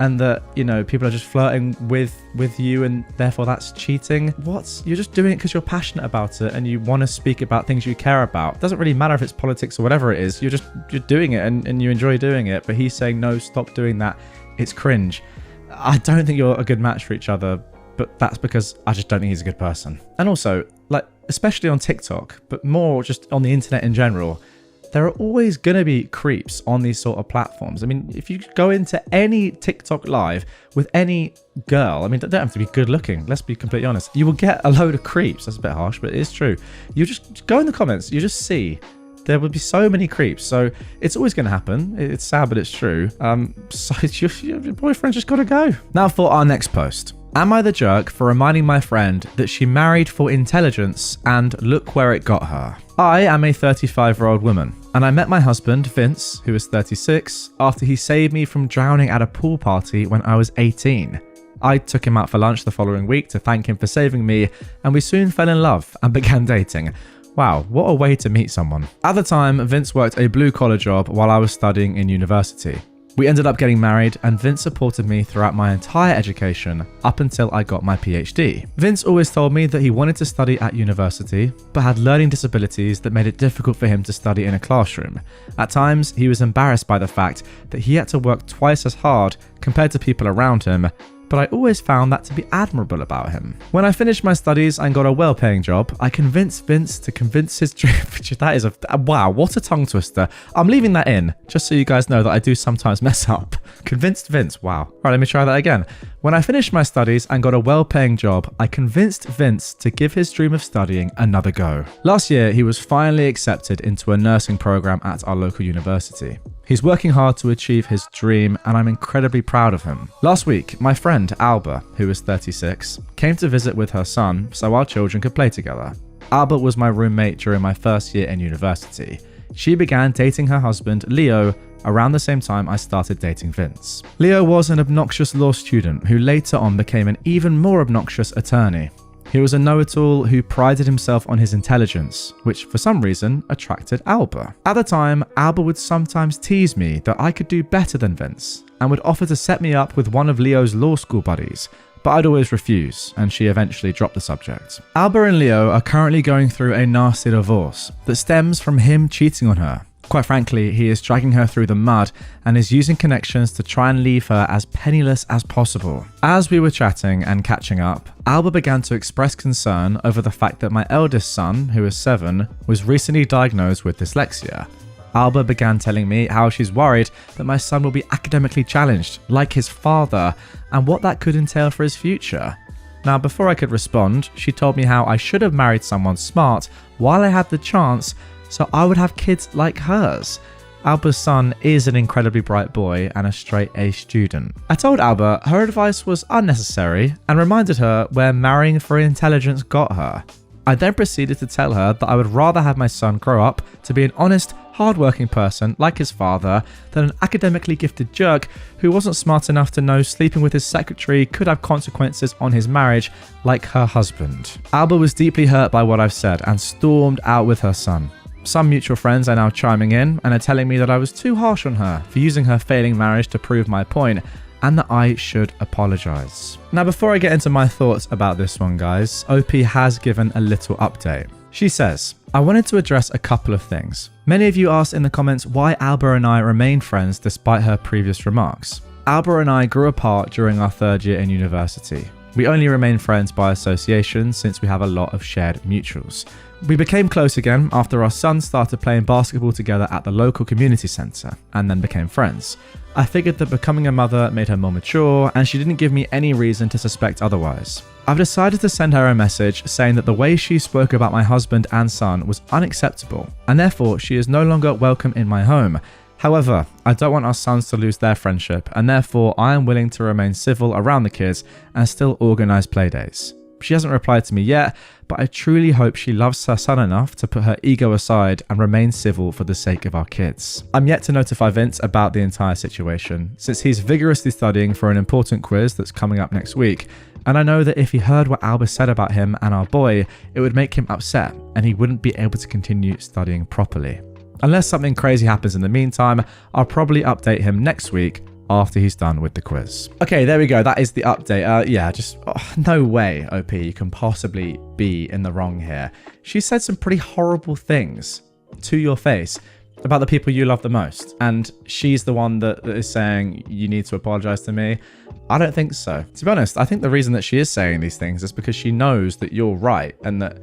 and that, you know, people are just flirting with you and therefore that's cheating. What? You're just doing it because you're passionate about it and you want to speak about things you care about. It doesn't really matter if it's politics or whatever it is. You're doing it and you enjoy doing it. But he's saying, no, stop doing that. It's cringe. I don't think you're a good match for each other, but that's because I just don't think he's a good person. And also, like, especially on TikTok, but more just on the internet in general, there are always going to be creeps on these sort of platforms. I mean, if you go into any TikTok live with any girl, I mean, they don't have to be good looking, let's be completely honest, you will get a load of creeps. That's a bit harsh, but it is true. You just go in the comments, you just see there would be so many creeps. So it's always going to happen. It's sad, but it's true. So your boyfriend's just got to go. Now for our next post. Am I the jerk for reminding my friend that she married for intelligence and look where it got her? I am a 35-year-old woman, and I met my husband, Vince, who is 36, after he saved me from drowning at a pool party when I was 18. I took him out for lunch the following week to thank him for saving me, and we soon fell in love and began dating. Wow, what a way to meet someone. At the time, Vince worked a blue-collar job while I was studying in university. We ended up getting married, and Vince supported me throughout my entire education up until I got my PhD. Vince always told me that he wanted to study at university, but had learning disabilities that made it difficult for him to study in a classroom. At times, he was embarrassed by the fact that he had to work twice as hard compared to people around him, but I always found that to be admirable about him. When I finished my studies and got a well-paying job, I convinced Vince to convince his dream. That is wow, what a tongue twister. I'm leaving that in, just so you guys know that I do sometimes mess up. Convinced Vince, wow. Right, let me try that again. When I finished my studies and got a well-paying job, I convinced Vince to give his dream of studying another go. Last year, he was finally accepted into a nursing program at our local university. He's working hard to achieve his dream, and I'm incredibly proud of him. Last week, my friend Alba, who is 36, came to visit with her son so our children could play together. Alba was my roommate during my first year in university. She began dating her husband, Leo, around the same time I started dating Vince. Leo was an obnoxious law student who later on became an even more obnoxious attorney. He was a know-it-all who prided himself on his intelligence, which for some reason attracted Alba. At the time, Alba would sometimes tease me that I could do better than Vince, and would offer to set me up with one of Leo's law school buddies, but I'd always refuse, and she eventually dropped the subject. Alba and Leo are currently going through a nasty divorce that stems from him cheating on her. Quite frankly, he is dragging her through the mud and is using connections to try and leave her as penniless as possible. As we were chatting and catching up, Alba began to express concern over the fact that my eldest son, who is 7, was recently diagnosed with dyslexia. Alba began telling me how she's worried that my son will be academically challenged, like his father, and what that could entail for his future. Now, before I could respond, she told me how I should have married someone smart while I had the chance, so I would have kids like hers. Alba's son is an incredibly bright boy and a straight A student. I told Alba her advice was unnecessary and reminded her where marrying for intelligence got her. I then proceeded to tell her that I would rather have my son grow up to be an honest, hardworking person like his father than an academically gifted jerk who wasn't smart enough to know sleeping with his secretary could have consequences on his marriage like her husband. Alba was deeply hurt by what I've said and stormed out with her son. Some mutual friends are now chiming in and are telling me that I was too harsh on her for using her failing marriage to prove my point, and that I should apologise. Now, before I get into my thoughts about this one, guys, OP has given a little update. She says, I wanted to address a couple of things. Many of you asked in the comments why Alba and I remained friends despite her previous remarks. Alba and I grew apart during our 3rd year in university. We only remain friends by association since we have a lot of shared mutuals. We became close again after our sons started playing basketball together at the local community centre, and then became friends. I figured that becoming a mother made her more mature, and she didn't give me any reason to suspect otherwise. I've decided to send her a message saying that the way she spoke about my husband and son was unacceptable, and therefore she is no longer welcome in my home. However, I don't want our sons to lose their friendship, and therefore I am willing to remain civil around the kids and still organise playdays. She hasn't replied to me yet, but I truly hope she loves her son enough to put her ego aside and remain civil for the sake of our kids. I'm yet to notify Vince about the entire situation, since he's vigorously studying for an important quiz that's coming up next week, and I know that if he heard what Albus said about him and our boy, it would make him upset, and he wouldn't be able to continue studying properly. Unless something crazy happens in the meantime, I'll probably update him next week after he's done with the quiz. Okay, there we go. That is the update. No way, OP, you can possibly be in the wrong here. She said some pretty horrible things to your face about the people you love the most. And she's the one that is saying, you need to apologize to me. I don't think so. To be honest, I think the reason that she is saying these things is because she knows that you're right and that,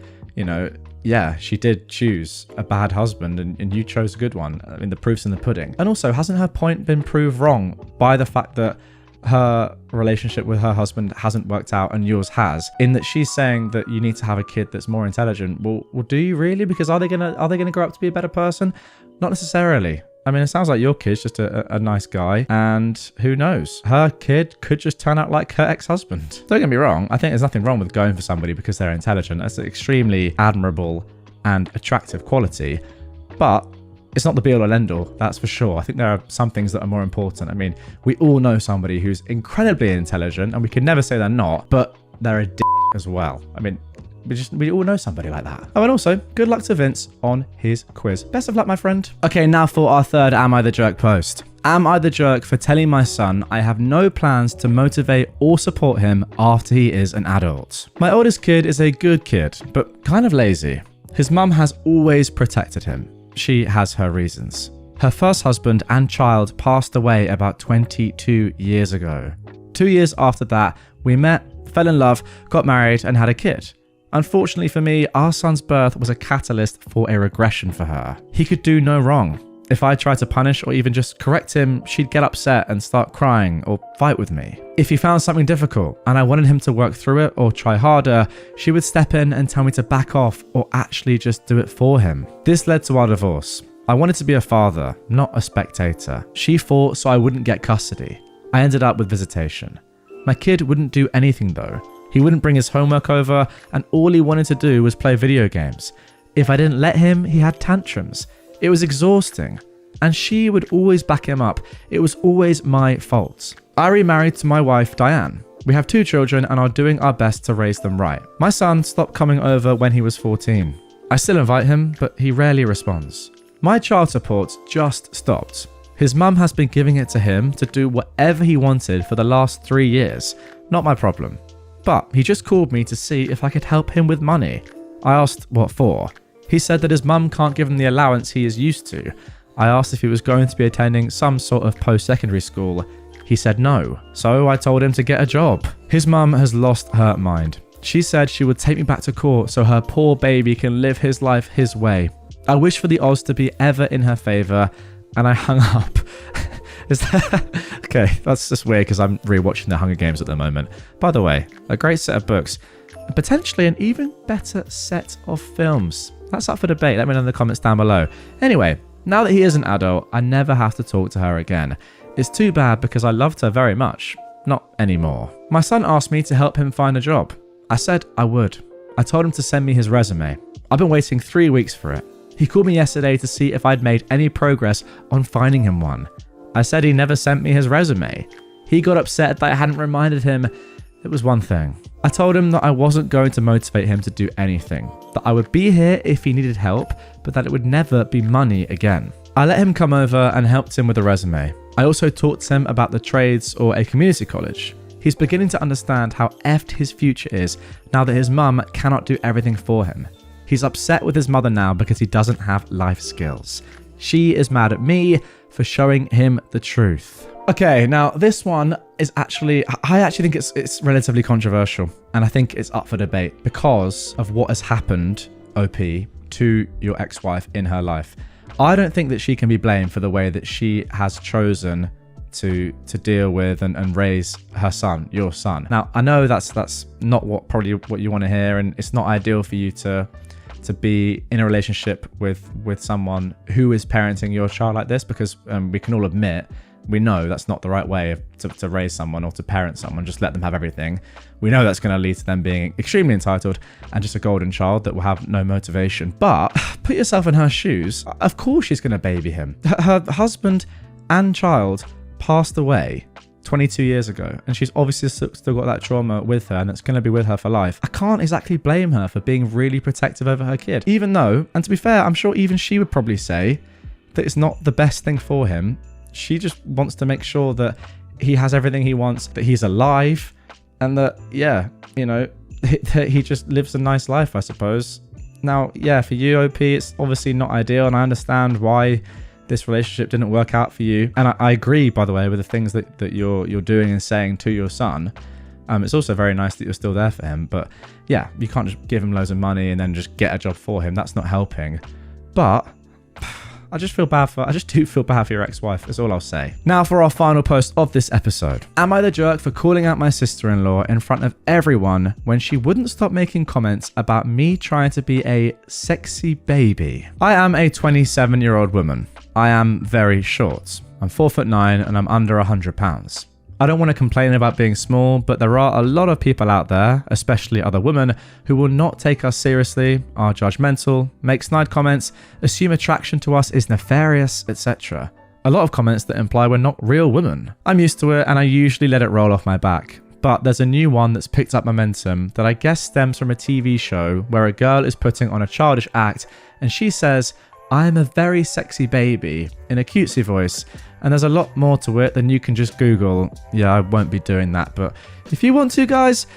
yeah, she did choose a bad husband and you chose a good one. I mean, the proof's in the pudding. And also, hasn't her point been proved wrong by the fact that her relationship with her husband hasn't worked out and yours has, in that she's saying that you need to have a kid that's more intelligent? Well, do you really? Because are they gonna grow up to be a better person? Not necessarily. I mean, it sounds like your kid's just a nice guy, and who knows? Her kid could just turn out like her ex-husband. Don't get me wrong, I think there's nothing wrong with going for somebody because they're intelligent. That's an extremely admirable and attractive quality, but it's not the be-all and end-all, that's for sure. I think there are some things that are more important. I mean, we all know somebody who's incredibly intelligent, and we can never say they're not, but they're a dick as well. I mean, we all know somebody like that. Oh, and also, good luck to Vince on his quiz. Best of luck, my friend. Okay, now for our third Am I the Jerk post. Am I the jerk for telling my son I have no plans to motivate or support him after he is an adult? My oldest kid is a good kid, but kind of lazy. His mum has always protected him. She has her reasons. Her first husband and child passed away about 22 years ago. 2 years after that, we met, fell in love, got married, and had a kid. Unfortunately for me, our son's birth was a catalyst for a regression for her. He could do no wrong. If I tried to punish or even just correct him, she'd get upset and start crying or fight with me. If he found something difficult and I wanted him to work through it or try harder, she would step in and tell me to back off or actually just do it for him. This led to our divorce. I wanted to be a father, not a spectator. She fought so I wouldn't get custody. I ended up with visitation. My kid wouldn't do anything though. He wouldn't bring his homework over, and all he wanted to do was play video games. If I didn't let him, he had tantrums. It was exhausting. And she would always back him up. It was always my fault. I remarried to my wife, Diane. We have 2 children and are doing our best to raise them right. My son stopped coming over when he was 14. I still invite him, but he rarely responds. My child support just stopped. His mum has been giving it to him to do whatever he wanted for the last 3 years. Not my problem. But he just called me to see if I could help him with money. I asked what for. He said that his mum can't give him the allowance he is used to. I asked if he was going to be attending some sort of post-secondary school. He said no. So I told him to get a job. His mum has lost her mind. She said she would take me back to court so her poor baby can live his life his way. I wish for the odds to be ever in her favour, and I hung up. Is that... Okay, that's just weird because I'm rewatching the Hunger Games at the moment. By the way, a great set of books. And potentially an even better set of films. That's up for debate. Let me know in the comments down below. Anyway, now that he is an adult, I never have to talk to her again. It's too bad because I loved her very much. Not anymore. My son asked me to help him find a job. I said I would. I told him to send me his resume. I've been waiting 3 weeks for it. He called me yesterday to see if I'd made any progress on finding him one. I said he never sent me his resume. He got upset that I hadn't reminded him. It was one thing. I told him that I wasn't going to motivate him to do anything, that I would be here if he needed help, but that it would never be money again. I let him come over and helped him with a resume. I also taught him about the trades or a community college. He's beginning to understand how effed his future is now that his mum cannot do everything for him. He's upset with his mother now because he doesn't have life skills. She is mad at me for showing him the truth. Okay, now this one is I actually think it's relatively controversial, and I think it's up for debate because of what has happened, OP, to your ex-wife in her life. I don't think that she can be blamed for the way that she has chosen to deal with and raise her son, your son. Now, I know that's not what you want to hear, and it's not ideal for you to to be in a relationship with someone who is parenting your child like this, because we can all admit, we know that's not the right way to raise someone or to parent someone. Just let them have everything. We know that's going to lead to them being extremely entitled and just a golden child that will have no motivation. But put yourself in her shoes. Of course she's going to baby him. Her husband and child passed away 22 years ago, and she's obviously still got that trauma with her, and it's going to be with her for life. I can't exactly blame her for being really protective over her kid, even though, and to be fair, I'm sure even she would probably say that it's not the best thing for him. She just wants to make sure that he has everything he wants, that he's alive, and that, yeah, you know, that he just lives a nice life, I suppose. Now, yeah, for you, OP, it's obviously not ideal, and I understand why this relationship didn't work out for you. And I agree, by the way, with the things that you're doing and saying to your son. It's also very nice that you're still there for him. But yeah, you can't just give him loads of money and then just get a job for him. That's not helping. But I just do feel bad for your ex-wife, is all I'll say. Now for our final post of this episode. Am I the jerk for calling out my sister-in-law in front of everyone when she wouldn't stop making comments about me trying to be a sexy baby? I am a 27-year-old woman. I am very short. I'm 4'9" and I'm under 100 pounds. I don't want to complain about being small, but there are a lot of people out there, especially other women, who will not take us seriously, are judgmental, make snide comments, assume attraction to us is nefarious, etc. A lot of comments that imply we're not real women. I'm used to it and I usually let it roll off my back. But there's a new one that's picked up momentum that I guess stems from a TV show where a girl is putting on a childish act and she says, "I'm a very sexy baby," in a cutesy voice, and there's a lot more to it than you can just Google. Yeah, I won't be doing that, but if you want to, guys,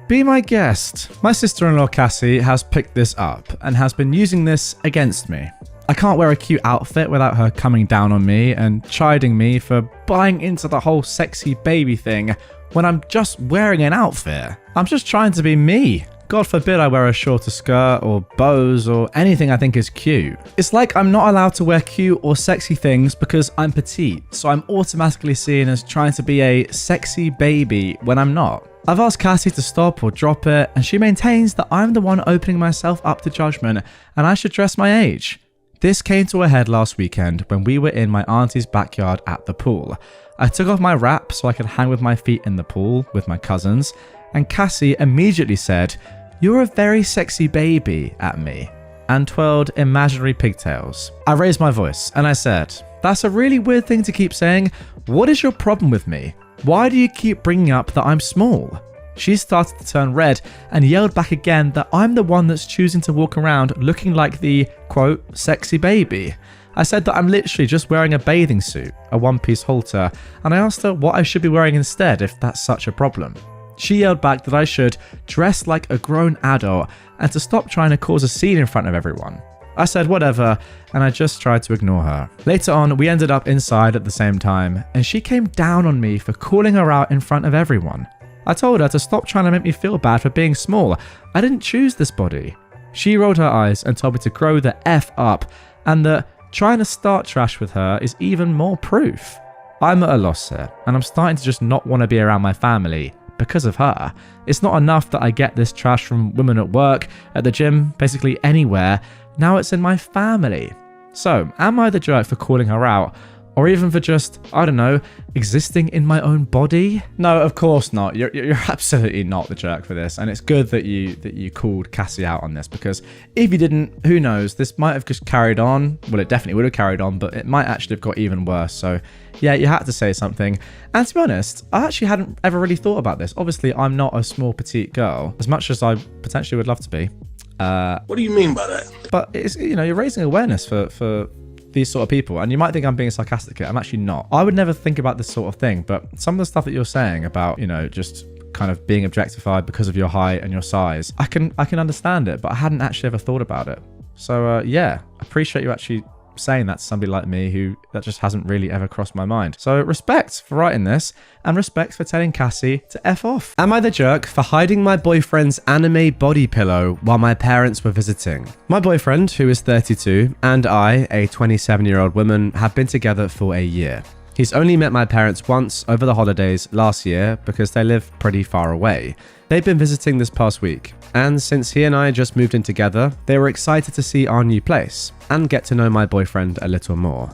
be my guest. My sister-in-law Cassie has picked this up and has been using this against me. I can't wear a cute outfit without her coming down on me and chiding me for buying into the whole sexy baby thing when I'm just wearing an outfit. I'm just trying to be me. God forbid I wear a shorter skirt or bows or anything I think is cute. It's like I'm not allowed to wear cute or sexy things because I'm petite, so I'm automatically seen as trying to be a sexy baby when I'm not. I've asked Cassie to stop or drop it, and she maintains that I'm the one opening myself up to judgment and I should dress my age. This came to a head last weekend when we were in my auntie's backyard at the pool. I took off my wrap so I could hang with my feet in the pool with my cousins, and Cassie immediately said, "You're a very sexy baby," at me, and twirled imaginary pigtails. I raised my voice and I said, "That's a really weird thing to keep saying. What is your problem with me? Why do you keep bringing up that I'm small?" She started to turn red and yelled back again that I'm the one that's choosing to walk around looking like the, quote, sexy baby. I said that I'm literally just wearing a bathing suit, a one-piece halter, and I asked her what I should be wearing instead if that's such a problem. She yelled back that I should dress like a grown adult and to stop trying to cause a scene in front of everyone. I said whatever, and I just tried to ignore her. Later on, we ended up inside at the same time, and she came down on me for calling her out in front of everyone. I told her to stop trying to make me feel bad for being small. I didn't choose this body. She rolled her eyes and told me to grow the F up, and that trying to start trash with her is even more proof. I'm at a loss here, and I'm starting to just not want to be around my family because of her. It's not enough that I get this trash from women at work, at the gym, basically anywhere. Now it's in my family. So, am I the jerk for calling her out? Or even for just, I don't know, existing in my own body? No, of course not. You're absolutely not the jerk for this. And it's good that you called Cassie out on this, because if you didn't, who knows? This might have just carried on. Well, it definitely would have carried on, but it might actually have got even worse. So yeah, you had to say something. And to be honest, I actually hadn't ever really thought about this. Obviously, I'm not a small petite girl, as much as I potentially would love to be. What do you mean by that? But it's, you know, you're raising awareness for these sort of people, and you might think I'm being sarcastic here. I'm actually not. I would never think about this sort of thing, but some of the stuff that you're saying about, you know, just kind of being objectified because of your height and your size, I can understand it, but I hadn't actually ever thought about it. So yeah, I appreciate you actually saying that to somebody like me who that just hasn't really ever crossed my mind. So respect for writing this, and respect for telling Cassie to F off. Am I the jerk for hiding my boyfriend's anime body pillow while my parents were visiting? My boyfriend, who is 32, and I, a 27-year-old woman, have been together for a year. He's only met my parents once over the holidays last year because they live pretty far away. They've been visiting this past week. and since he and I just moved in together, they were excited to see our new place and get to know my boyfriend a little more.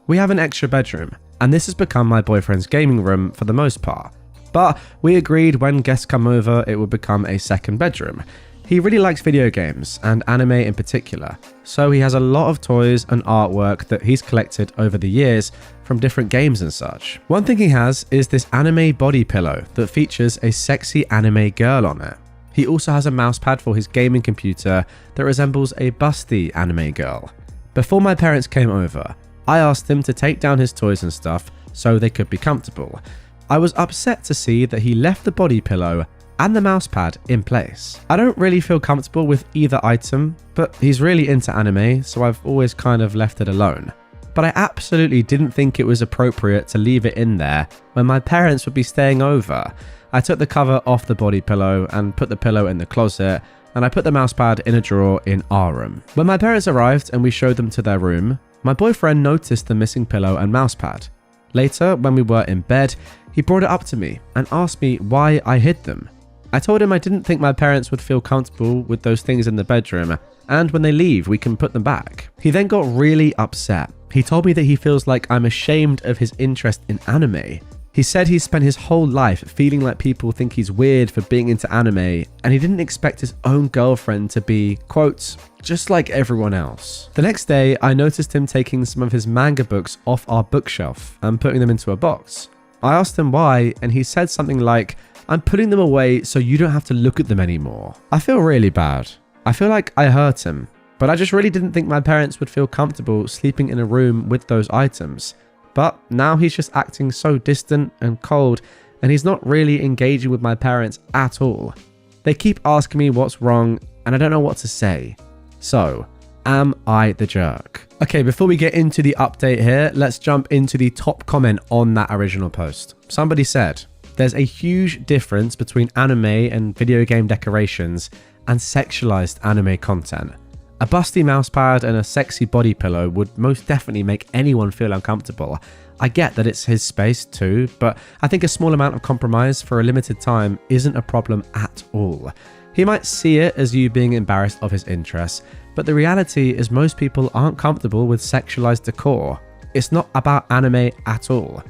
We have an extra bedroom, and this has become my boyfriend's gaming room for the most part, but we agreed when guests come over it would become a second bedroom. He really likes video games, and anime in particular, so he has a lot of toys and artwork that he's collected over the years from different games and such. One thing he has is this anime body pillow that features a sexy anime girl on it. He also has a mousepad for his gaming computer that resembles a busty anime girl. Before my parents came over, I asked him to take down his toys and stuff so they could be comfortable. I was upset to see that he left the body pillow and the mousepad in place. I don't really feel comfortable with either item, but he's really into anime, so I've always kind of left it alone. But I absolutely didn't think it was appropriate to leave it in there when my parents would be staying over. I took the cover off the body pillow and put the pillow in the closet, and I put the mousepad in a drawer in our room. When my parents arrived and we showed them to their room, my boyfriend noticed the missing pillow and mousepad. Later, when we were in bed, he brought it up to me and asked me why I hid them. I told him I didn't think my parents would feel comfortable with those things in the bedroom, and when they leave, we can put them back. He then got really upset. He told me that he feels like I'm ashamed of his interest in anime. He said he spent his whole life feeling like people think he's weird for being into anime, and he didn't expect his own girlfriend to be, quote, just like everyone else. The next day, I noticed him taking some of his manga books off our bookshelf and putting them into a box. I asked him why, and he said something like, I'm putting them away so you don't have to look at them anymore. I feel really bad. I feel like I hurt him, but I just really didn't think my parents would feel comfortable sleeping in a room with those items. But now he's just acting so distant and cold, and he's not really engaging with my parents at all. They keep asking me what's wrong, and I don't know what to say. So, am I the jerk? Okay, before we get into the update here, let's jump into the top comment on that original post. Somebody said, there's a huge difference between anime and video game decorations and sexualized anime content. A busty mousepad and a sexy body pillow would most definitely make anyone feel uncomfortable. I get that it's his space too, but I think a small amount of compromise for a limited time isn't a problem at all. He might see it as you being embarrassed of his interests, but the reality is most people aren't comfortable with sexualized decor. It's not about anime at all.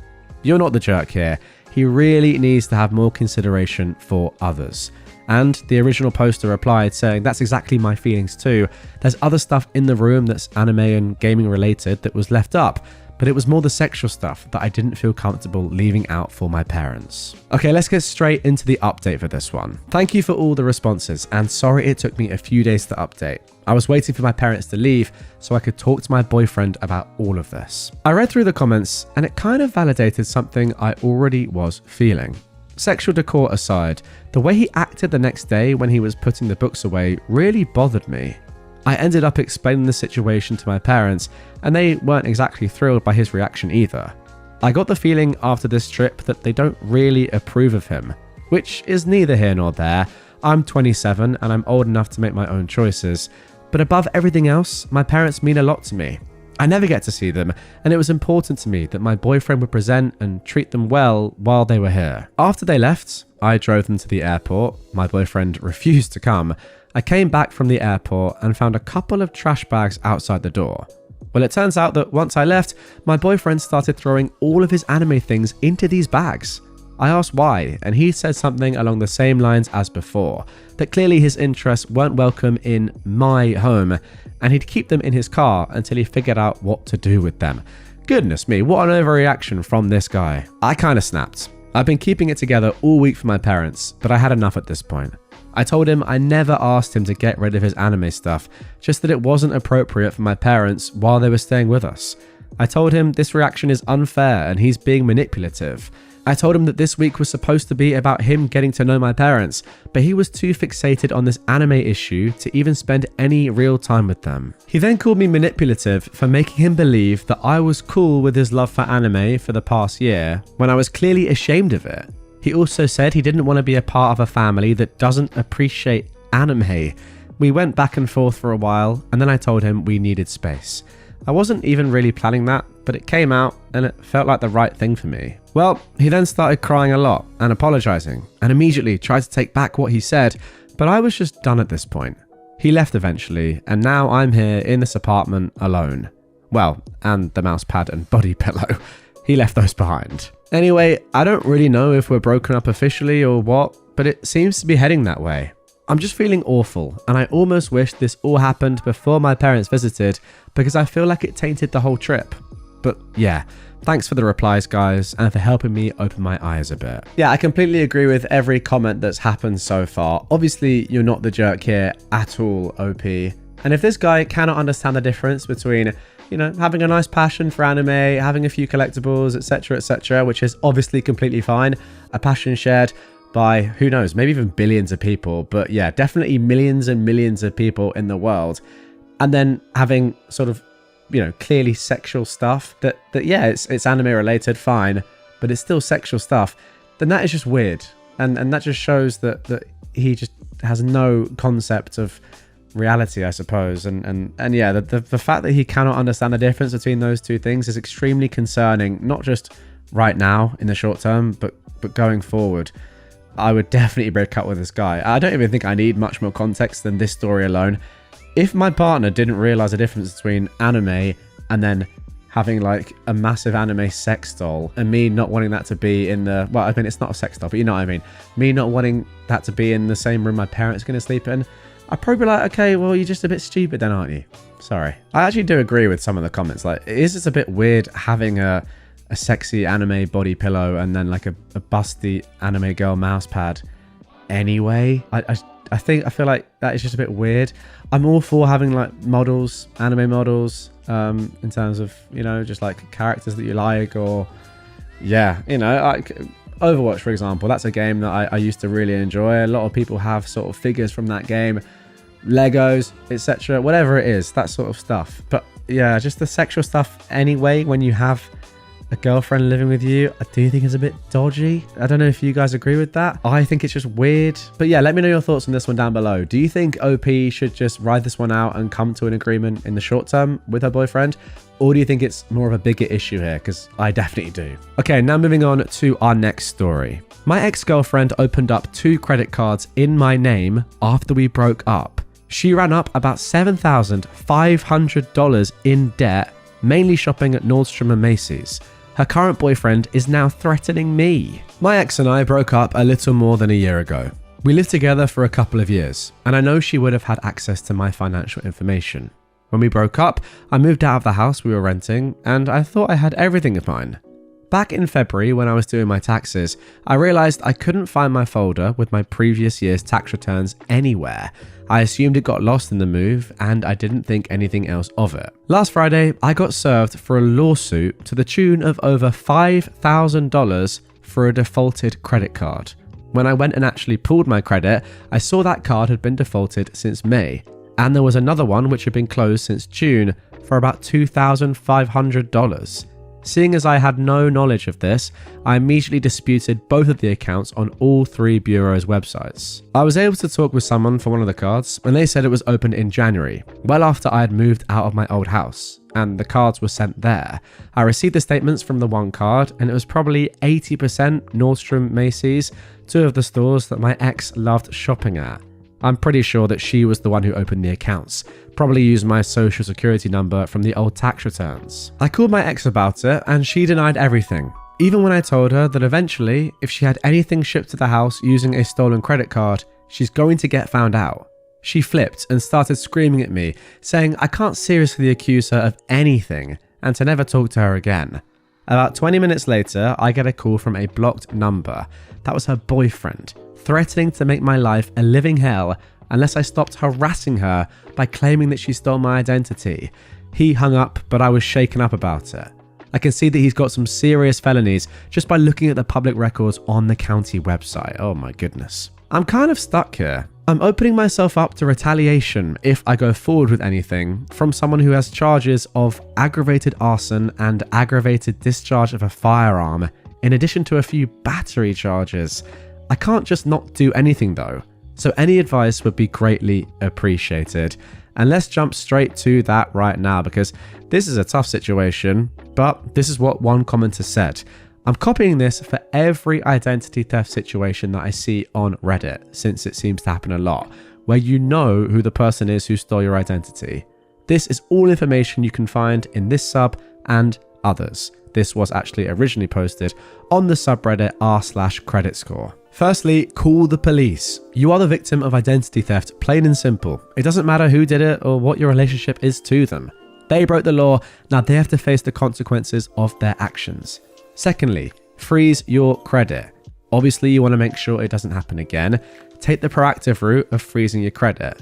You're not the jerk here. He really needs to have more consideration for others. And the original poster replied saying, that's exactly my feelings too. There's other stuff in the room that's anime and gaming related that was left up, but it was more the sexual stuff that I didn't feel comfortable leaving out for my parents. Okay, let's get straight into the update for this one. Thank you for all the responses, and sorry it took me a few days to update. I was waiting for my parents to leave so I could talk to my boyfriend about all of this. I read through the comments and it kind of validated something I already was feeling. Sexual decor aside, the way he acted the next day when he was putting the books away really bothered me. I ended up explaining the situation to my parents, and they weren't exactly thrilled by his reaction either. I got the feeling after this trip that they don't really approve of him, which is neither here nor there. I'm 27 and I'm old enough to make my own choices, but above everything else, my parents mean a lot to me. I never get to see them, and it was important to me that my boyfriend would present and treat them well while they were here. After they left, I drove them to the airport. My boyfriend refused to come. I came back from the airport and found a couple of trash bags outside the door. Well, it turns out that once I left, my boyfriend started throwing all of his anime things into these bags. I asked why, and he said something along the same lines as before, that clearly his interests weren't welcome in my home, and he'd keep them in his car until he figured out what to do with them. Goodness me, what an overreaction from this guy. I kinda snapped. I've been keeping it together all week for my parents, but I had enough at this point. I told him I never asked him to get rid of his anime stuff, just that it wasn't appropriate for my parents while they were staying with us. I told him this reaction is unfair and he's being manipulative. I told him that this week was supposed to be about him getting to know my parents, but he was too fixated on this anime issue to even spend any real time with them. He then called me manipulative for making him believe that I was cool with his love for anime for the past year, when I was clearly ashamed of it. He also said he didn't want to be a part of a family that doesn't appreciate anime. We went back and forth for a while, and then I told him we needed space. I wasn't even really planning that, but it came out and it felt like the right thing for me. Well, he then started crying a lot and apologizing, and immediately tried to take back what he said, But I was just done at this point. He left eventually, and now I'm here in this apartment alone. Well, and the mouse pad and body pillow. He left those behind. Anyway, I don't really know if we're broken up officially or what, but it seems to be heading that way. I'm just feeling awful, and I almost wish this all happened before my parents visited because I feel like it tainted the whole trip. But yeah, thanks for the replies, guys, and for helping me open my eyes a bit. Yeah, I completely agree with every comment that's happened so far. Obviously, you're not the jerk here at all, OP. And if this guy cannot understand the difference between, having a nice passion for anime, having a few collectibles, etc., which is obviously completely fine, a passion shared by, who knows, maybe even billions of people, but yeah, definitely millions and millions of people in the world, and then having sort of, clearly sexual stuff that yeah, it's anime related, fine, but it's still sexual stuff, then that is just weird. And that just shows that he just has no concept of reality, I suppose. And yeah, the fact that he cannot understand the difference between those two things is extremely concerning, not just right now in the short term, but going forward. I would definitely break up with this guy. I don't even think I need much more context than this story alone. If my partner didn't realize the difference between anime and then having like a massive anime sex doll and me not wanting that to be in the, well, I mean, it's not a sex doll, but you know what I mean, me not wanting that to be in the same room my parents are going to sleep in, I'd probably be like, okay, well, you're just a bit stupid then, aren't you? Sorry. I actually do agree with some of the comments. Like, it is just a bit weird having a sexy anime body pillow and then like a busty anime girl mouse pad anyway. I feel like that is just a bit weird. I'm all for having like models, anime models, in terms of, just like characters that you like, or yeah, like Overwatch, for example. That's a game that I used to really enjoy. A lot of people have sort of figures from that game, Legos, etc., whatever it is, that sort of stuff. But yeah, just the sexual stuff anyway, when you have a girlfriend living with you, I do think is a bit dodgy. I don't know if you guys agree with that. I think it's just weird. But yeah, let me know your thoughts on this one down below. Do you think OP should just ride this one out and come to an agreement in the short term with her boyfriend? Or do you think it's more of a bigger issue here? Because I definitely do. Okay, now moving on to our next story. My ex-girlfriend opened up 2 credit cards in my name after we broke up. She ran up about $7,500 in debt, mainly shopping at Nordstrom and Macy's. Her current boyfriend is now threatening me. My ex and I broke up a little more than a year ago. We lived together for a couple of years, and I know she would have had access to my financial information. When we broke up, I moved out of the house we were renting, and I thought I had everything of mine. Back in February, when I was doing my taxes, I realized I couldn't find my folder with my previous year's tax returns anywhere. I assumed it got lost in the move, and I didn't think anything else of it. Last Friday, I got served for a lawsuit to the tune of over $5,000 for a defaulted credit card. When I went and actually pulled my credit, I saw that card had been defaulted since May, and there was another one which had been closed since June for about $2,500. Seeing as I had no knowledge of this, I immediately disputed both of the accounts on all 3 bureaus' websites. I was able to talk with someone for one of the cards, and they said it was opened in January, well after I had moved out of my old house, and the cards were sent there. I received the statements from the one card, and it was probably 80% Nordstrom, Macy's, 2 of the stores that my ex loved shopping at. I'm pretty sure that she was the one who opened the accounts, probably used my social security number from the old tax returns. I called my ex about it, and she denied everything. Even when I told her that eventually, if she had anything shipped to the house using a stolen credit card, she's going to get found out. She flipped and started screaming at me, saying I can't seriously accuse her of anything and to never talk to her again. About 20 minutes later, I get a call from a blocked number. That was her boyfriend, threatening to make my life a living hell unless I stopped harassing her by claiming that she stole my identity. He hung up, but I was shaken up about it. I can see that he's got some serious felonies just by looking at the public records on the county website. Oh my goodness. I'm kind of stuck here. I'm opening myself up to retaliation if I go forward with anything from someone who has charges of aggravated arson and aggravated discharge of a firearm, in addition to a few battery charges. I can't just not do anything though, so any advice would be greatly appreciated. And let's jump straight to that right now, because this is a tough situation, but this is what one commenter said. I'm copying this for every identity theft situation that I see on Reddit, since it seems to happen a lot, where you know who the person is who stole your identity. This is all information you can find in this sub and others. This was actually originally posted on the subreddit r/credit score. Firstly, call the police. You are the victim of identity theft, plain and simple. It doesn't matter who did it or what your relationship is to them. They broke the law, now they have to face the consequences of their actions. Secondly, freeze your credit. Obviously, you want to make sure it doesn't happen again. Take the proactive route of freezing your credit.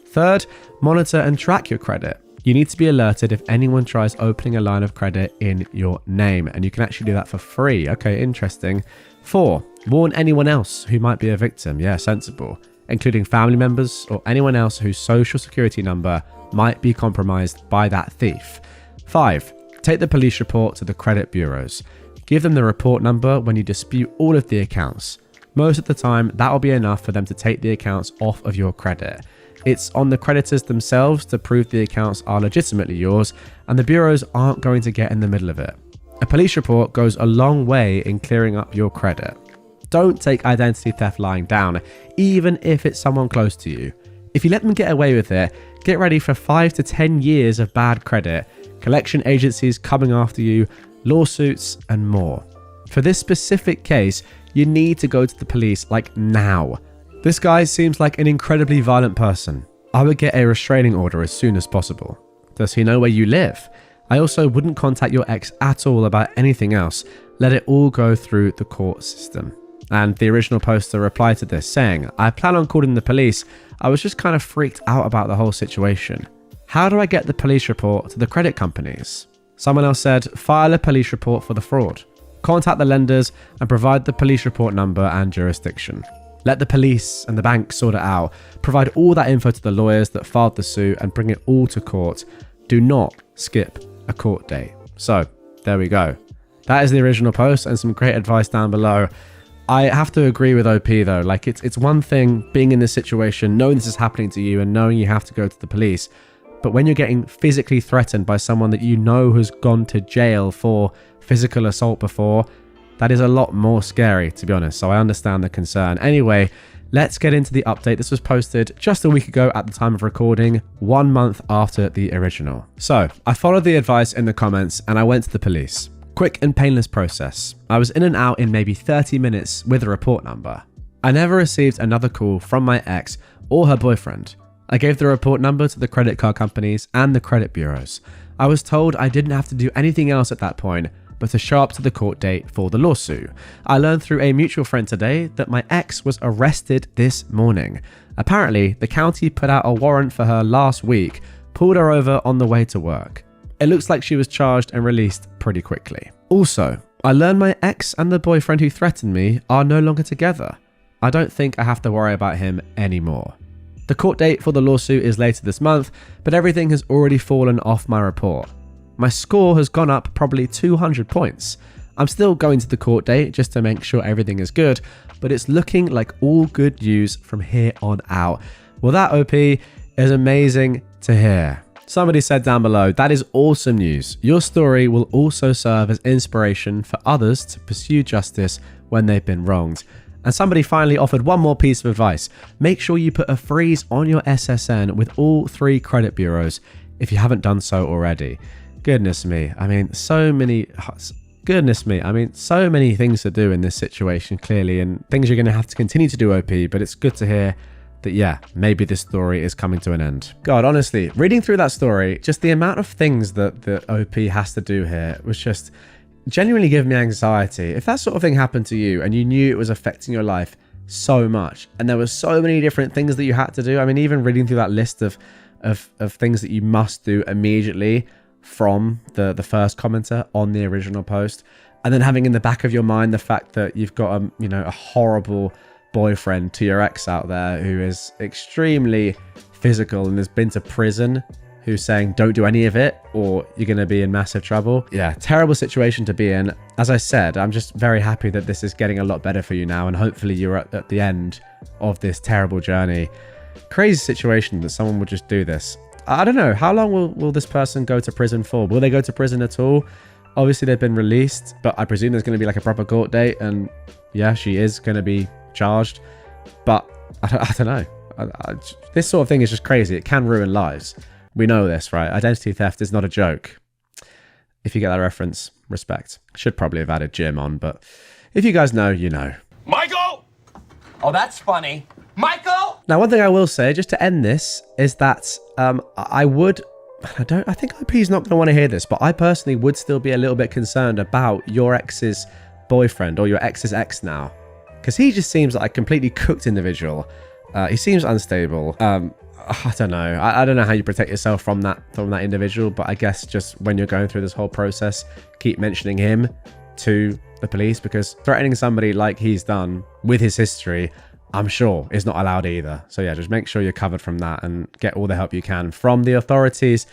Third, monitor and track your credit. You need to be alerted if anyone tries opening a line of credit in your name, and you can actually do that for free. Okay, interesting. 4, warn anyone else who might be a victim. Yeah, sensible. Including family members or anyone else whose social security number might be compromised by that thief. 5, take the police report to the credit bureaus. Give them the report number when you dispute all of the accounts. Most of the time, that will be enough for them to take the accounts off of your credit. It's on the creditors themselves to prove the accounts are legitimately yours, and the bureaus aren't going to get in the middle of it. A police report goes a long way in clearing up your credit. Don't take identity theft lying down, even if it's someone close to you. If you let them get away with it, get ready for 5 to 10 years of bad credit, collection agencies coming after you, lawsuits, and more. For this specific case, you need to go to the police like now. This guy seems like an incredibly violent person. I would get a restraining order as soon as possible. Does he know where you live? I also wouldn't contact your ex at all about anything else. Let it all go through the court system. And the original poster replied to this saying, I plan on calling the police. I was just kind of freaked out about the whole situation. How do I get the police report to the credit companies? Someone else said, file a police report for the fraud. Contact the lenders and provide the police report number and jurisdiction. Let the police and the bank sort it out. Provide all that info to the lawyers that filed the suit and bring it all to court. Do not skip a court date. So, there we go. That is the original post and some great advice down below. I have to agree with OP though. Like it's one thing being in this situation, knowing this is happening to you and knowing you have to go to the police. But when you're getting physically threatened by someone that you know has gone to jail for physical assault before, that is a lot more scary, to be honest. So I understand the concern. Anyway, let's get into the update. This was posted just a week ago at the time of recording, 1 month after the original. So I followed the advice in the comments and I went to the police. Quick and painless process. I was in and out in maybe 30 minutes with a report number. I never received another call from my ex or her boyfriend. I gave the report number to the credit card companies and the credit bureaus. I was told I didn't have to do anything else at that point but to show up to the court date for the lawsuit. I learned through a mutual friend today that my ex was arrested this morning. Apparently, the county put out a warrant for her last week, pulled her over on the way to work. It looks like she was charged and released pretty quickly. Also, I learned my ex and the boyfriend who threatened me are no longer together. I don't think I have to worry about him anymore. The court date for the lawsuit is later this month, but everything has already fallen off my report. My score has gone up probably 200 points. I'm still going to the court date just to make sure everything is good, but it's looking like all good news from here on out. Well, that OP is amazing to hear. Somebody said down below, that is awesome news. Your story will also serve as inspiration for others to pursue justice when they've been wronged. And somebody finally offered one more piece of advice. Make sure you put a freeze on your SSN with all 3 credit bureaus if you haven't done so already. Goodness me. I mean, so many things to do in this situation, clearly, and things you're going to have to continue to do, OP, but it's good to hear that, yeah, maybe this story is coming to an end. God, honestly, reading through that story, just the amount of things that the OP has to do here was just genuinely giving me anxiety. If that sort of thing happened to you and you knew it was affecting your life so much, and there were so many different things that you had to do, I mean, even reading through that list of things that you must do immediately from the first commenter on the original post, and then having in the back of your mind the fact that you've got a horrible boyfriend to your ex out there who is extremely physical and has been to prison, who's saying don't do any of it or you're going to be in massive trouble. Yeah, terrible situation to be in. As I said, I'm just very happy that this is getting a lot better for you now, and hopefully you're at the end of this terrible journey. Crazy situation that someone would just do this. I don't know, how long will this person go to prison for? Will they go to prison at all? Obviously, they've been released, but I presume there's going to be like a proper court date, and yeah, she is going to be charged. But I don't know. This sort of thing is just crazy. It can ruin lives. We know this, right? Identity theft is not a joke. If you get that reference, respect. Should probably have added Jim on, but if you guys know, you know. Michael! Oh, that's funny. Michael! Now, one thing I will say, just to end this, is that I think IP's not going to want to hear this, but I personally would still be a little bit concerned about your ex's boyfriend or your ex's ex now. Because he just seems like a completely cooked individual. He seems unstable. I don't know. I don't know how you protect yourself from that individual, but I guess just when you're going through this whole process, keep mentioning him to the police, because threatening somebody like he's done with his history, I'm sure is not allowed either. So yeah, just make sure you're covered from that and get all the help you can from the authorities.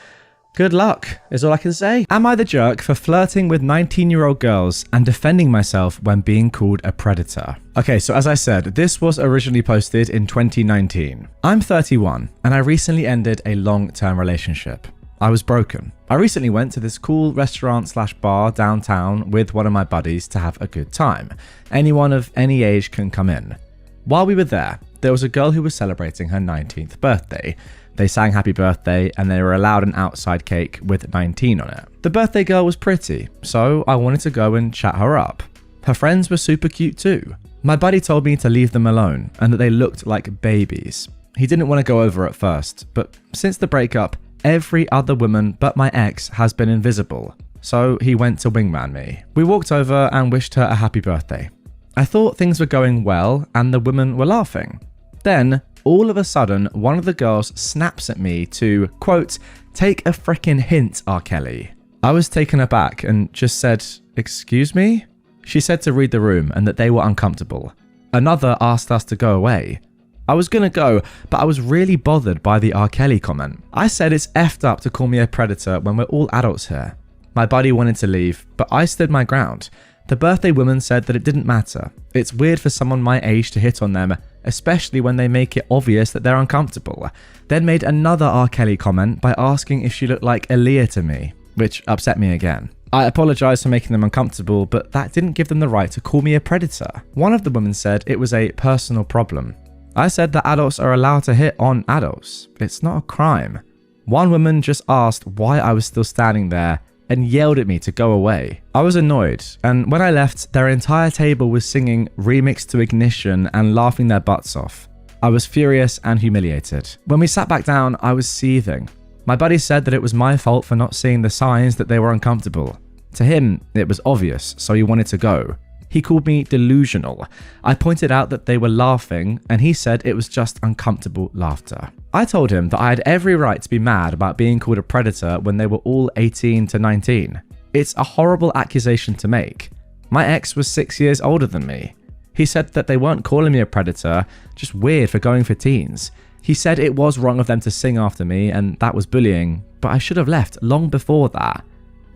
Good luck is all I can say. Am I the jerk for flirting with 19-year-old girls and defending myself when being called a predator? Okay, so as I said, this was originally posted in 2019. I'm 31 and I recently ended a long-term relationship. I was broken. I recently went to this cool restaurant/bar downtown with one of my buddies to have a good time. Anyone of any age can come in. While we were there was a girl who was celebrating her 19th birthday. They sang happy birthday and they were allowed an outside cake with 19 on it. The birthday girl was pretty, so I wanted to go and chat her up. Her friends were super cute too. My buddy told me to leave them alone and that they looked like babies. He didn't want to go over at first, but since the breakup, every other woman but my ex has been invisible, so he went to wingman me. We walked over and wished her a happy birthday. I thought things were going well and the women were laughing. Then, all of a sudden, one of the girls snaps at me to, quote, "Take a frickin' hint, R. Kelly." I was taken aback and just said, "Excuse me?" She said to read the room and that they were uncomfortable. Another asked us to go away. I was gonna go, but I was really bothered by the R. Kelly comment. I said it's effed up to call me a predator when we're all adults here. My buddy wanted to leave, but I stood my ground. The birthday woman said that it didn't matter. It's weird for someone my age to hit on them, especially when they make it obvious that they're uncomfortable. Then made another R. Kelly comment by asking if she looked like AITA to me, which upset me again. I apologized for making them uncomfortable, but that didn't give them the right to call me a predator. One of the women said it was a personal problem. I said that adults are allowed to hit on adults. It's not a crime. One woman just asked why I was still standing there and yelled at me to go away. I was annoyed, and when I left, their entire table was singing Remix to Ignition and laughing their butts off. I was furious and humiliated. When we sat back down, I was seething. My buddy said that it was my fault for not seeing the signs that they were uncomfortable. To him, it was obvious, so he wanted to go. He called me delusional. I pointed out that they were laughing, and he said it was just uncomfortable laughter. I told him that I had every right to be mad about being called a predator when they were all 18 to 19. It's a horrible accusation to make. My ex was 6 years older than me. He said that they weren't calling me a predator, just weird for going for teens. He said it was wrong of them to sing after me, and that was bullying, but I should have left long before that.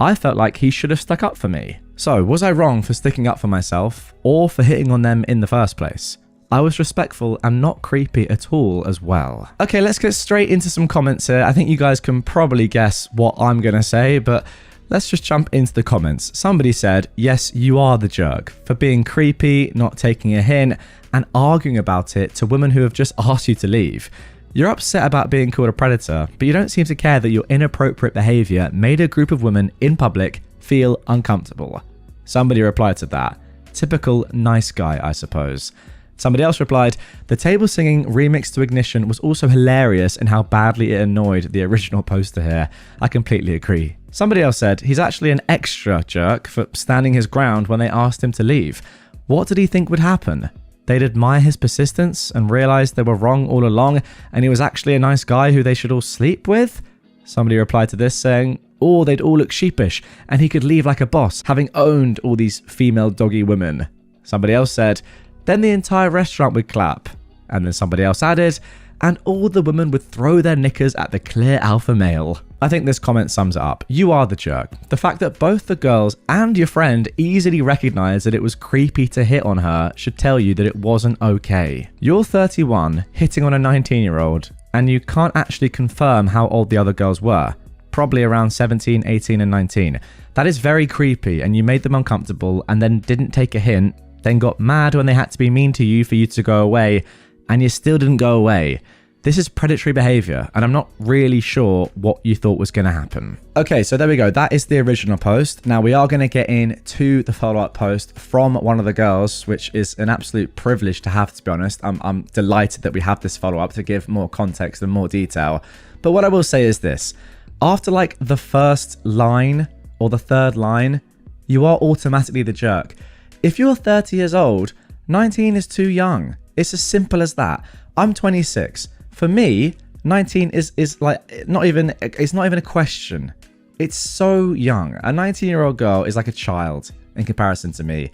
I felt like he should have stuck up for me. So, was I wrong for sticking up for myself, or for hitting on them in the first place? I was respectful and not creepy at all as well. Okay, let's get straight into some comments here. I think you guys can probably guess what I'm gonna say, but let's just jump into the comments. Somebody said, yes, you are the jerk for being creepy, not taking a hint, and arguing about it to women who have just asked you to leave. You're upset about being called a predator, but you don't seem to care that your inappropriate behavior made a group of women in public feel uncomfortable. Somebody replied to that. Typical nice guy, I suppose. Somebody else replied, the table singing Remix to Ignition was also hilarious in how badly it annoyed the original poster here. I completely agree. Somebody else said, he's actually an extra jerk for standing his ground when they asked him to leave. What did he think would happen? They'd admire his persistence and realize they were wrong all along and he was actually a nice guy who they should all sleep with? Somebody replied to this saying, or they'd all look sheepish and he could leave like a boss, having owned all these female doggy women. Somebody else said, then the entire restaurant would clap. And then somebody else added, and all the women would throw their knickers at the clear alpha male. I think this comment sums it up. You are the jerk. The fact that both the girls and your friend easily recognized that it was creepy to hit on her should tell you that it wasn't okay. You're 31, hitting on a 19-year-old, and you can't actually confirm how old the other girls were. probably around 17, 18, and 19. That is very creepy, and you made them uncomfortable and then didn't take a hint, then got mad when they had to be mean to you for you to go away, and you still didn't go away. This is predatory behavior, and I'm not really sure what you thought was going to happen. Okay, so there we go. That is the original post. Now we are going to get into the follow-up post from one of the girls, which is an absolute privilege to have, to be honest. I'm delighted that we have this follow-up to give more context and more detail. But what I will say is this. After like the first line or the third line, you are automatically the jerk. If you're 30 years old, 19 is too young. It's as simple as that. I'm 26. For me, 19 is like it's not even a question. It's so young. A 19-year-old girl is like a child in comparison to me.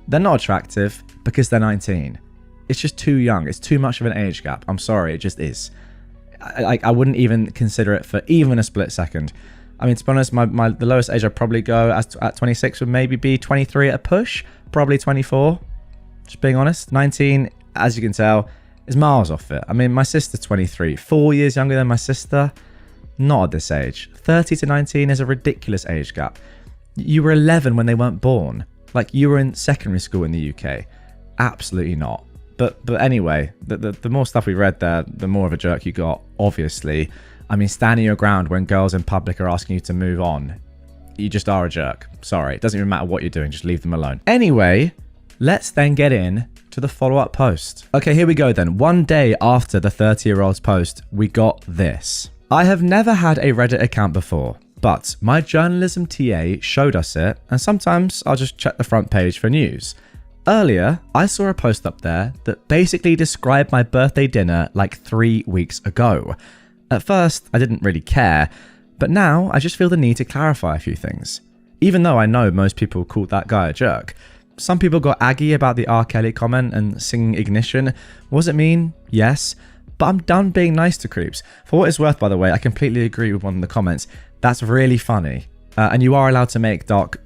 They're not attractive because they're 19. It's just too young. It's too much of an age gap. I'm sorry, it just is. I wouldn't even consider it for even a split second. I mean, to be honest, the lowest age I'd probably go at 26 would maybe be 23 at a push, probably 24. Just being honest. 19, as you can tell, is miles off it. I mean, my sister's 23, 4 years younger than my sister. Not at this age. 30 to 19 is a ridiculous age gap. You were 11 when they weren't born. Like, you were in secondary school in the UK. Absolutely not. But anyway, the more stuff we read there, the more of a jerk you got, obviously. I mean, standing your ground when girls in public are asking you to move on. You just are a jerk. Sorry, it doesn't even matter what you're doing, just leave them alone. Anyway, let's then get in to the follow-up post. Okay, here we go then. One day after the 30-year-old's post, we got this. I have never had a Reddit account before, but my journalism TA showed us it, and sometimes I'll just check the front page for news. Earlier, I saw a post up there that basically described my birthday dinner like 3 weeks ago. At first, I didn't really care, but now I just feel the need to clarify a few things. Even though I know most people called that guy a jerk. Some people got aggy about the R. Kelly comment and singing Ignition. Was it mean? Yes. But I'm done being nice to creeps. For what it's worth, by the way, I completely agree with one of the comments. That's really funny. And you are allowed to make dark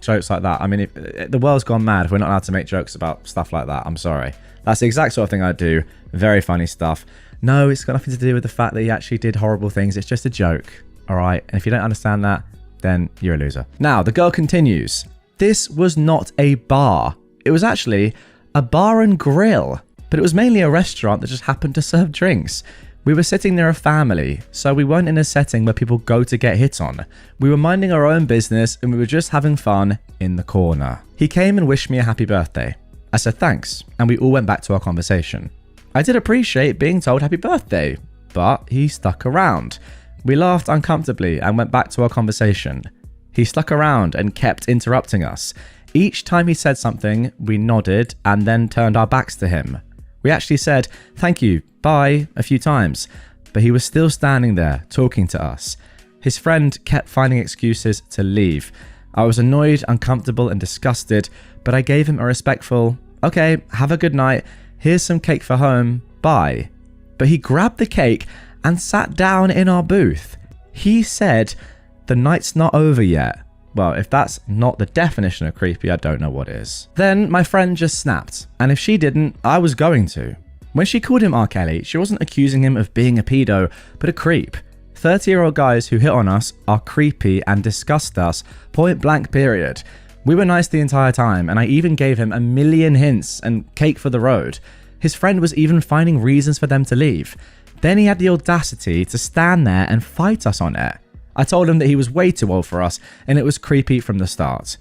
jokes like that. I mean, the world's gone mad if we're not allowed to make jokes about stuff like that. I'm sorry. That's the exact sort of thing I do. Very funny stuff. No, it's got nothing to do with the fact that he actually did horrible things. It's just a joke. All right? And if you don't understand that, then you're a loser. Now, the girl continues. This was not a bar. It was actually a bar and grill, but it was mainly a restaurant that just happened to serve drinks. We were sitting near a family, so we weren't in a setting where people go to get hit on. We were minding our own business and we were just having fun in the corner. He came and wished me a happy birthday. I said thanks, and we all went back to our conversation. I did appreciate being told happy birthday, but he stuck around. We laughed uncomfortably and went back to our conversation. He stuck around and kept interrupting us. Each time he said something, we nodded and then turned our backs to him. We actually said, thank you, bye, a few times, but he was still standing there talking to us. His friend kept finding excuses to leave. I was annoyed, uncomfortable, and disgusted, but I gave him a respectful, okay, have a good night, here's some cake for home, bye. But he grabbed the cake and sat down in our booth. He said, the night's not over yet. Well, if that's not the definition of creepy, I don't know what is. Then my friend just snapped, and if she didn't, I was going to. When she called him R. Kelly, she wasn't accusing him of being a pedo, but a creep. 30-year-old guys who hit on us are creepy and disgust us, point blank period. We were nice the entire time, and I even gave him a million hints and cake for the road. His friend was even finding reasons for them to leave. Then he had the audacity to stand there and fight us on it. I told him that he was way too old for us, and it was creepy from the start.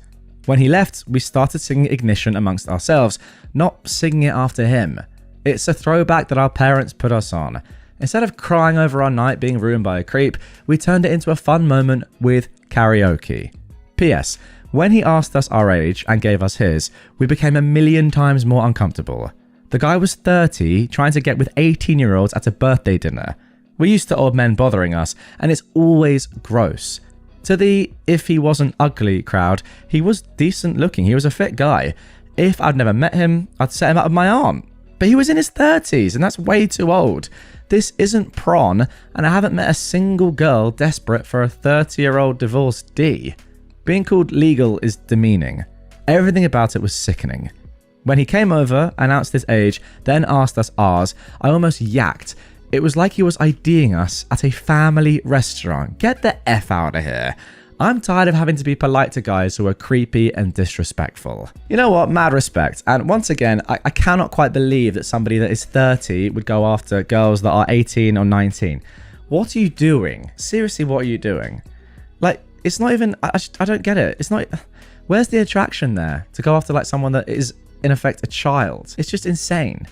When he left, we started singing Ignition amongst ourselves, not singing it after him. It's a throwback that our parents put us on. Instead of crying over our night being ruined by a creep, we turned it into a fun moment with karaoke. P.S. When he asked us our age and gave us his, we became a million times more uncomfortable. The guy was 30, trying to get with 18-year-olds at a birthday dinner. We're used to old men bothering us, and it's always gross. To the if he wasn't ugly crowd, he was decent looking. He was a fit guy. If I'd never met him, I'd set him up with my aunt. But he was in his 30s, and that's way too old. This isn't prawn, and I haven't met a single girl desperate for a 30-year-old divorced D. Being called legal is demeaning. Everything about it was sickening. When he came over, announced his age, then asked us ours, I almost yacked. It was like he was IDing us at a family restaurant. Get the F out of here. I'm tired of having to be polite to guys who are creepy and disrespectful. You know what? Mad respect. And once again, I cannot quite believe that somebody that is 30 would go after girls that are 18 or 19. What are you doing? Seriously, what are you doing? Like, it's not even... I don't get it. It's not... Where's the attraction there to go after like someone that is, in effect, a child? It's just insane.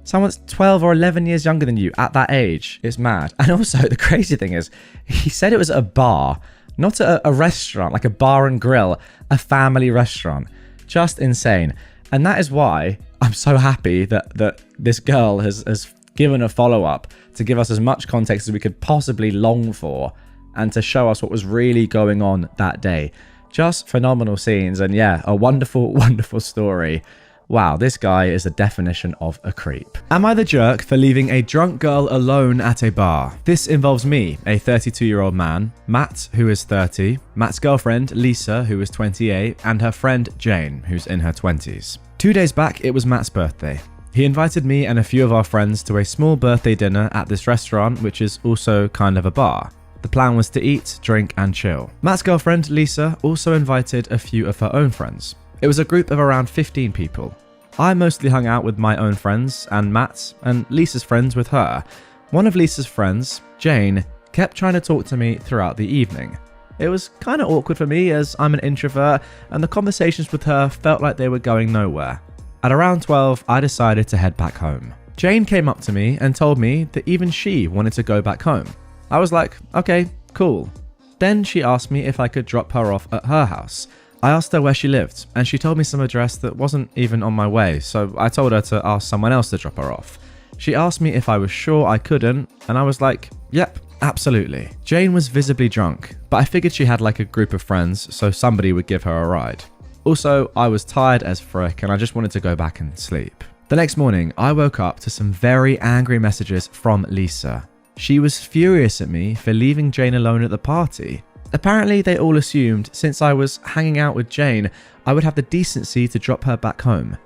Someone's 12 or 11 years younger than you at that age. It's mad. And also, the crazy thing is, he said it was at a bar, not at a restaurant, like a bar and grill, a family restaurant. Just insane. And that is why I'm so happy that this girl has given a follow-up to give us as much context as we could possibly long for and to show us what was really going on that day. Just phenomenal scenes and yeah, a wonderful, wonderful story. Wow, this guy is the definition of a creep. Am I the jerk for leaving a drunk girl alone at a bar? This involves me, a 32-year-old man, Matt, who is 30, Matt's girlfriend, Lisa, who is 28, and her friend, Jane, who's in her 20s. 2 days back, it was Matt's birthday. He invited me and a few of our friends to a small birthday dinner at this restaurant, which is also kind of a bar. The plan was to eat, drink, and chill. Matt's girlfriend, Lisa, also invited a few of her own friends. It was a group of around 15 people. I mostly hung out with my own friends and Matt's and Lisa's friends with her. One of Lisa's friends, Jane, kept trying to talk to me throughout the evening. It was kind of awkward for me as I'm an introvert and the conversations with her felt like they were going nowhere. At around 12, I decided to head back home. Jane came up to me and told me that even she wanted to go back home. I was like, okay, cool. Then she asked me if I could drop her off at her house. I asked her where she lived, and she told me some address that wasn't even on my way, so I told her to ask someone else to drop her off. She asked me if I was sure I couldn't, and I was like, yep, absolutely. Jane was visibly drunk, but I figured she had like a group of friends, so somebody would give her a ride. Also, I was tired as frick, and I just wanted to go back and sleep. The next morning, I woke up to some very angry messages from Lisa. She was furious at me for leaving Jane alone at the party. Apparently, they all assumed since I was hanging out with Jane, I would have the decency to drop her back home.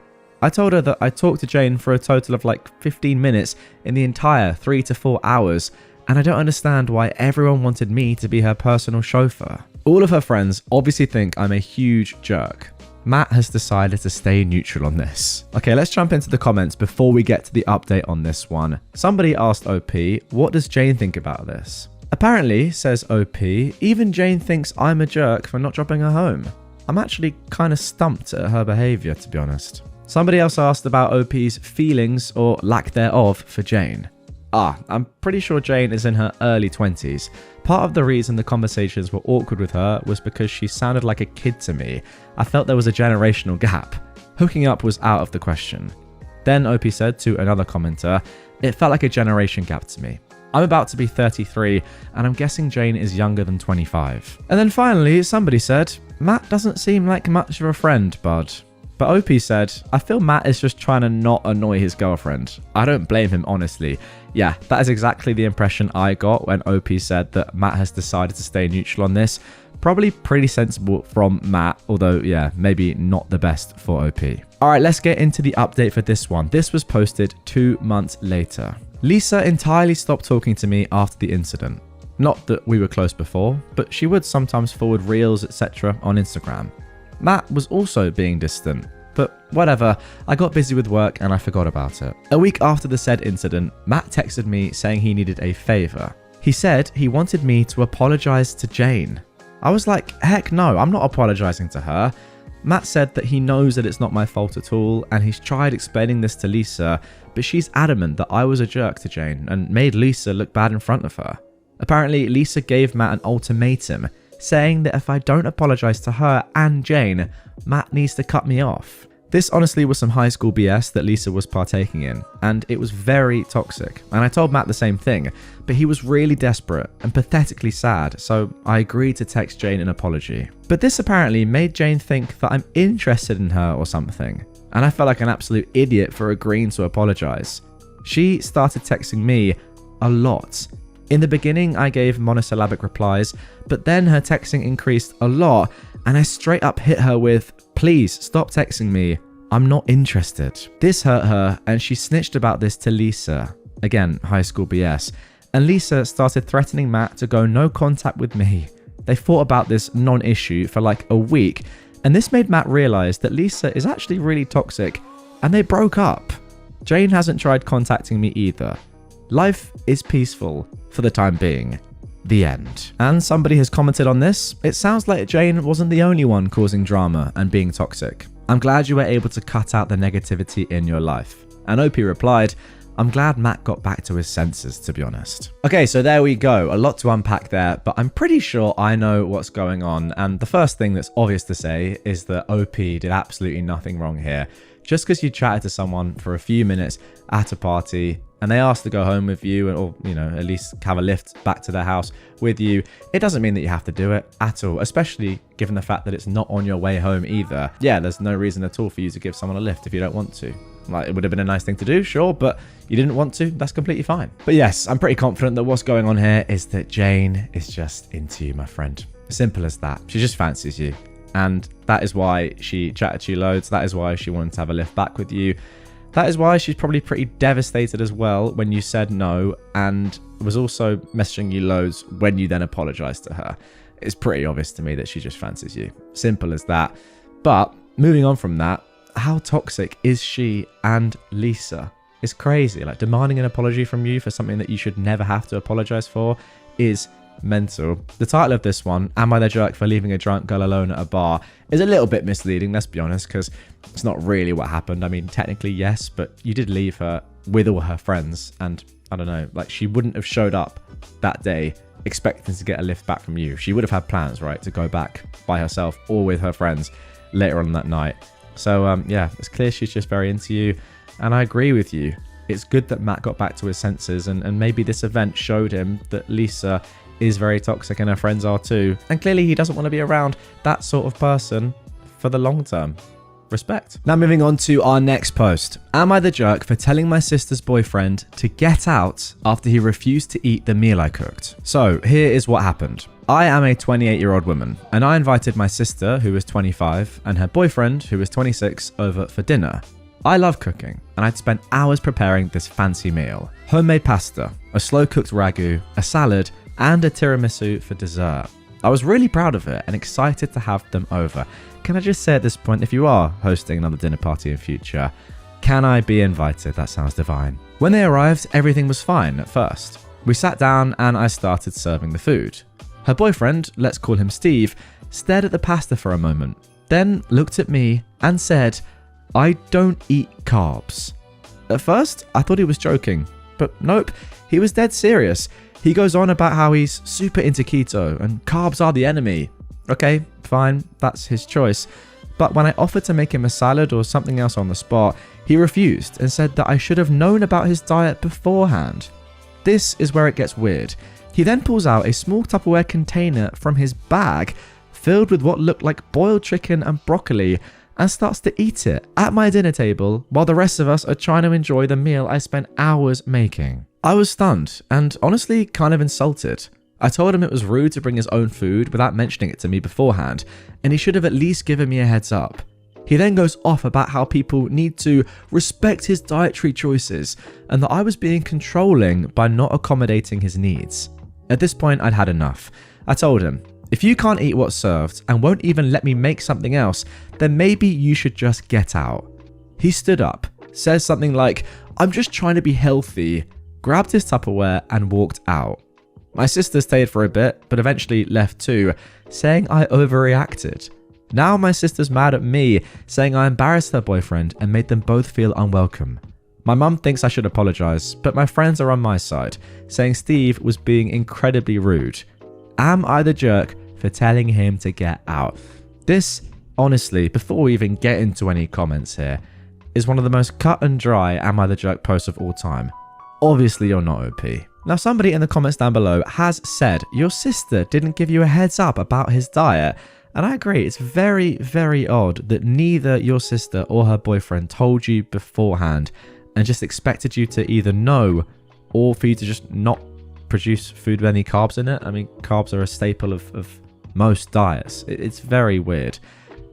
I told her that I talked to Jane for a total of like 15 minutes in the entire 3 to 4 hours, and I don't understand why everyone wanted me to be her personal chauffeur. All of her friends obviously think I'm a huge jerk. Matt has decided to stay neutral on this. Okay, let's jump into the comments before we get to the update on this one. Somebody asked OP, what does Jane think about this? Apparently, says OP, even Jane thinks I'm a jerk for not dropping her home. I'm actually kind of stumped at her behaviour, to be honest. Somebody else asked about OP's feelings or lack thereof for Jane. I'm pretty sure Jane is in her early 20s. Part of the reason the conversations were awkward with her was because she sounded like a kid to me. I felt there was a generational gap. Hooking up was out of the question. Then OP said to another commenter, it felt like a generation gap to me. I'm about to be 33, and I'm guessing Jane is younger than 25. And then finally, somebody said, Matt doesn't seem like much of a friend, bud. But OP said, I feel Matt is just trying to not annoy his girlfriend. I don't blame him, honestly. Yeah, that is exactly the impression I got when OP said that Matt has decided to stay neutral on this. Probably pretty sensible from Matt, although yeah, maybe not the best for OP. Alright, let's get into the update for this one. This was posted 2 months later. Lisa entirely stopped talking to me after the incident. Not that we were close before, but she would sometimes forward reels, etc. on Instagram. Matt was also being distant, but whatever, I got busy with work and I forgot about it. A week after the said incident, Matt texted me saying he needed a favour. He said he wanted me to apologise to Jane. I was like, heck no, I'm not apologising to her. Matt said that he knows that it's not my fault at all, and he's tried explaining this to Lisa, but she's adamant that I was a jerk to Jane and made Lisa look bad in front of her. Apparently, Lisa gave Matt an ultimatum, saying that if I don't apologise to her and Jane, Matt needs to cut me off. This honestly was some high school BS that Lisa was partaking in, and it was very toxic. And I told Matt the same thing, but he was really desperate and pathetically sad, so I agreed to text Jane an apology. But this apparently made Jane think that I'm interested in her or something, and I felt like an absolute idiot for agreeing to apologise. She started texting me a lot. In the beginning, I gave monosyllabic replies, but then her texting increased a lot, and I straight up hit her with, please stop texting me, I'm not interested. This hurt her, and she snitched about this to Lisa. Again, high school BS. And Lisa started threatening Matt to go no contact with me. They fought about this non-issue for like a week, and this made Matt realize that Lisa is actually really toxic, and they broke up. Jane hasn't tried contacting me either. Life is peaceful for the time being. The end. And somebody has commented on this. It sounds like Jane wasn't the only one causing drama and being toxic. I'm glad you were able to cut out the negativity in your life. And OP replied, I'm glad Matt got back to his senses, to be honest. Okay, so there we go. A lot to unpack there, but I'm pretty sure I know what's going on. And the first thing that's obvious to say is that OP did absolutely nothing wrong here. Just because you chatted to someone for a few minutes at a party and they asked to go home with you, or, you know, at least have a lift back to their house with you, it doesn't mean that you have to do it at all, especially given the fact that it's not on your way home either. Yeah, there's no reason at all for you to give someone a lift if you don't want to. Like, it would have been a nice thing to do, sure, but you didn't want to, that's completely fine. But yes, I'm pretty confident that what's going on here is that Jane is just into you, my friend. Simple as that. She just fancies you. And that is why she chatted to you loads. That is why she wanted to have a lift back with you. That is why she's probably pretty devastated as well when you said no, and was also messaging you loads when you then apologized to her. It's pretty obvious to me that she just fancies you. Simple as that. But moving on from that, how toxic is she and Lisa? It's crazy. Like, demanding an apology from you for something that you should never have to apologize for is mental. The title of this one, Am I the Jerk for Leaving a Drunk Girl Alone at a Bar, is a little bit misleading, let's be honest, because it's not really what happened. I mean, technically yes, but you did leave her with all her friends, and I don't know, like, she wouldn't have showed up that day expecting to get a lift back from you. She would have had plans, right, to go back by herself or with her friends later on that night. So yeah, it's clear she's just very into you, and I agree with you. It's good that Matt got back to his senses, and maybe this event showed him that Lisa is very toxic and her friends are too, and clearly he doesn't want to be around that sort of person for the long term. Respect. Now moving on to our next post. Am I the jerk for telling my sister's boyfriend to get out after he refused to eat the meal I cooked? So here is what happened. I am a 28-year-old woman, and I invited my sister, who is 25, and her boyfriend, who is 26, over for dinner. I love cooking, and I'd spent hours preparing this fancy meal. Homemade pasta, a slow-cooked ragu, a salad, and a tiramisu for dessert. I was really proud of it and excited to have them over. Can I just say at this point, if you are hosting another dinner party in future, can I be invited? That sounds divine. When they arrived, everything was fine at first. We sat down and I started serving the food. Her boyfriend, let's call him Steve, stared at the pasta for a moment, then looked at me and said, I don't eat carbs. At first, I thought he was joking, but nope, he was dead serious. He goes on about how he's super into keto and carbs are the enemy. Okay, fine, that's his choice. But when I offered to make him a salad or something else on the spot, he refused and said that I should have known about his diet beforehand. This is where it gets weird. He then pulls out a small Tupperware container from his bag filled with what looked like boiled chicken and broccoli and starts to eat it at my dinner table while the rest of us are trying to enjoy the meal I spent hours making. I was stunned and honestly kind of insulted. I told him it was rude to bring his own food without mentioning it to me beforehand, and he should have at least given me a heads up. He then goes off about how people need to respect his dietary choices and that I was being controlling by not accommodating his needs. At this point, I'd had enough. I told him, if you can't eat what's served and won't even let me make something else, then maybe you should just get out. He stood up, says something like, I'm just trying to be healthy, grabbed his Tupperware and walked out. My sister stayed for a bit, but eventually left too, saying I overreacted. Now my sister's mad at me, saying I embarrassed her boyfriend and made them both feel unwelcome. My mum thinks I should apologise, but my friends are on my side, saying Steve was being incredibly rude. Am I the jerk for telling him to get out? This, honestly, before we even get into any comments here, is one of the most cut and dry Am I the Jerk posts of all time. Obviously you're not OP. Now somebody in the comments down below has said your sister didn't give you a heads up about his diet, and I agree, it's very, very odd that neither your sister or her boyfriend told you beforehand and just expected you to either know or for you to just not produce food with any carbs in it. I mean, carbs are a staple of most diets. It's very weird.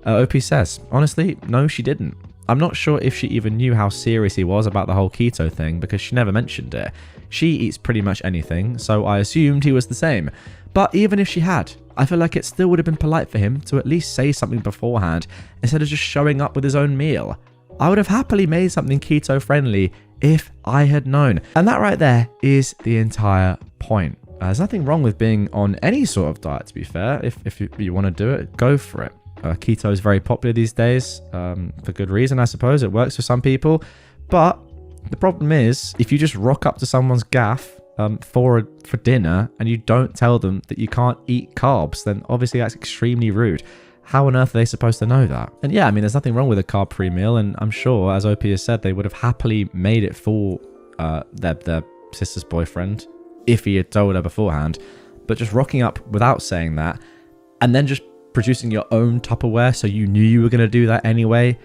OP says, honestly, no, she didn't. I'm not sure if she even knew how serious he was about the whole keto thing because she never mentioned it. She eats pretty much anything, so I assumed he was the same. But even if she had, I feel like it still would have been polite for him to at least say something beforehand instead of just showing up with his own meal. I would have happily made something keto friendly if I had known. And that right there is the entire point. There's nothing wrong with being on any sort of diet, to be fair. If you want to do it, go for it. Keto is very popular these days, for good reason, I suppose. It works for some people. But the problem is, if you just rock up to someone's gaff for dinner and you don't tell them that you can't eat carbs, then obviously that's extremely rude. How on earth are they supposed to know that? And yeah, I mean, there's nothing wrong with a carb-free meal, and I'm sure, as OP has said, they would have happily made it for their sister's boyfriend if he had told her beforehand. But just rocking up without saying that, and then just producing your own Tupperware so you knew you were going to do that anyway,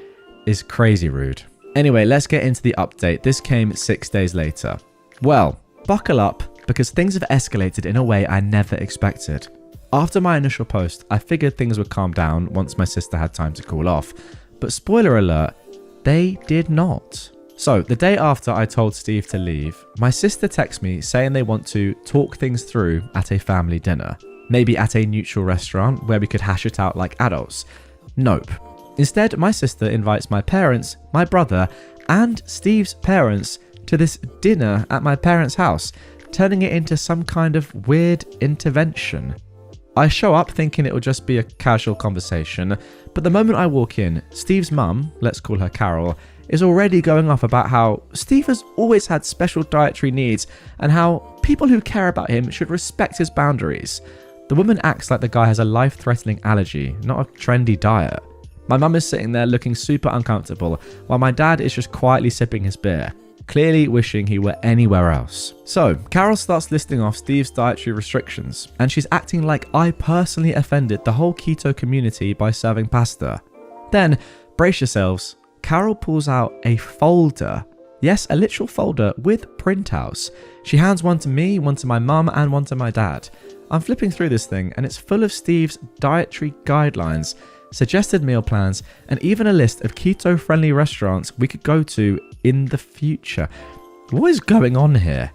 is crazy rude. Anyway, let's get into the update. This came 6 days later. Well, buckle up, because things have escalated in a way I never expected. After my initial post, I figured things would calm down once my sister had time to cool off. But spoiler alert, they did not. So, the day after I told Steve to leave, my sister texted me saying they want to talk things through at a family dinner. Maybe at a neutral restaurant where we could hash it out like adults. Nope. Instead, my sister invites my parents, my brother, and Steve's parents to this dinner at my parents' house, turning it into some kind of weird intervention. I show up thinking it will just be a casual conversation, but the moment I walk in, Steve's mum, let's call her Carol, is already going off about how Steve has always had special dietary needs and how people who care about him should respect his boundaries. The woman acts like the guy has a life-threatening allergy, not a trendy diet. My mum is sitting there looking super uncomfortable, while my dad is just quietly sipping his beer, clearly wishing he were anywhere else. So, Carol starts listing off Steve's dietary restrictions, and she's acting like I personally offended the whole keto community by serving pasta. Then, brace yourselves, Carol pulls out a folder. Yes, a literal folder with printouts. She hands one to me, one to my mum, and one to my dad. I'm flipping through this thing, and it's full of Steve's dietary guidelines, suggested meal plans, and even a list of keto-friendly restaurants we could go to in the future. What is going on here?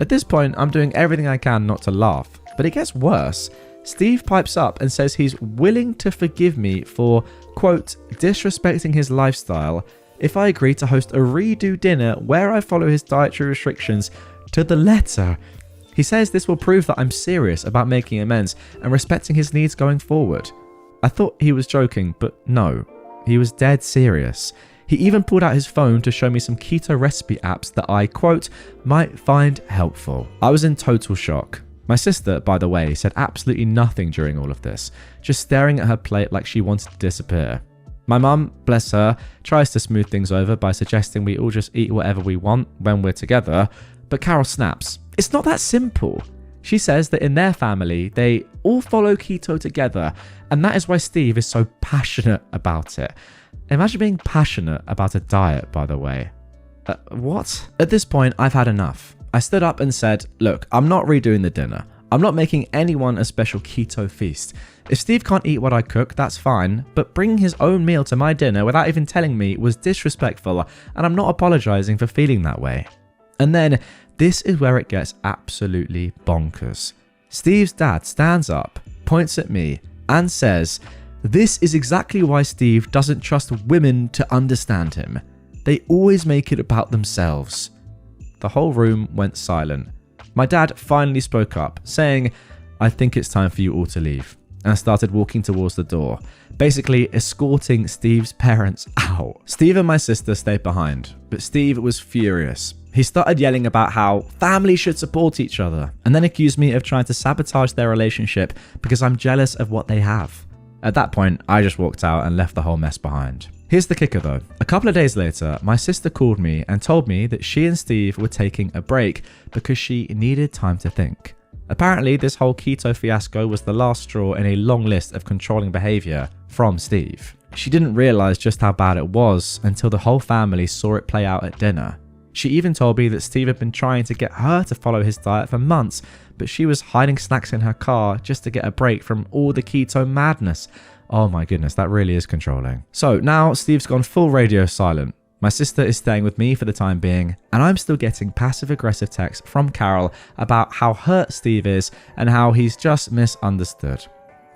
At this point, I'm doing everything I can not to laugh, but it gets worse. Steve pipes up and says he's willing to forgive me for, quote, disrespecting his lifestyle if I agree to host a redo dinner where I follow his dietary restrictions to the letter. He says this will prove that I'm serious about making amends and respecting his needs going forward. I thought he was joking, but no, he was dead serious. He even pulled out his phone to show me some keto recipe apps that I, quote, might find helpful. I was in total shock. My sister, by the way, said absolutely nothing during all of this, just staring at her plate like she wanted to disappear. My mum, bless her, tries to smooth things over by suggesting we all just eat whatever we want when we're together, but Carol snaps. It's not that simple. She says that in their family, they all follow keto together, and that is why Steve is so passionate about it. Imagine being passionate about a diet, by the way. What? At this point, I've had enough. I stood up and said, look, I'm not redoing the dinner. I'm not making anyone a special keto feast. If Steve can't eat what I cook, that's fine, but bringing his own meal to my dinner without even telling me was disrespectful, and I'm not apologizing for feeling that way. And then, this is where it gets absolutely bonkers. Steve's dad stands up, points at me, and says, this is exactly why Steve doesn't trust women to understand him. They always make it about themselves. The whole room went silent. My dad finally spoke up, saying, I think it's time for you all to leave, and started walking towards the door, basically escorting Steve's parents out. Steve and my sister stayed behind, but Steve was furious. He started yelling about how families should support each other, and then accused me of trying to sabotage their relationship because I'm jealous of what they have. At that point, I just walked out and left the whole mess behind. Here's the kicker though. A couple of days later, my sister called me and told me that she and Steve were taking a break because she needed time to think. Apparently, this whole keto fiasco was the last straw in a long list of controlling behavior from Steve. She didn't realize just how bad it was until the whole family saw it play out at dinner. She even told me that Steve had been trying to get her to follow his diet for months, but she was hiding snacks in her car just to get a break from all the keto madness. Oh my goodness, that really is controlling. So now Steve's gone full radio silent. My sister is staying with me for the time being, and I'm still getting passive-aggressive texts from Carol about how hurt Steve is and how he's just misunderstood.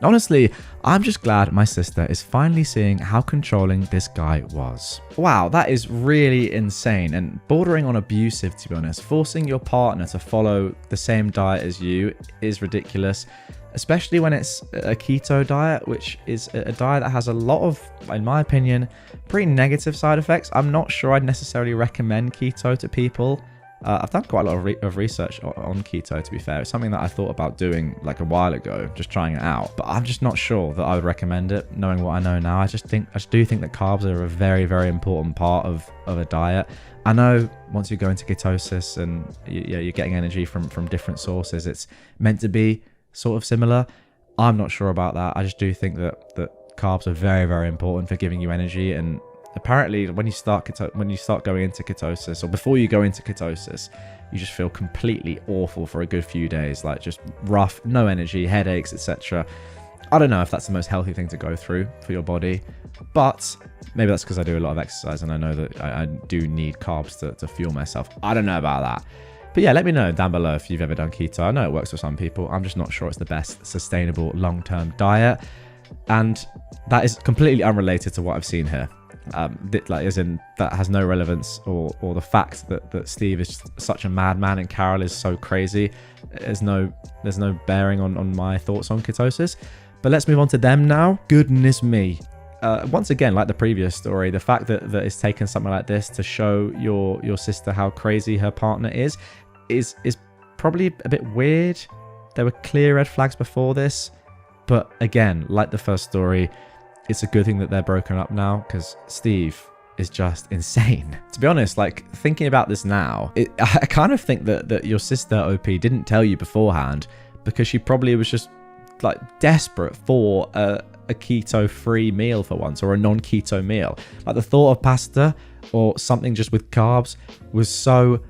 Honestly, I'm just glad my sister is finally seeing how controlling this guy was. Wow, that is really insane and bordering on abusive, to be honest. Forcing your partner to follow the same diet as you is ridiculous, especially when it's a keto diet, which is a diet that has a lot of, in my opinion, pretty negative side effects. I'm not sure I'd necessarily recommend keto to people. I've done quite a lot of research on keto, to be fair. It's something that I thought about doing like a while ago, just trying it out. But I'm just not sure that I would recommend it, knowing what I know now. I just do think that carbs are a very, very important part of a diet. I know once you go into ketosis and you're getting energy from different sources, it's meant to be sort of similar. I'm not sure about that. I just do think that carbs are very, very important for giving you energy. And apparently when you start going into ketosis, or before you go into ketosis, you just feel completely awful for a good few days, like just rough, no energy, headaches, etc. I don't know if that's the most healthy thing to go through for your body, but maybe that's because I do a lot of exercise and I know that I do need carbs to fuel myself. I don't know about that. But yeah, let me know down below if you've ever done keto. I know it works for some people. I'm just not sure it's the best sustainable long-term diet. And that is completely unrelated to what I've seen here. As in, that has no relevance, or the fact that Steve is such a madman and Carol is so crazy. There's no bearing on my thoughts on ketosis. But let's move on to them now. Goodness me. Once again, like the previous story, the fact that it's taken something like this to show your sister how crazy her partner is probably a bit weird. There were clear red flags before this, but again, like the first story, it's a good thing that they're broken up now, because Steve is just insane. To be honest, like thinking about this now, I kind of think that your sister OP didn't tell you beforehand because she probably was just like desperate for a keto-free meal for once, or a non-keto meal. Like the thought of pasta or something just with carbs was so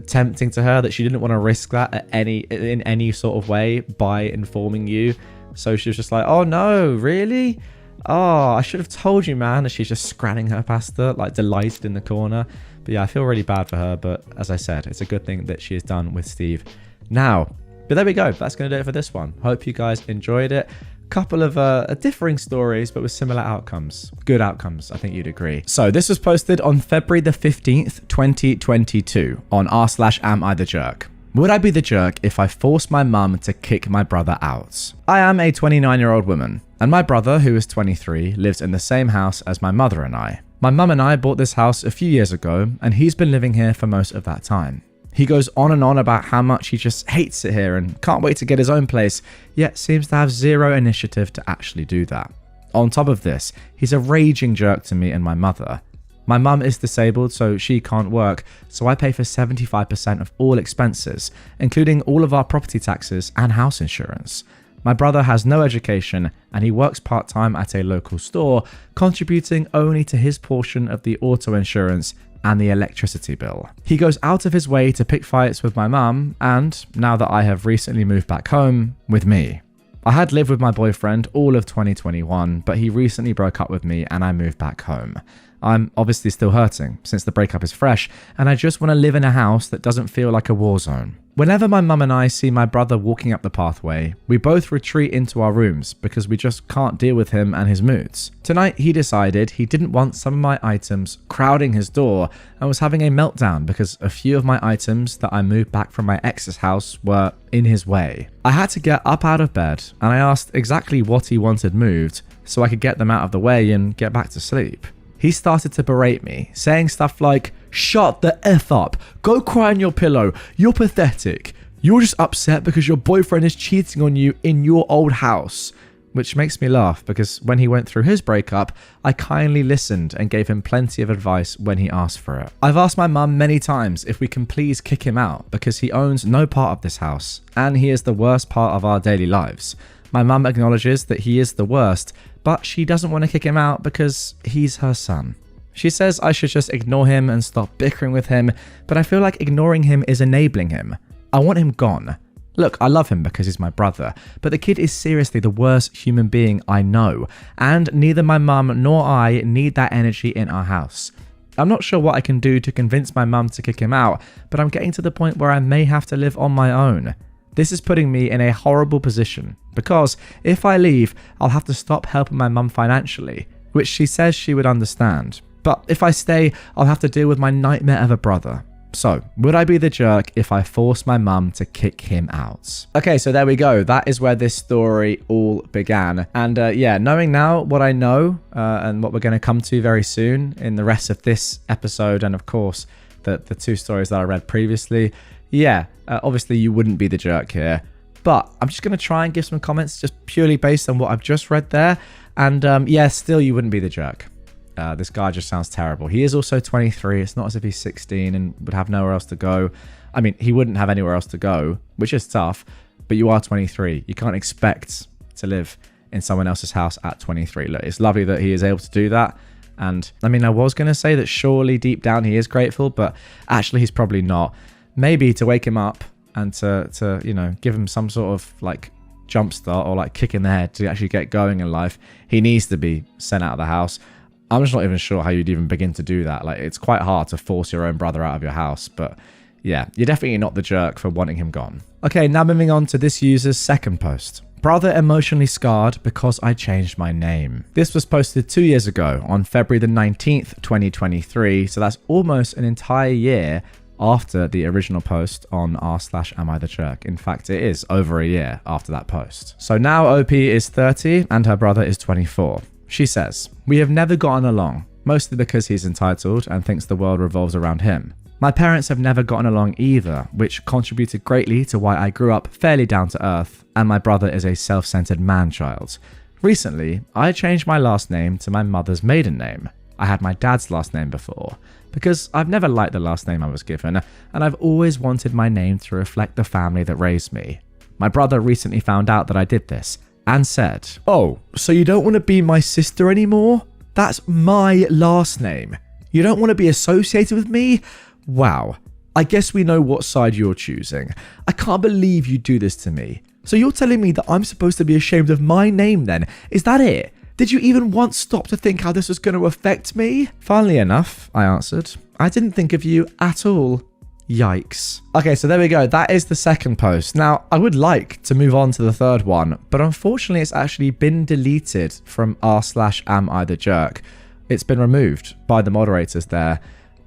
tempting to her that she didn't want to risk that in any sort of way by informing you. So she was just like, oh no, really? Oh, I should have told you, man. And she's just scranning her pasta, like delighted in the corner. But yeah, I feel really bad for her. But as I said, it's a good thing that she is done with Steve now. But there we go. That's going to do it for this one. Hope you guys enjoyed it. Couple of differing stories, but with similar outcomes. Good outcomes, I think you'd agree. So this was posted on February the 15th, 2022 on r/AmITheJerk. Would I be the jerk if I forced my mum to kick my brother out? I am a 29-year-old woman, and my brother, who is 23, lives in the same house as my mother and I. My mum and I bought this house a few years ago, and he's been living here for most of that time. He goes on and on about how much he just hates it here and can't wait to get his own place, yet seems to have zero initiative to actually do that. On top of this, he's a raging jerk to me and my mother. My mum is disabled, so she can't work, so I pay for 75% of all expenses, including all of our property taxes and house insurance. My brother has no education and he works part-time at a local store, contributing only to his portion of the auto insurance and the electricity bill. He goes out of his way to pick fights with my mum and, now that I have recently moved back home, with me. I had lived with my boyfriend all of 2021, but he recently broke up with me and I moved back home. I'm obviously still hurting since the breakup is fresh, and I just want to live in a house that doesn't feel like a war zone. Whenever my mum and I see my brother walking up the pathway, we both retreat into our rooms because we just can't deal with him and his moods. Tonight he decided he didn't want some of my items crowding his door and was having a meltdown because a few of my items that I moved back from my ex's house were in his way. I had to get up out of bed and I asked exactly what he wanted moved so I could get them out of the way and get back to sleep. He started to berate me, saying stuff like, "Shut the F up, go cry on your pillow, you're pathetic, you're just upset because your boyfriend is cheating on you in your old house." Which makes me laugh because when he went through his breakup, I kindly listened and gave him plenty of advice when he asked for it. I've asked my mum many times if we can please kick him out because he owns no part of this house and he is the worst part of our daily lives. My mum acknowledges that he is the worst, but she doesn't want to kick him out because he's her son. She says I should just ignore him and stop bickering with him, but I feel like ignoring him is enabling him. I want him gone. Look, I love him because he's my brother, but the kid is seriously the worst human being I know, and neither my mum nor I need that energy in our house. I'm not sure what I can do to convince my mum to kick him out, but I'm getting to the point where I may have to live on my own. This is putting me in a horrible position, because if I leave, I'll have to stop helping my mum financially, which she says she would understand. But if I stay, I'll have to deal with my nightmare of a brother. So, would I be the jerk if I force my mum to kick him out? Okay, so there we go. That is where this story all began. And yeah, knowing now what I know and what we're going to come to very soon in the rest of this episode, and of course, the two stories that I read previously, yeah, obviously you wouldn't be the jerk here. But I'm just going to try and give some comments just purely based on what I've just read there. And yeah, still you wouldn't be the jerk. This guy just sounds terrible. He is also 23. It's not as if he's 16 and would have nowhere else to go. I mean, he wouldn't have anywhere else to go, which is tough, but you are 23. You can't expect to live in someone else's house at 23. Look, it's lovely that he is able to do that. And I mean, I was going to say that surely deep down he is grateful, but actually he's probably not. Maybe to wake him up and to you know, give him some sort of like jump start or like kick in the head to actually get going in life, he needs to be sent out of the house. I'm just not even sure how you'd even begin to do that. Like, it's quite hard to force your own brother out of your house, but yeah, you're definitely not the jerk for wanting him gone. Okay, now moving on to this user's second post. Brother emotionally scarred because I changed my name. This was posted 2 years ago on February the 19th, 2023, so that's almost an entire year after the original post on r/AmIThejerk. In fact, it is over a year after that post. So now OP is 30 and her brother is 24. She says, "We have never gotten along, mostly because he's entitled and thinks the world revolves around him. My parents have never gotten along either, which contributed greatly to why I grew up fairly down to earth, and my brother is a self-centered man-child. Recently, I changed my last name to my mother's maiden name. I had my dad's last name before, because I've never liked the last name I was given, and I've always wanted my name to reflect the family that raised me. My brother recently found out that I did this, and said, 'Oh, so you don't want to be my sister anymore? That's my last name. You don't want to be associated with me? Wow. I guess we know what side you're choosing. I can't believe you do this to me. So you're telling me that I'm supposed to be ashamed of my name then? Is that it? Did you even once stop to think how this was going to affect me?' Funnily enough, I answered, I didn't think of you at all. Yikes. Okay, so there we go. That is the second post. Now, I would like to move on to the third one, but unfortunately it's actually been deleted from r/AmIThejerk. It's been removed by the moderators there,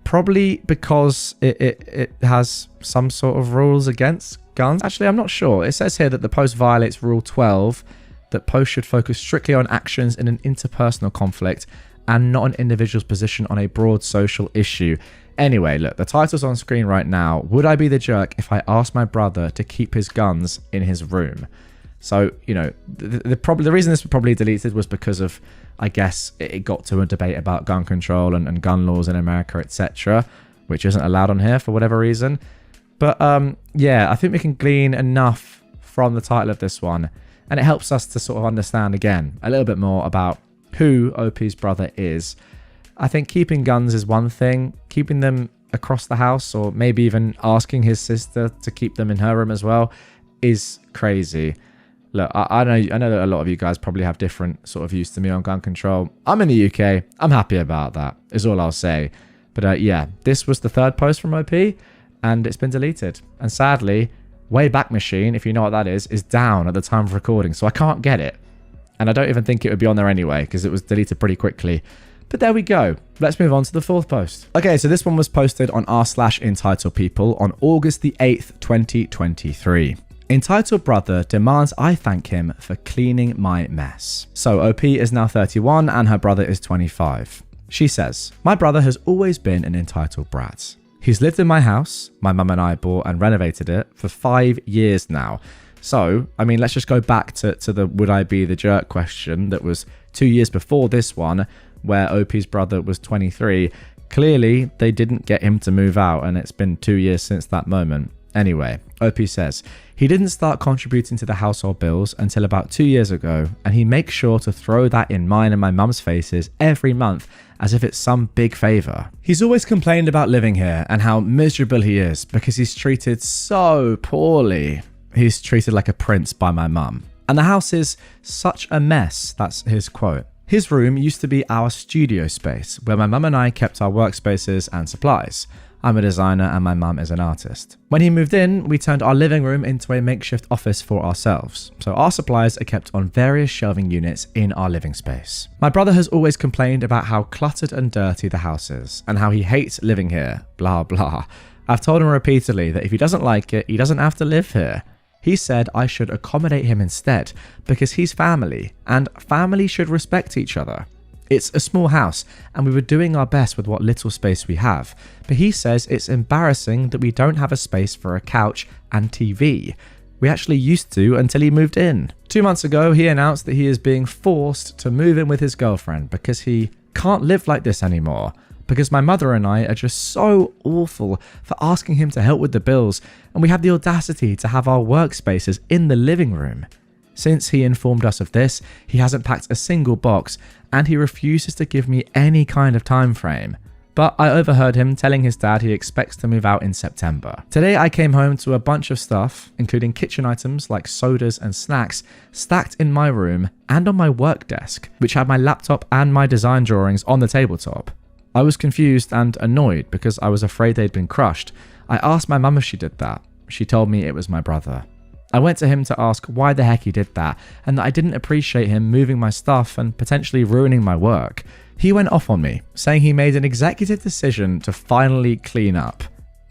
probably because it has some sort of rules against guns. Actually, I'm not sure. It says here that the post violates Rule 12, that posts should focus strictly on actions in an interpersonal conflict and not an individual's position on a broad social issue. Anyway, look, the title's on screen right now. Would I be the jerk if I asked my brother to keep his guns in his room? So, you know, the reason this was probably deleted was because of, I guess, it got to a debate about gun control and gun laws in America, etc., which isn't allowed on here for whatever reason. But yeah, I think we can glean enough from the title of this one, and it helps us to sort of understand, again, a little bit more about who OP's brother is. I think keeping guns is one thing. Keeping them across the house, or maybe even asking his sister to keep them in her room as well, is crazy. Look, I know that a lot of you guys probably have different sort of views to me on gun control. I'm in the UK. I'm happy about that, is all I'll say. But yeah, this was the third post from OP, and it's been deleted. And sadly, Wayback Machine, if you know what that is down at the time of recording, so I can't get it. And I don't even think it would be on there anyway, because it was deleted pretty quickly. But there we go. Let's move on to the fourth post. Okay, so this one was posted on r/entitledpeople on August the 8th, 2023. Entitled brother demands I thank him for cleaning my mess. So OP is now 31 and her brother is 25. She says, my brother has always been an entitled brat. He's lived in my house. My mum and I bought and renovated it for 5 years now. So, I mean, let's just go back to the would I be the jerk question that was 2 years before this one, where OP's brother was 23. Clearly, they didn't get him to move out, and it's been 2 years since that moment. Anyway, OP says, he didn't start contributing to the household bills until about 2 years ago, and he makes sure to throw that in mine and my mum's faces every month as if it's some big favour. He's always complained about living here and how miserable he is because he's treated so poorly. He's treated like a prince by my mum. And the house is such a mess, that's his quote. His room used to be our studio space, where my mum and I kept our workspaces and supplies. I'm a designer and my mum is an artist. When he moved in, we turned our living room into a makeshift office for ourselves, so our supplies are kept on various shelving units in our living space. My brother has always complained about how cluttered and dirty the house is, and how he hates living here, blah blah. I've told him repeatedly that if he doesn't like it, he doesn't have to live here. He said I should accommodate him instead, because he's family, and family should respect each other. It's a small house, and we were doing our best with what little space we have, but he says it's embarrassing that we don't have a space for a couch and TV. We actually used to until he moved in. 2 months ago, he announced that he is being forced to move in with his girlfriend because he can't live like this anymore. Because my mother and I are just so awful for asking him to help with the bills, and we have the audacity to have our workspaces in the living room. Since he informed us of this, he hasn't packed a single box, and he refuses to give me any kind of time frame. But I overheard him telling his dad he expects to move out in September. Today I came home to a bunch of stuff, including kitchen items like sodas and snacks, stacked in my room and on my work desk, which had my laptop and my design drawings on the tabletop. I was confused and annoyed because I was afraid they'd been crushed. I asked my mum if she did that. She told me it was my brother. I went to him to ask why the heck he did that, and that I didn't appreciate him moving my stuff and potentially ruining my work. He went off on me, saying he made an executive decision to finally clean up.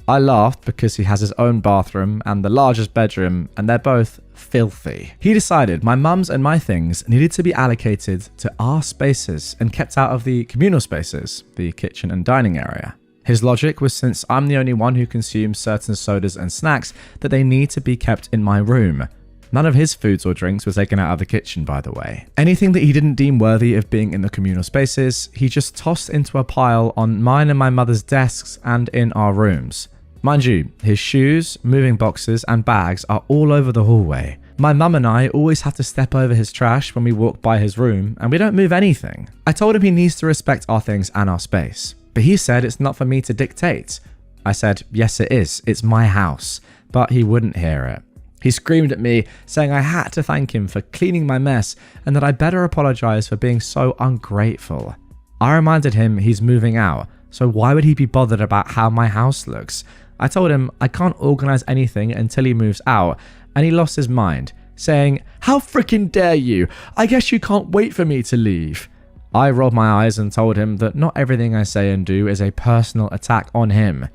I laughed because he has his own bathroom and the largest bedroom, and they're both filthy. He decided my mum's and my things needed to be allocated to our spaces and kept out of the communal spaces, the kitchen and dining area. His logic was, since I'm the only one who consumes certain sodas and snacks, that they need to be kept in my room. None of his foods or drinks were taken out of the kitchen, by the way. Anything that he didn't deem worthy of being in the communal spaces, he just tossed into a pile on mine and my mother's desks and in our rooms. Mind you, his shoes, moving boxes and bags are all over the hallway. My mum and I always have to step over his trash when we walk by his room, and we don't move anything. I told him he needs to respect our things and our space, but he said it's not for me to dictate. I said, yes it is, it's my house, but he wouldn't hear it. He screamed at me, saying I had to thank him for cleaning my mess and that I better apologize for being so ungrateful. I reminded him he's moving out, so why would he be bothered about how my house looks? I told him I can't organize anything until he moves out, and he lost his mind, saying, how freaking dare you? I guess you can't wait for me to leave. I rolled my eyes and told him that not everything I say and do is a personal attack on him.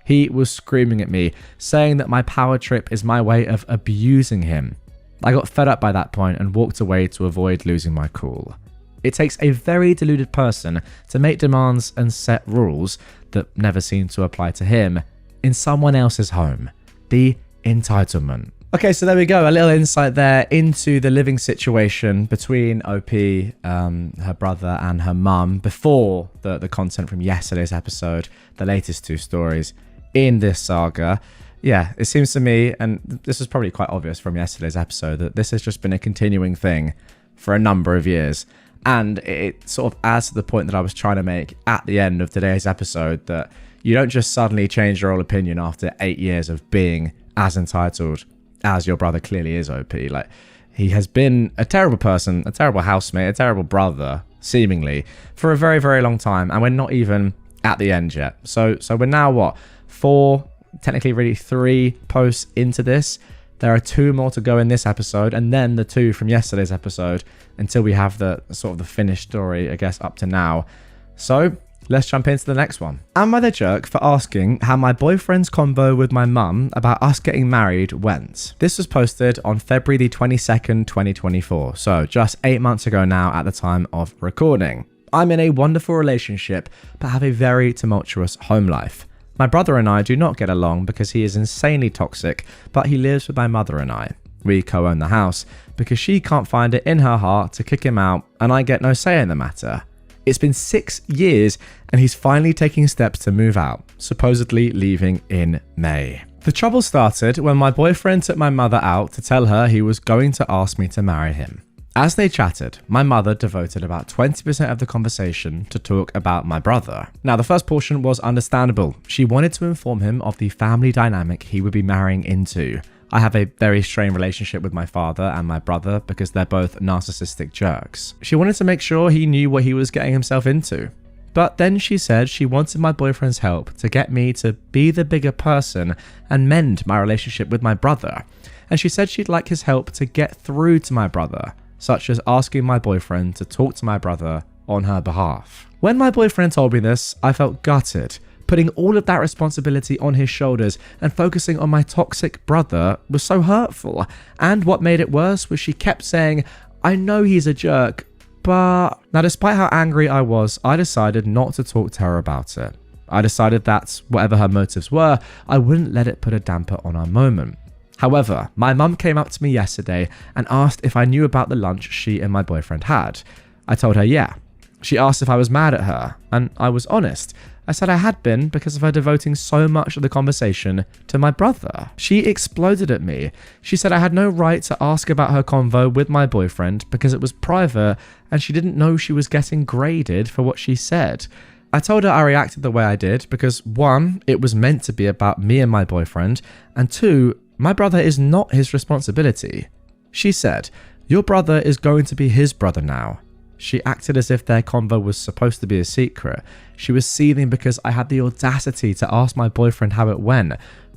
He was screaming at me, saying that my power trip is my way of abusing him. I got fed up by that point and walked away to avoid losing my cool. It takes a very deluded person to make demands and set rules that never seem to apply to him in someone else's home. The entitlement. Okay, so there we go. A little insight there into the living situation between OP, her brother, and her mum before the content from yesterday's episode, the latest 2 stories in this saga. Yeah, it seems to me, and this is probably quite obvious from yesterday's episode, that this has just been a continuing thing for a number of years. And it sort of adds to the point that I was trying to make at the end of today's episode, that you don't just suddenly change your whole opinion after 8 years of being as entitled as your brother clearly is, OP. Like, he has been a terrible person, a terrible housemate, a terrible brother, seemingly, for a very, very long time, and we're not even at the end yet. So we're now, what, 4, technically really 3 posts into this. There are 2 more to go in this episode, and then the 2 from yesterday's episode, until we have the sort of the finished story, I guess, up to now. So let's jump into the next one. Am I the jerk for asking how my boyfriend's convo with my mum about us getting married went? This was posted on February the 22nd, 2024, so just 8 months ago now at the time of recording. I'm in a wonderful relationship, but have a very tumultuous home life. My brother and I do not get along because he is insanely toxic, but he lives with my mother and I. We co-own the house because she can't find it in her heart to kick him out, and I get no say in the matter. It's been 6 years and he's finally taking steps to move out, supposedly leaving in May. The trouble started when my boyfriend took my mother out to tell her he was going to ask me to marry him. As they chatted, my mother devoted about 20% of the conversation to talk about my brother. Now, the first portion was understandable. She wanted to inform him of the family dynamic he would be marrying into. I have a very strained relationship with my father and my brother because they're both narcissistic jerks. She wanted to make sure he knew what he was getting himself into. But then she said she wanted my boyfriend's help to get me to be the bigger person and mend my relationship with my brother. And she said she'd like his help to get through to my brother, such as asking my boyfriend to talk to my brother on her behalf. When my boyfriend told me this, I felt gutted. Putting all of that responsibility on his shoulders and focusing on my toxic brother was so hurtful. And what made it worse was she kept saying, I know he's a jerk, but... Now, despite how angry I was, I decided not to talk to her about it. I decided that whatever her motives were, I wouldn't let it put a damper on our moment. However, my mum came up to me yesterday and asked if I knew about the lunch she and my boyfriend had. I told her yeah. She asked if I was mad at her, and I was honest. I said I had been because of her devoting so much of the conversation to my brother. She exploded at me. She said I had no right to ask about her convo with my boyfriend because it was private and she didn't know she was getting graded for what she said. I told her I reacted the way I did because 1, it was meant to be about me and my boyfriend, and 2, my brother is not his responsibility. She said, your brother is going to be his brother now. She acted as if their convo was supposed to be a secret. She was seething because I had the audacity to ask my boyfriend how it went.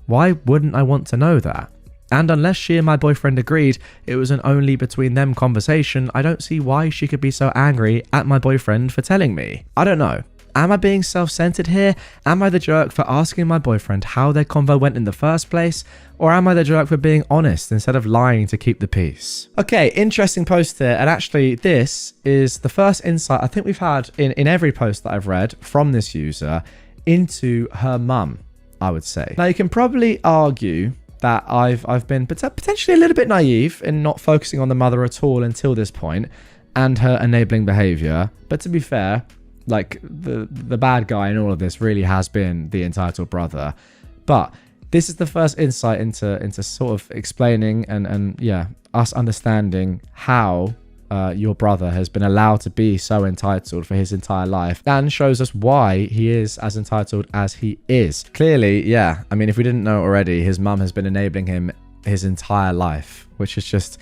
Why wouldn't I want to know that? And unless she and my boyfriend agreed it was an only between them conversation, I don't see why she could be so angry at my boyfriend for telling me. I don't know. Am I being self-centered here? Am I the jerk for asking my boyfriend how their convo went in the first place? Or am I the jerk for being honest instead of lying to keep the peace? Okay, interesting post here. And actually, this is the first insight I think we've had in every post that I've read from this user into her mum, I would say. Now, you can probably argue that I've been potentially a little bit naive in not focusing on the mother at all until this point and her enabling behavior. But to be fair, like the bad guy in all of this really has been the entitled brother. But this is the first insight into sort of explaining and yeah, us understanding how your brother has been allowed to be so entitled for his entire life, and shows us why he is as entitled as he is. Clearly, yeah, I mean, if we didn't know already, his mum has been enabling him his entire life, which is just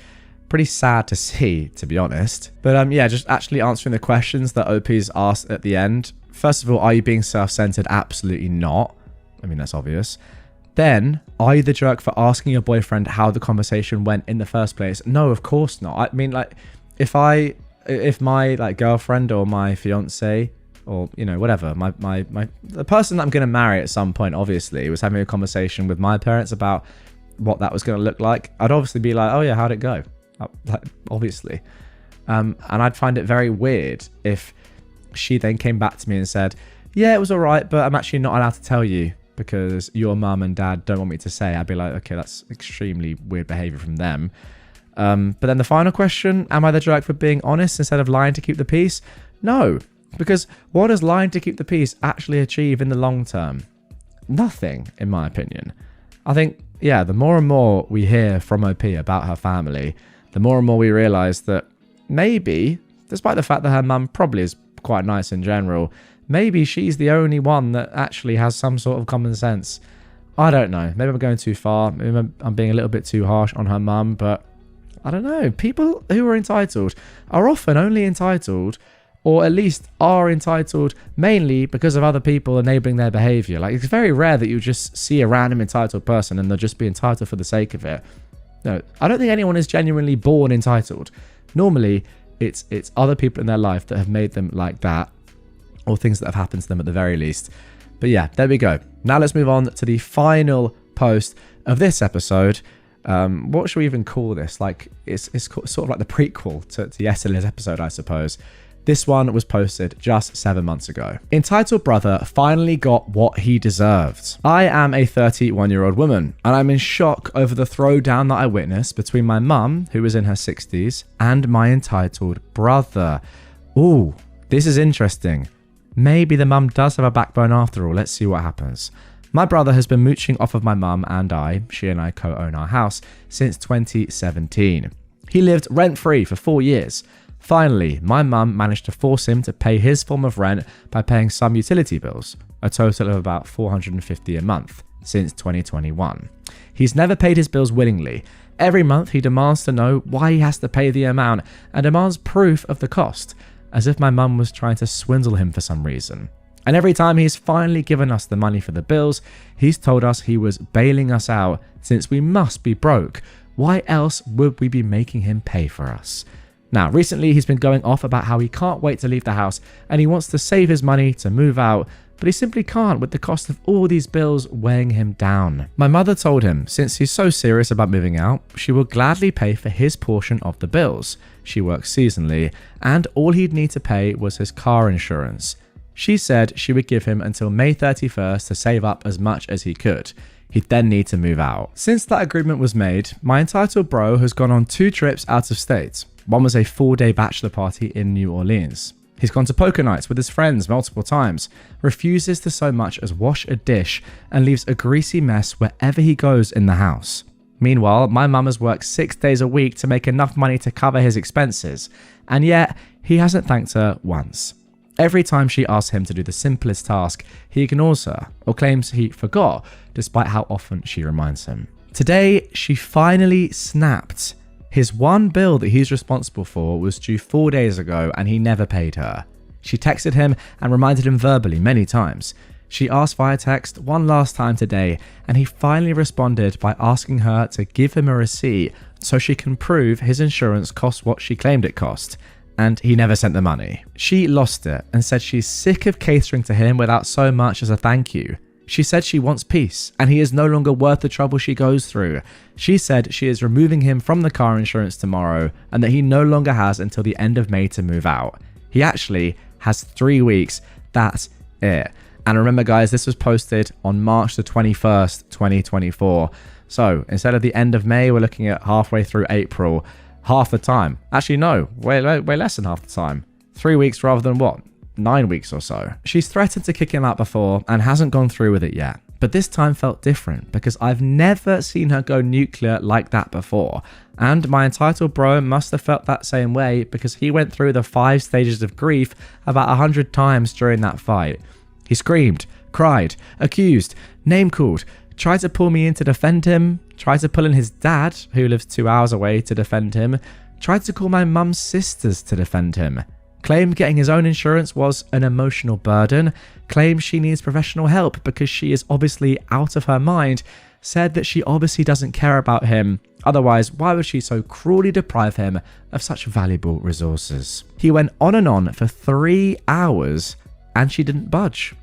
pretty sad to see, to be honest. But yeah, just actually answering the questions that OP's asked at the end. First of all, are you being self-centered? Absolutely not. I mean, that's obvious. Then, are you the jerk for asking your boyfriend how the conversation went in the first place? No, of course not. I mean, like, if my like girlfriend or my fiance or, you know, whatever, the person that I'm going to marry at some point, obviously, was having a conversation with my parents about what that was going to look like, I'd obviously be like, oh yeah, how'd it go? Like, obviously. And I'd find it very weird if she then came back to me and said, yeah, it was all right, but I'm actually not allowed to tell you because your mum and dad don't want me to say. I'd be like, okay, that's extremely weird behavior from them. But then the final question, am I the jerk for being honest instead of lying to keep the peace? No, because what does lying to keep the peace actually achieve in the long term? Nothing, in my opinion. I think, yeah, the more and more we hear from OP about her family, the more and more we realise that maybe, despite the fact that her mum probably is quite nice in general, maybe she's the only one that actually has some sort of common sense. I don't know. Maybe I'm going too far. Maybe I'm being a little bit too harsh on her mum, but I don't know. People who are entitled are often only entitled, or at least are entitled mainly because of other people enabling their behaviour. Like, it's very rare that you just see a random entitled person and they'll just be entitled for the sake of it. No, I don't think anyone is genuinely born entitled. Normally, it's other people in their life that have made them like that, or things that have happened to them at the very least. But yeah, there we go. Now let's move on to the final post of this episode. What should we even call this? Like, it's sort of like the prequel to yesterday's episode, I suppose. This one was posted just 7 months ago. Entitled brother finally got what he deserved. I am a 31-year-old woman, and I'm in shock over the throwdown that I witnessed between my mum, who was in her 60s, and my entitled brother. Ooh, this is interesting. Maybe the mum does have a backbone after all. Let's see what happens. My brother has been mooching off of my mum and she and I co-own our house, since 2017. He lived rent-free for 4 years. Finally, my mum managed to force him to pay his form of rent by paying some utility bills, a total of about $450 a month. since 2021. He's never paid his bills willingly. Every month he demands to know why he has to pay the amount and demands proof of the cost, as if my mum was trying to swindle him for some reason. And every time he's finally given us the money for the bills, he's told us he was bailing us out since we must be broke. Why else would we be making him pay for us? Now, recently he's been going off about how he can't wait to leave the house and he wants to save his money to move out, but he simply can't with the cost of all these bills weighing him down. My mother told him since he's so serious about moving out, she will gladly pay for his portion of the bills. She works seasonally, and all he'd need to pay was his car insurance. She said she would give him until May 31st to save up as much as he could. He'd then need to move out. Since that agreement was made, my entitled bro has gone on 2 trips out of state. One was a 4-day bachelor party in New Orleans. He's gone to poker nights with his friends multiple times, refuses to so much as wash a dish, and leaves a greasy mess wherever he goes in the house. Meanwhile, my mum has worked 6 days a week to make enough money to cover his expenses, and yet he hasn't thanked her once. Every time she asks him to do the simplest task, he ignores her or claims he forgot, despite how often she reminds him. Today, she finally snapped. His one bill that he's responsible for was due 4 days ago and he never paid her. She texted him and reminded him verbally many times. She asked via text one last time today and he finally responded by asking her to give him a receipt so she can prove his insurance cost what she claimed it cost. And he never sent the money. She lost it and said she's sick of catering to him without so much as a thank you. She said she wants peace and he is no longer worth the trouble she goes through. She said she is removing him from the car insurance tomorrow and that he no longer has until the end of May to move out. He actually has 3 weeks. That's it. And remember guys, this was posted on March the 21st, 2024. So instead of the end of May, we're looking at halfway through April. Half the time. Actually, no, way less than half the time. 3 weeks rather than what? 9 weeks or so. She's threatened to kick him out before and hasn't gone through with it yet. But this time felt different because I've never seen her go nuclear like that before. And my entitled bro must have felt that same way because he went through the 5 stages of grief about 100 times during that fight. He screamed, cried, accused, name called, tried to pull me in to defend him, tried to pull in his dad, who lives 2 hours away, to defend him, tried to call my mum's sisters to defend him, claimed getting his own insurance was an emotional burden, claimed she needs professional help because she is obviously out of her mind, said that she obviously doesn't care about him, otherwise why would she so cruelly deprive him of such valuable resources. He went on and on for 3 hours and she didn't budge.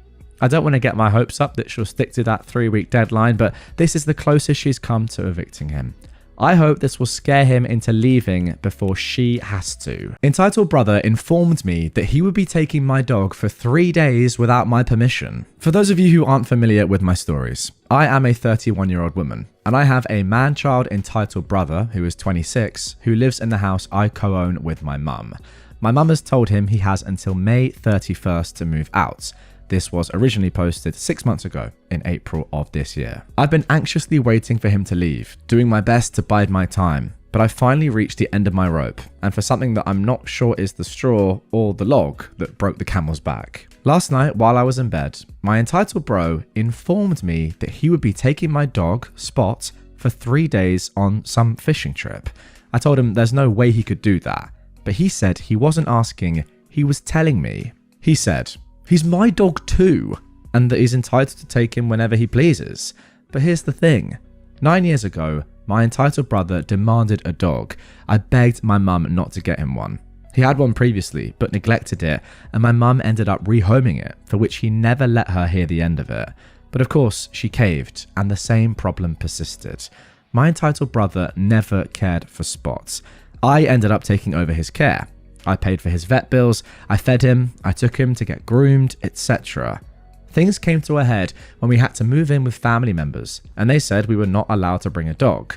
I don't want to get my hopes up that she'll stick to that 3-week deadline, but this is the closest she's come to evicting him. I hope this will scare him into leaving before she has to. Entitled brother informed me that he would be taking my dog for 3 days without my permission. For those of you who aren't familiar with my stories, I am a 31-year-old woman, and I have a man-child entitled brother who is 26, who lives in the house I co-own with my mum. My mum has told him he has until May 31st to move out. This was originally posted 6 months ago in April of this year. I've been anxiously waiting for him to leave, doing my best to bide my time, but I finally reached the end of my rope, and for something that I'm not sure is the straw or the log that broke the camel's back. Last night, while I was in bed, my entitled bro informed me that he would be taking my dog, Spot, for 3 days on some fishing trip. I told him there's no way he could do that, but he said he wasn't asking, he was telling me. He said, he's my dog too, and that he's entitled to take him whenever he pleases. But here's the thing. 9 years ago, my entitled brother demanded a dog. I begged my mum not to get him one. He had one previously, but neglected it, and my mum ended up rehoming it, for which he never let her hear the end of it. But of course, she caved, and the same problem persisted. My entitled brother never cared for Spot. I ended up taking over his care. I paid for his vet bills, I fed him, I took him to get groomed, etc. Things came to a head when we had to move in with family members, and they said we were not allowed to bring a dog.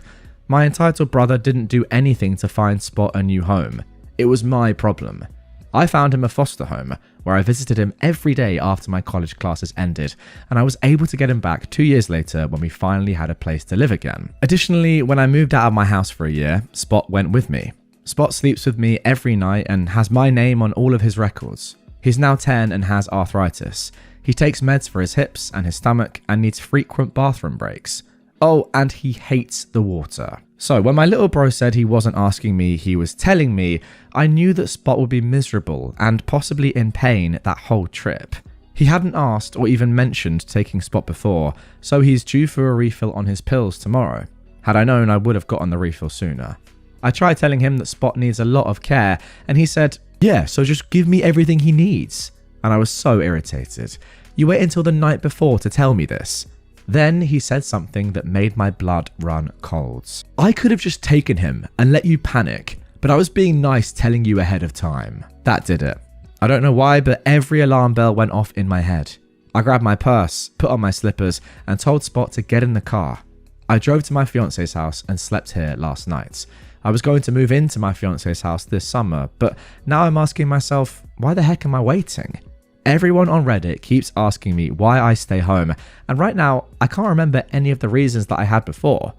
My entitled brother didn't do anything to find Spot a new home. It was my problem. I found him a foster home, where I visited him every day after my college classes ended, and I was able to get him back 2 years later when we finally had a place to live again. Additionally, when I moved out of my house for a year, Spot went with me. Spot sleeps with me every night and has my name on all of his records. He's now 10 and has arthritis. He takes meds for his hips and his stomach and needs frequent bathroom breaks. Oh, and he hates the water. So when my little bro said he wasn't asking me, he was telling me, I knew that Spot would be miserable and possibly in pain that whole trip. He hadn't asked or even mentioned taking Spot before, so he's due for a refill on his pills tomorrow. Had I known, I would have gotten the refill sooner. I tried telling him that Spot needs a lot of care, and he said, yeah, so just give me everything he needs. And I was so irritated. You wait until the night before to tell me this. Then he said something that made my blood run cold. I could have just taken him and let you panic, but I was being nice telling you ahead of time. That did it. I don't know why, but every alarm bell went off in my head. I grabbed my purse, put on my slippers, and told Spot to get in the car. I drove to my fiance's house and slept here last night. I was going to move into my fiance's house this summer, but now I'm asking myself, why the heck am I waiting? Everyone on Reddit keeps asking me why I stay home, and right now, I can't remember any of the reasons that I had before.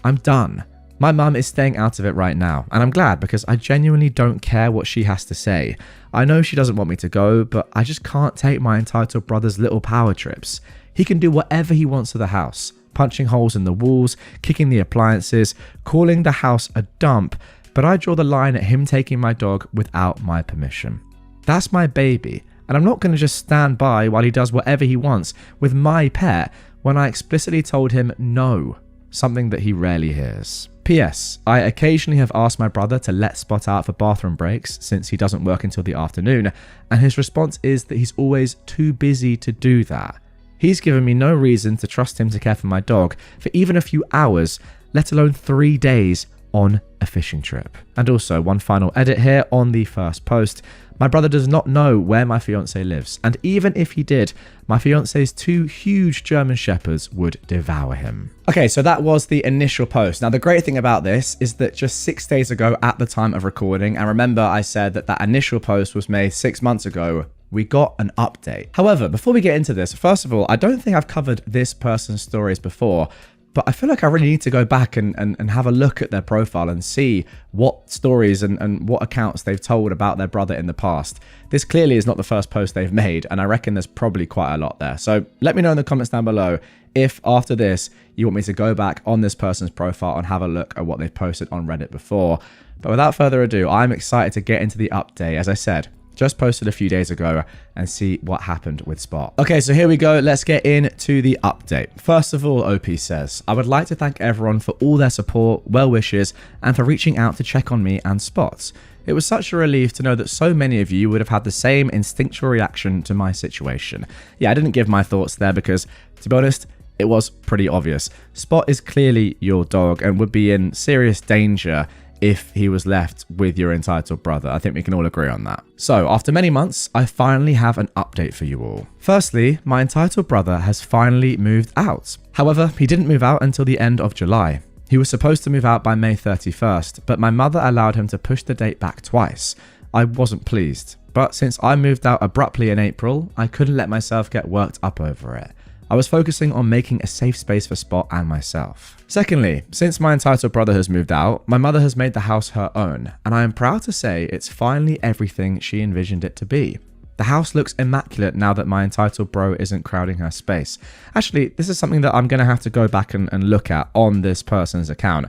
I'm done. My mum is staying out of it right now, and I'm glad because I genuinely don't care what she has to say. I know she doesn't want me to go, but I just can't take my entitled brother's little power trips. He can do whatever he wants to the house, punching holes in the walls, kicking the appliances, calling the house a dump, but I draw the line at him taking my dog without my permission. That's my baby. And I'm not going to just stand by while he does whatever he wants with my pet when I explicitly told him no, something that he rarely hears. P.S. I occasionally have asked my brother to let Spot out for bathroom breaks since he doesn't work until the afternoon, and his response is that he's always too busy to do that. He's given me no reason to trust him to care for my dog for even a few hours, let alone 3 days on a fishing trip. And also, one final edit here on the first post. My brother does not know where my fiance lives, and even if he did, my fiance's 2 huge German shepherds would devour him. Okay, so that was the initial post. Now, the great thing about this is that just 6 days ago at the time of recording, and remember I said that that initial post was made 6 months ago, we got an update. However, before we get into this, first of all, I don't think I've covered this person's stories before, but I feel like I really need to go back and have a look at their profile and see what stories and what accounts they've told about their brother in the past. This clearly is not the first post they've made, and I reckon there's probably quite a lot there. So let me know in the comments down below if after this you want me to go back on this person's profile and have a look at what they've posted on Reddit before. But without further ado, I'm excited to get into the update. As I said, just posted a few days ago and see what happened with Spot. Okay, so here we go. Let's get into the update. First of all, OP says, I would like to thank everyone for all their support, well wishes, and for reaching out to check on me and Spot. It was such a relief to know that so many of you would have had the same instinctual reaction to my situation. Yeah, I didn't give my thoughts there because, to be honest, it was pretty obvious. Spot is clearly your dog and would be in serious danger if he was left with your entitled brother. I think we can all agree on that. So, after many months, I finally have an update for you all. Firstly, my entitled brother has finally moved out. However, he didn't move out until the end of July. He was supposed to move out by May 31st, but my mother allowed him to push the date back twice. I wasn't pleased, but since I moved out abruptly in April, I couldn't let myself get worked up over it. I was focusing on making a safe space for Spot and myself. Secondly, since my entitled brother has moved out, my mother has made the house her own, and I am proud to say it's finally everything she envisioned it to be. The house looks immaculate now that my entitled bro isn't crowding her space. Actually, this is something that I'm going to have to go back and look at on this person's account.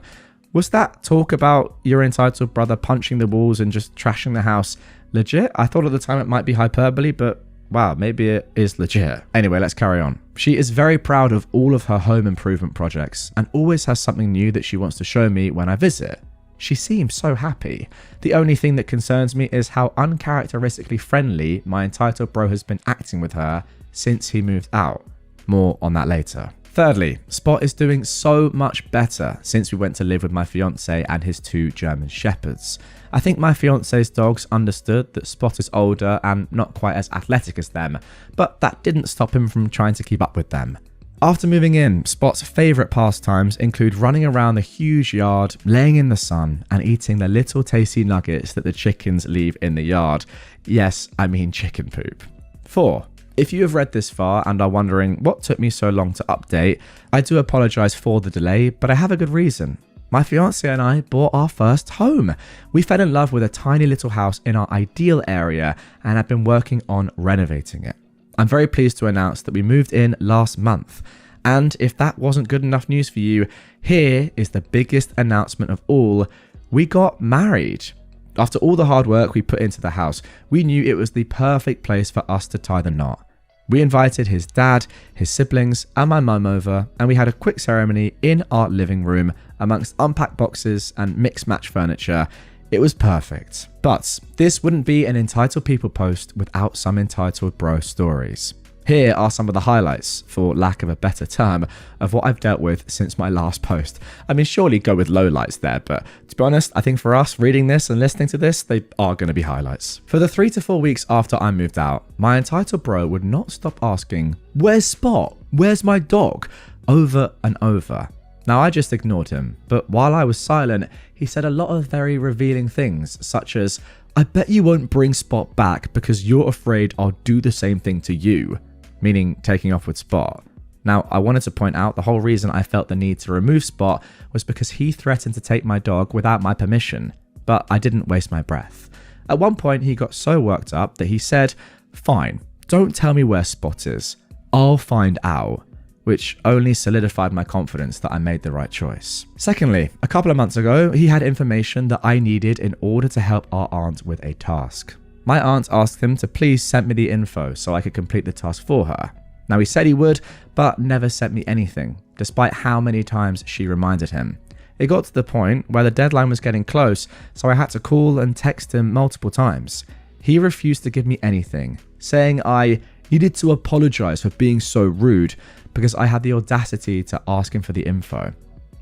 Was that talk about your entitled brother punching the walls and just trashing the house legit? I thought at the time it might be hyperbole, but wow, maybe it is legit. Anyway, let's carry on. She is very proud of all of her home improvement projects and always has something new that she wants to show me when I visit. She seems so happy. The only thing that concerns me is how uncharacteristically friendly my entitled bro has been acting with her since he moved out. More on that later. Thirdly, Spot is doing so much better since we went to live with my fiance and his 2 German shepherds. I think my fiance's dogs understood that Spot is older and not quite as athletic as them, but that didn't stop him from trying to keep up with them. After moving in, Spot's favourite pastimes include running around the huge yard, laying in the sun, and eating the little tasty nuggets that the chickens leave in the yard. Yes, I mean chicken poop. 4. If you have read this far and are wondering what took me so long to update, I do apologise for the delay, but I have a good reason. My fiance and I bought our first home. We fell in love with a tiny little house in our ideal area and have been working on renovating it. I'm very pleased to announce that we moved in last month. And if that wasn't good enough news for you, here is the biggest announcement of all. We got married. After all the hard work we put into the house, we knew it was the perfect place for us to tie the knot. We invited his dad, his siblings, and my mum over, and we had a quick ceremony in our living room amongst unpacked boxes and mix-match furniture. It was perfect. But this wouldn't be an Entitled People post without some Entitled Bro stories. Here are some of the highlights, for lack of a better term, of what I've dealt with since my last post. I mean, surely go with lowlights there, but to be honest, I think for us reading this and listening to this, they are going to be highlights. For the 3 to 4 weeks after I moved out, my entitled bro would not stop asking, "Where's Spot? Where's my dog?" over and over. Now, I just ignored him, but while I was silent, he said a lot of very revealing things, such as, "I bet you won't bring Spot back because you're afraid I'll do the same thing to you," meaning taking off with Spot. Now, I wanted to point out the whole reason I felt the need to remove Spot was because he threatened to take my dog without my permission, but I didn't waste my breath. At one point, he got so worked up that he said, "Fine, don't tell me where Spot is. I'll find out," which only solidified my confidence that I made the right choice. Secondly, a couple of months ago, he had information that I needed in order to help our aunt with a task. My aunt asked him to please send me the info so I could complete the task for her. Now, he said he would, but never sent me anything, despite how many times she reminded him. It got to the point where the deadline was getting close, so I had to call and text him multiple times. He refused to give me anything, saying I needed to apologize for being so rude because I had the audacity to ask him for the info.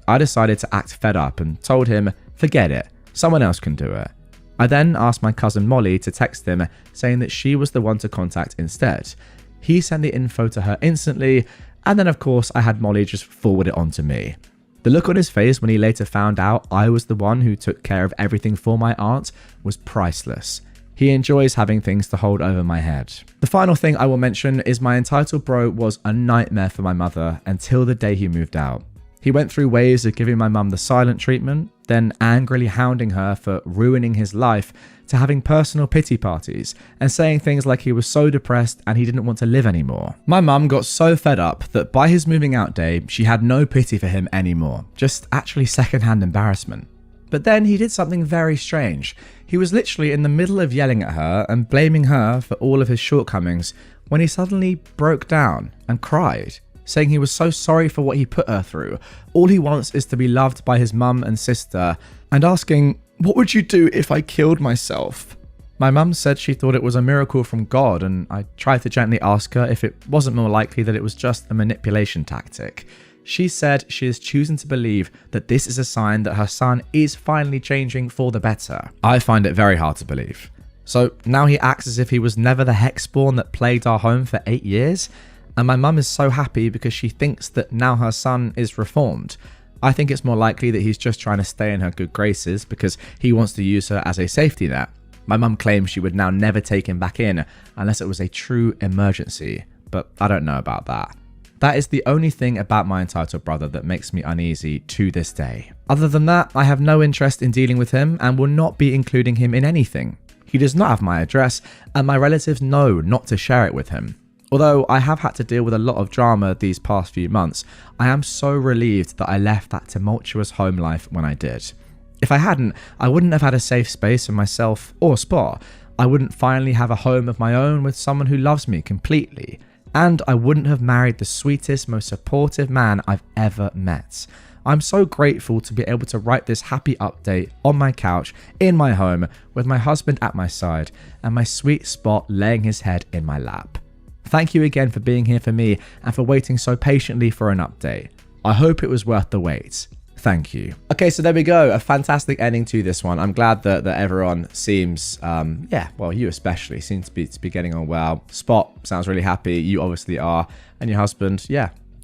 I decided to act fed up and told him, "Forget it, someone else can do it." I then asked my cousin Molly to text him, saying that she was the one to contact instead. He sent the info to her instantly, and then of course I had Molly just forward it on to me. The look on his face when he later found out I was the one who took care of everything for my aunt was priceless. He enjoys having things to hold over my head. The final thing I will mention is my entitled bro was a nightmare for my mother until the day he moved out. He went through waves of giving my mum the silent treatment, then angrily hounding her for ruining his life, to having personal pity parties and saying things like he was so depressed and he didn't want to live anymore. My mum got so fed up that by his moving out day, she had no pity for him anymore, just actually secondhand embarrassment. But then he did something very strange. He was literally in the middle of yelling at her and blaming her for all of his shortcomings when he suddenly broke down and cried, saying he was so sorry for what he put her through. All he wants is to be loved by his mum and sister, and asking, "What would you do if I killed myself?" My mum said she thought it was a miracle from God, and I tried to gently ask her if it wasn't more likely that it was just a manipulation tactic. She said she is choosing to believe that this is a sign that her son is finally changing for the better. I find it very hard to believe. So now he acts as if he was never the hexspawn that plagued our home for 8 years, and my mum is so happy because she thinks that now her son is reformed. I think it's more likely that he's just trying to stay in her good graces because he wants to use her as a safety net. My mum claims she would now never take him back in unless it was a true emergency, but I don't know about that. That is the only thing about my entitled brother that makes me uneasy to this day. Other than that, I have no interest in dealing with him and will not be including him in anything. He does not have my address, and my relatives know not to share it with him. Although I have had to deal with a lot of drama these past few months, I am so relieved that I left that tumultuous home life when I did. If I hadn't, I wouldn't have had a safe space for myself or Spot. I wouldn't finally have a home of my own with someone who loves me completely. And I wouldn't have married the sweetest, most supportive man I've ever met. I'm so grateful to be able to write this happy update on my couch in my home with my husband at my side and my sweet Spot laying his head in my lap. Thank you again for being here for me and for waiting so patiently for an update. I hope it was worth the wait. Thank you. Okay, so there we go. A fantastic ending to this one. I'm glad that everyone seems, you especially, seem to be getting on well. Spot sounds really happy. You obviously are. And your husband,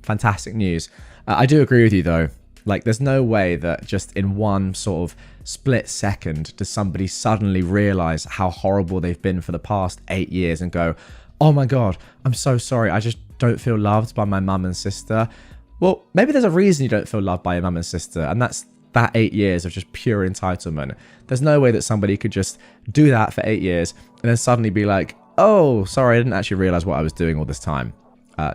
fantastic news. I do agree with you though. Like, there's no way that just in one sort of split second does somebody suddenly realize how horrible they've been for the past 8 years and go, "Oh my God, I'm so sorry. I just don't feel loved by my mum and sister." Well, maybe there's a reason you don't feel loved by your mum and sister, and that's that 8 years of just pure entitlement. There's no way that somebody could just do that for 8 years and then suddenly be like, Oh, sorry, I didn't actually realize what I was doing all this time.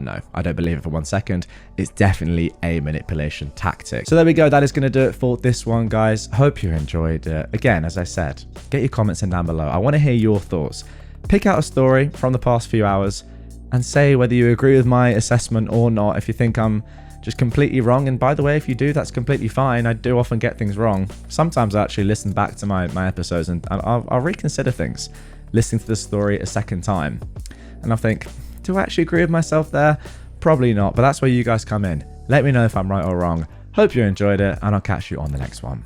No, I don't believe it for 1 second. It's definitely a manipulation tactic. So there we go. That is going to do it for this one, guys. Hope you enjoyed it. Again, as I said, get your comments in down below. I want to hear your thoughts. Pick out a story from the past few hours and say whether you agree with my assessment or not. If you think I'm just completely wrong. And by the way, if you do, that's completely fine. I do often get things wrong. Sometimes I actually listen back to my episodes and I'll reconsider things, listening to the story a second time. And I'll think, do I actually agree with myself there? Probably not, but that's where you guys come in. Let me know if I'm right or wrong. Hope you enjoyed it, and I'll catch you on the next one.